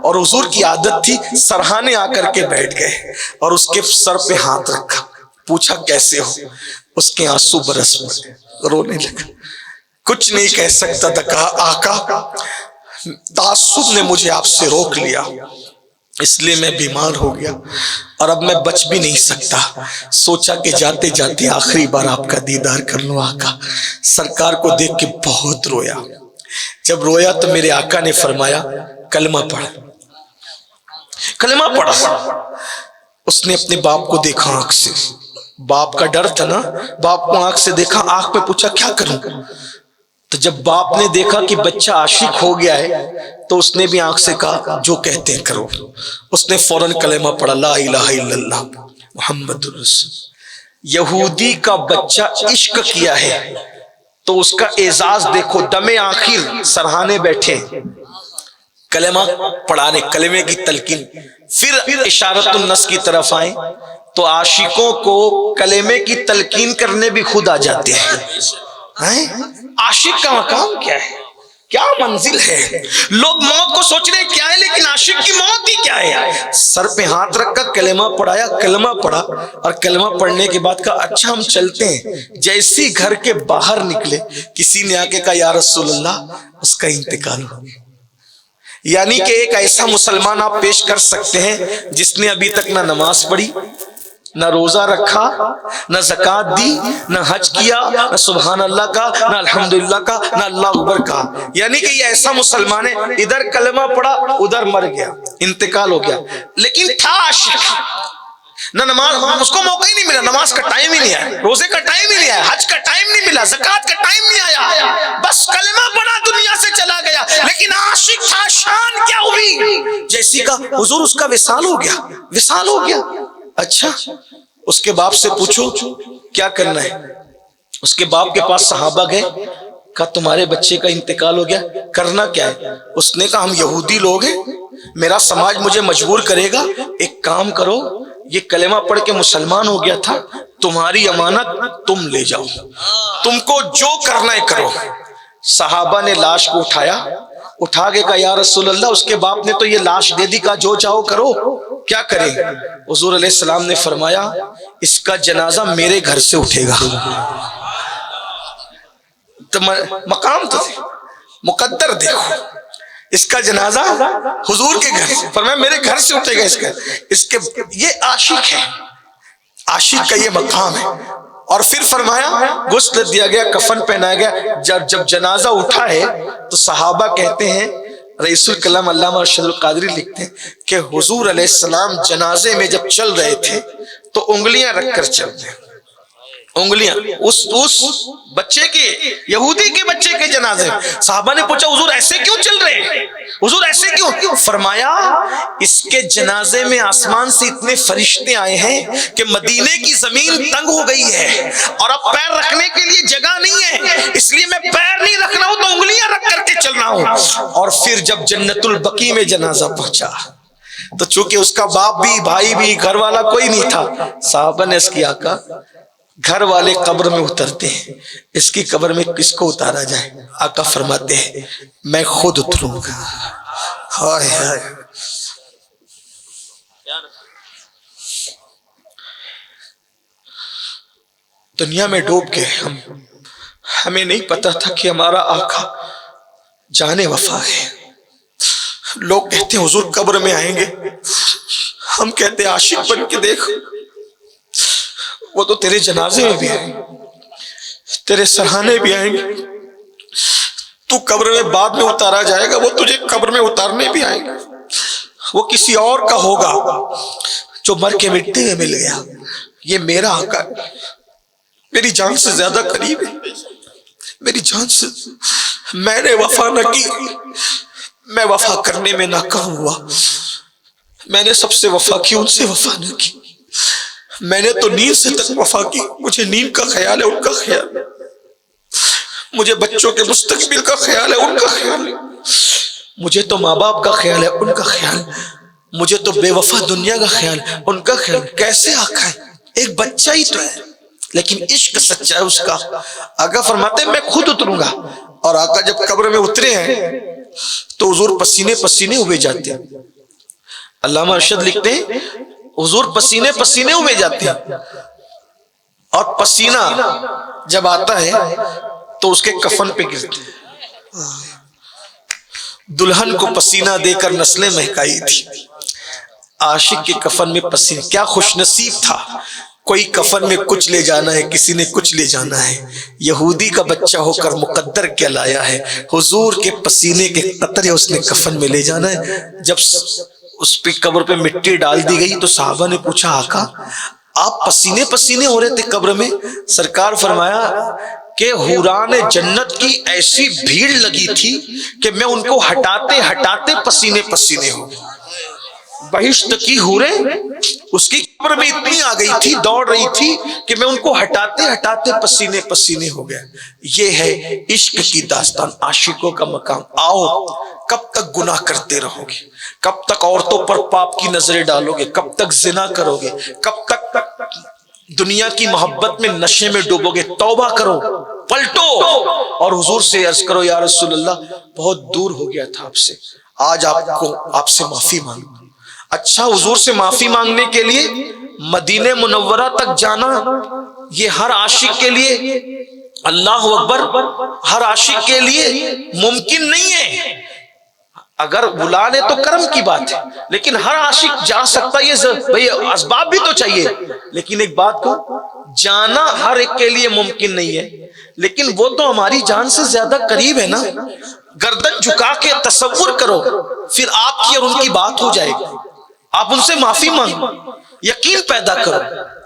اور حضور کی عادت تھی سرہانے آ کر کے بیٹھ گئے اور اس کے سر پہ ہاتھ رکھا. پوچھا کیسے ہو؟ اس کے آنسو برس پڑے، رونے لگا. کچھ نہیں کہہ سکتا تھا. کہا آقا تعصب نے مجھے آپ سے روک لیا، اس لیے میں بیمار ہو گیا اور اب میں بچ بھی نہیں سکتا. سوچا کہ جاتے جاتے آخری بار آپ کا دیدار کر لوں. آقا سرکار کو دیکھ کے بہت رویا. جب رویا تو میرے آقا نے فرمایا کلمہ پڑھ. کلمہ پڑھا. اس نے اپنے باپ کو دیکھا آنکھ سے. باپ کا ڈر تھا نا، باپ کو آنکھ سے دیکھا. آنکھ پہ پوچھا کیا کروں؟ تو جب باپ نے دیکھا کہ بچہ عاشق ہو گیا ہے تو اس نے بھی آنکھ سے کہا جو کہتے ہیں کرو. اس نے فوراً کلمہ پڑھا لا الہ الا اللہ محمد الرسول. یہودی کا بچہ عشق کیا ہے تو اس کا اعزاز دیکھو. دم آخر سرہانے بیٹھے کلمہ پڑھانے، کلمے کی تلقین. پھر اشارت النص کی طرف آئیں تو عاشقوں کو کلمے کی تلقین کرنے بھی خود آ جاتے ہیں. عاشق کا مقام کیا ہے، کیا منزل ہے؟ لوگ موت کو سوچ رہے کیا ہے، لیکن عاشق کی موت ہی کیا ہے. سر پہ ہاتھ رکھ کر کلمہ پڑھایا. کلمہ پڑھا اور کلمہ پڑھنے کے بعد کہا اچھا ہم چلتے ہیں. جیسی گھر کے باہر نکلے کسی نے آ کے کہا یا رسول اللہ اس کا انتقال ہو گیا. یعنی کہ ایک ایسا مسلمان آپ پیش کر سکتے ہیں جس نے ابھی تک نہ نماز پڑھی، نہ روزہ رکھا، نہ زکوٰۃ دی، نہ حج کیا، نہ سبحان اللہ کا، نہ الحمدللہ کا، نہ اللہ اکبر کا. یعنی کہ یہ ایسا مسلمان ہے ادھر کلمہ پڑھا ادھر مر گیا، انتقال ہو گیا، لیکن تھا عاشق. نہ نماز، اس کو موقع ہی نہیں ملا، نماز کا ٹائم ہی نہیں آیا، روزے کا ٹائم ہی نہیں آیا، حج کا ٹائم نہیں ملا، زکوٰۃ کا ٹائم نہیں آیا، بس کلمہ پڑھا دنیا سے چلا گیا. لیکن عاشق تھا. شان کیا ہوئی؟ جیسی کا حضور اس کا وصال ہو گیا، وصال ہو گیا. اچھا اس کے باپ سے پوچھو کیا کرنا ہے. اس کے باپ کے پاس صحابہ گئے، کہا تمہارے بچے کا انتقال ہو گیا، کرنا کیا ہے؟ اس نے کہا ہم یہودی لوگ ہیں، میرا سماج مجھے مجبور کرے گا، ایک کام کرو یہ کلمہ پڑھ کے مسلمان ہو گیا تھا، تمہاری امانت تم لے جاؤ، تم کو جو کرنا ہے کرو. صحابہ نے لاش کو اٹھا کے کہا یا رسول اللہ اس کے باپ نے تو یہ لاش دے دی، کہا جو چاہو کرو. کیا کریں؟ حضور علیہ السلام نے فرمایا اس کا جنازہ میرے گھر سے اٹھے گا. تو مقام تو مقدر دیکھو، اس کا جنازہ حضور کے گھر سے، فرمایا میرے گھر سے اٹھے گا. اس کے یہ عاشق ہے، عاشق کا یہ مقام ہے. اور پھر فرمایا غسل دیا گیا، کفن پہنایا گیا. جب جنازہ اٹھا ہے تو صحابہ کہتے ہیں، رئیس الکلام علامہ ارشد القادری لکھتے ہیں کہ حضور علیہ السلام جنازے میں جب چل رہے تھے تو انگلیاں رکھ کر چلتے ہیں. انگلیاں اس بچے کے، یہودی کے بچے کے جنازے. صحابہ نے پوچھا حضور ایسے کیوں چل رہے ہیں، حضور ایسے کیوں؟ فرمایا اس کے جنازے میں آسمان سے اتنے فرشتے آئے ہیں کہ مدینے کی زمین تنگ ہو گئی ہے اور اب پیر رکھنے کے لیے جگہ نہیں ہے، اس لیے میں پیر نہیں رکھ رہا ہوں تو انگلیاں رکھ کر کے چل رہا ہوں. اور پھر جب جنت البقیع میں جنازہ پہنچا تو چونکہ اس کا باپ بھی، بھائی بھی، گھر والا کوئی نہیں تھا، صحابہ نے اس کی آقا گھر والے قبر میں اترتے ہیں، اس کی قبر میں کس کو اتارا جائے؟ آقا فرماتے ہیں میں خود اتروں گا. ہائے ہائے. دنیا میں ڈوب گئے ہمیں نہیں پتا تھا کہ ہمارا آقا جانے وفا ہے. لوگ کہتے ہیں حضور قبر میں آئیں گے، ہم کہتے ہیں عاشق بن کے دیکھ، وہ تو تیرے جنازے میں بھی آئیں گے، تیرے سرہانے بھی آئیں گے. تو قبر میں بعد میں اتارا جائے گا، وہ تجھے قبر میں اتارنے بھی آئیں گے. وہ کسی اور کا ہوگا جو مر کے مٹی میں مل گیا. یہ میرا آقا میری جان سے زیادہ قریب ہے، میری جان سے. میں نے وفا نہ کی، میں وفا کرنے میں ناکام ہوا. میں نے سب سے وفا کی، ان سے وفا نہ کی. میں نے تو نیند سے تک وفا کی، مجھے نیند کا خیال ہے، ان کا خیال ہے. مجھے بچوں کے مستقبل کا خیال ہے، ان کا خیال ہے. مجھے تو ماں باپ کا خیال ہے، ان کا خیال. مجھے تو بے وفا دنیا کا خیال، ان کا خیال. کیسے آقا ہے؟ ایک بچہ ہی تو ہے لیکن عشق سچا ہے اس کا. آقا فرماتے ہیں میں خود اتروں گا. اور آقا جب قبر میں اترے ہیں تو حضور پسینے پسینے ہوئے جاتے ہیں. علامہ ارشد لکھتے ہیں حضور پسینے پسینے ہوئے جاتے ہیں. اور پسینہ جب آتا ہے تو اس کے کفن پہ گرتے ہیں. دلہن کو پسینہ دے کر نسلیں مہکائی تھی، عاشق کے کفن میں پسینہ. کیا خوش نصیب تھا. کوئی کفن میں کچھ لے جانا ہے، کسی نے کچھ لے جانا ہے. یہودی کا بچہ ہو کر مقدر کیا لایا ہے. حضور کے پسینے کے قطرے اس نے کفن میں لے جانا ہے. جب اس پہ قبر پہ مٹی ڈال دی گئی تو صحابہ نے پوچھا آقا آپ پسینے پسینے ہو رہے تھے قبر میں؟ سرکار فرمایا کہ حوران جنت کی ایسی بھیڑ لگی تھی کہ میں ان کو ہٹاتے ہٹاتے پسینے پسینے ہو گئے. بہشت کی حوریں اس کی قبر میں اتنی آ گئی تھی، دوڑ رہی تھی کہ میں ان کو ہٹاتے ہٹاتے پسینے پسینے ہو گیا. یہ ہے عشق کی داستان، عاشقوں کا مقام. آؤ کب تک گناہ کرتے رہو گے؟ کب تک عورتوں پر پاپ کی نظریں ڈالو گے؟ کب تک زنا کرو گے؟ کب تک دنیا کی محبت میں نشے میں ڈوبو گے؟ توبہ کرو، پلٹو اور حضور سے عرض کرو یا رسول اللہ بہت دور ہو گیا تھا آپ سے، آج آپ سے معافی مانگو. اچھا حضور سے معافی مانگنے کے لیے مدینہ منورہ تک جانا یہ ہر عاشق کے لیے، اللہ اکبر، ہر عاشق کے لیے ممکن نہیں ہے. اگر بلا لے تو کرم کی بات ہے، لیکن ہر عاشق جا سکتا. یہ اسباب بھی تو چاہیے. لیکن ایک بات کو جانا ہر ایک کے لیے ممکن نہیں ہے، لیکن وہ تو ہماری جان سے زیادہ قریب ہے نا. گردن جھکا کے تصور کرو، پھر آپ کی اور ان کی بات ہو جائے گی. آپ ان سے معافی مانگو، یقین پیدا کرو،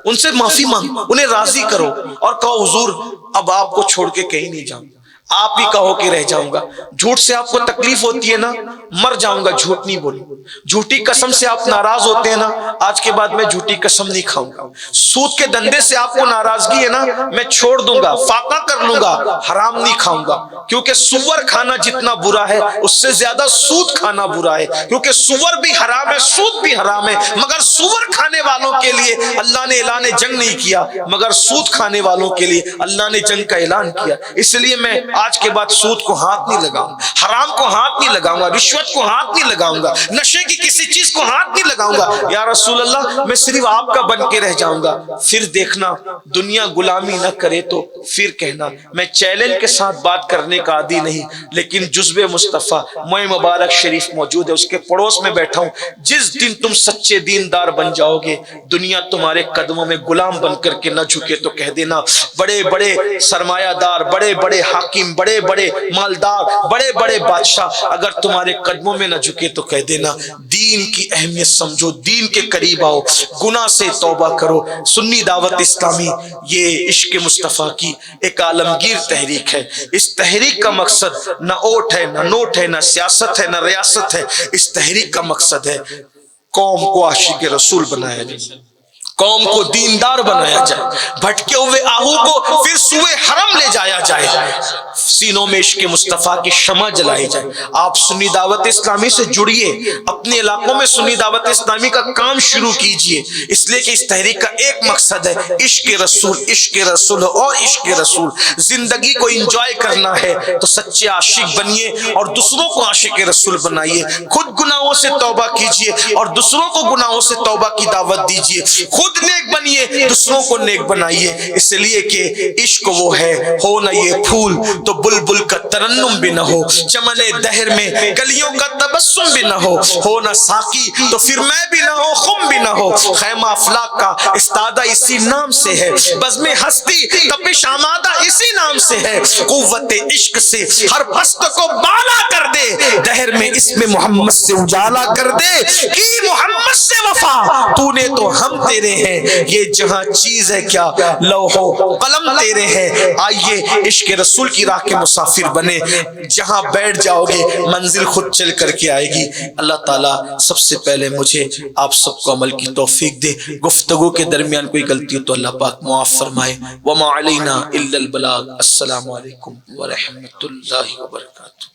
ان سے معافی مانگو، انہیں راضی کرو اور کہو حضور اب آپ کو چھوڑ کے کہیں نہیں جاؤں، آپ ہی کہو کہ رہ جاؤں گا. جھوٹ سے آپ کو تکلیف ہوتی ہے نا، مر جاؤں گا جھوٹ نہیں بولوں. جھوٹی قسم سے آپ ناراض ہوتے ہیں نا، آج کے بعد میں جھوٹی قسم نہیں کھاؤں گا. سود کے دندے سے آپ کو ناراضگی ہے نا، میں چھوڑ دوں گا، فاقہ کر لوں گا، حرام نہیں کھاؤں گا. کیونکہ سور کھانا جتنا برا ہے اس سے زیادہ سود کھانا برا ہے. کیونکہ سور بھی حرام ہے، سود بھی حرام ہے، مگر سور کھانے والوں کے لیے اللہ نے اعلان جنگ نہیں کیا، مگر سود کھانے والوں کے لیے اللہ نے جنگ کا اعلان کیا. اس لیے میں آج کے بعد سود کو ہاتھ نہیں لگاؤں گا، حرام کو ہاتھ نہیں لگاؤں گا، رشوت کو ہاتھ نہیں لگاؤں گا، نشے کی کسی چیز کو ہاتھ نہیں لگاؤں گا. یا رسول اللہ میں صرف آپ کا بن کے رہ جاؤں گا. پھر دیکھنا دنیا غلامی نہ کرے تو پھر کہنا. میں چیلنج کے ساتھ بات کرنے کا عادی نہیں، لیکن جذب مصطفیٰ موئے مبارک شریف موجود ہے، اس کے پڑوس میں بیٹھا ہوں. جس دن تم سچے دیندار بن جاؤ گے، دنیا تمہارے قدموں میں غلام بن کر کے نہ جھکے تو کہہ دینا بڑے بڑے سرمایہ دار، بڑے بڑے حاکم، بڑے بڑے مالدار، بڑے بڑے بادشاہ اگر تمہارے قدموں میں نہ جھکے تو کہہ دینا دین کی اہمیت سمجھو، دین کے قریب آؤ، گناہ سے توبہ کرو. سنی دعوت اسلامی یہ عشق مصطفیٰ کی ایک عالمگیر تحریک ہے. اس تحریک کا مقصد نہ اوٹ ہے، نہ نوٹ ہے، نہ سیاست ہے، نہ ریاست ہے. اس تحریک کا مقصد ہے قوم کو عاشق رسول بنایا جائے، قوم کو دیندار بنایا جائے، بھٹکے ہوئے آہو کو پھر سوئے حرم لے جایا جائے، سینوں میں عشق مصطفیٰ کی شمع جلائی جائے. آپ سنی دعوت اسلامی سے جڑیے، اپنے علاقوں میں سنی دعوت اسلامی کا کام شروع کیجئے، اس لیے کہ اس تحریک کا ایک مقصد ہے عشق رسول، عشق رسول اور عشق رسول. زندگی کو انجوائے کرنا ہے تو سچے عاشق بنیے اور دوسروں کو عاشق رسول بنائیے. خود گناہوں سے توبہ کیجئے اور دوسروں کو گناہوں سے توبہ کی دعوت دیجئے. خود نیک بنیے، دوسروں کو نیک بنائیے، اس لیے کہ عشق وہ ہے، ہو نہ یہ پھول تو بلبل کا ترنم بھی نہ ہو، چمن دہر میں کلیوں کا تبسم بھی نہ ہو نہ ساقی تو پھر میں بھی نہ ہو، خم بھی نہ ہو، خیمہ افلاک کا استادہ اسی نام سے ہے، بزم ہستی تپش آمادہ اسی نام سے ہے، قوت عشق سے ہر پست کو بالا کر دے، دہر میں اسم محمد سے اجالا کر دے، کی محمد سے وفا تو نے تو ہم تیرے ہیں، یہ جہاں چیز ہے کیا لوح و قلم تیرے ہیں، آئیے عشق رسول کی راہ کے مسافر بنے، جہاں بیٹھ جاؤ گے منزل خود چل کر کے آئے گی۔ اللہ تعالیٰ سب سے پہلے مجھے آپ سب کو عمل کی توفیق دے، گفتگو کے درمیان کوئی غلطی ہو تو اللہ پاک معاف فرمائے، وما علینا الا البلاغ۔ السلام علیکم ورحمۃ اللہ وبرکاتہ۔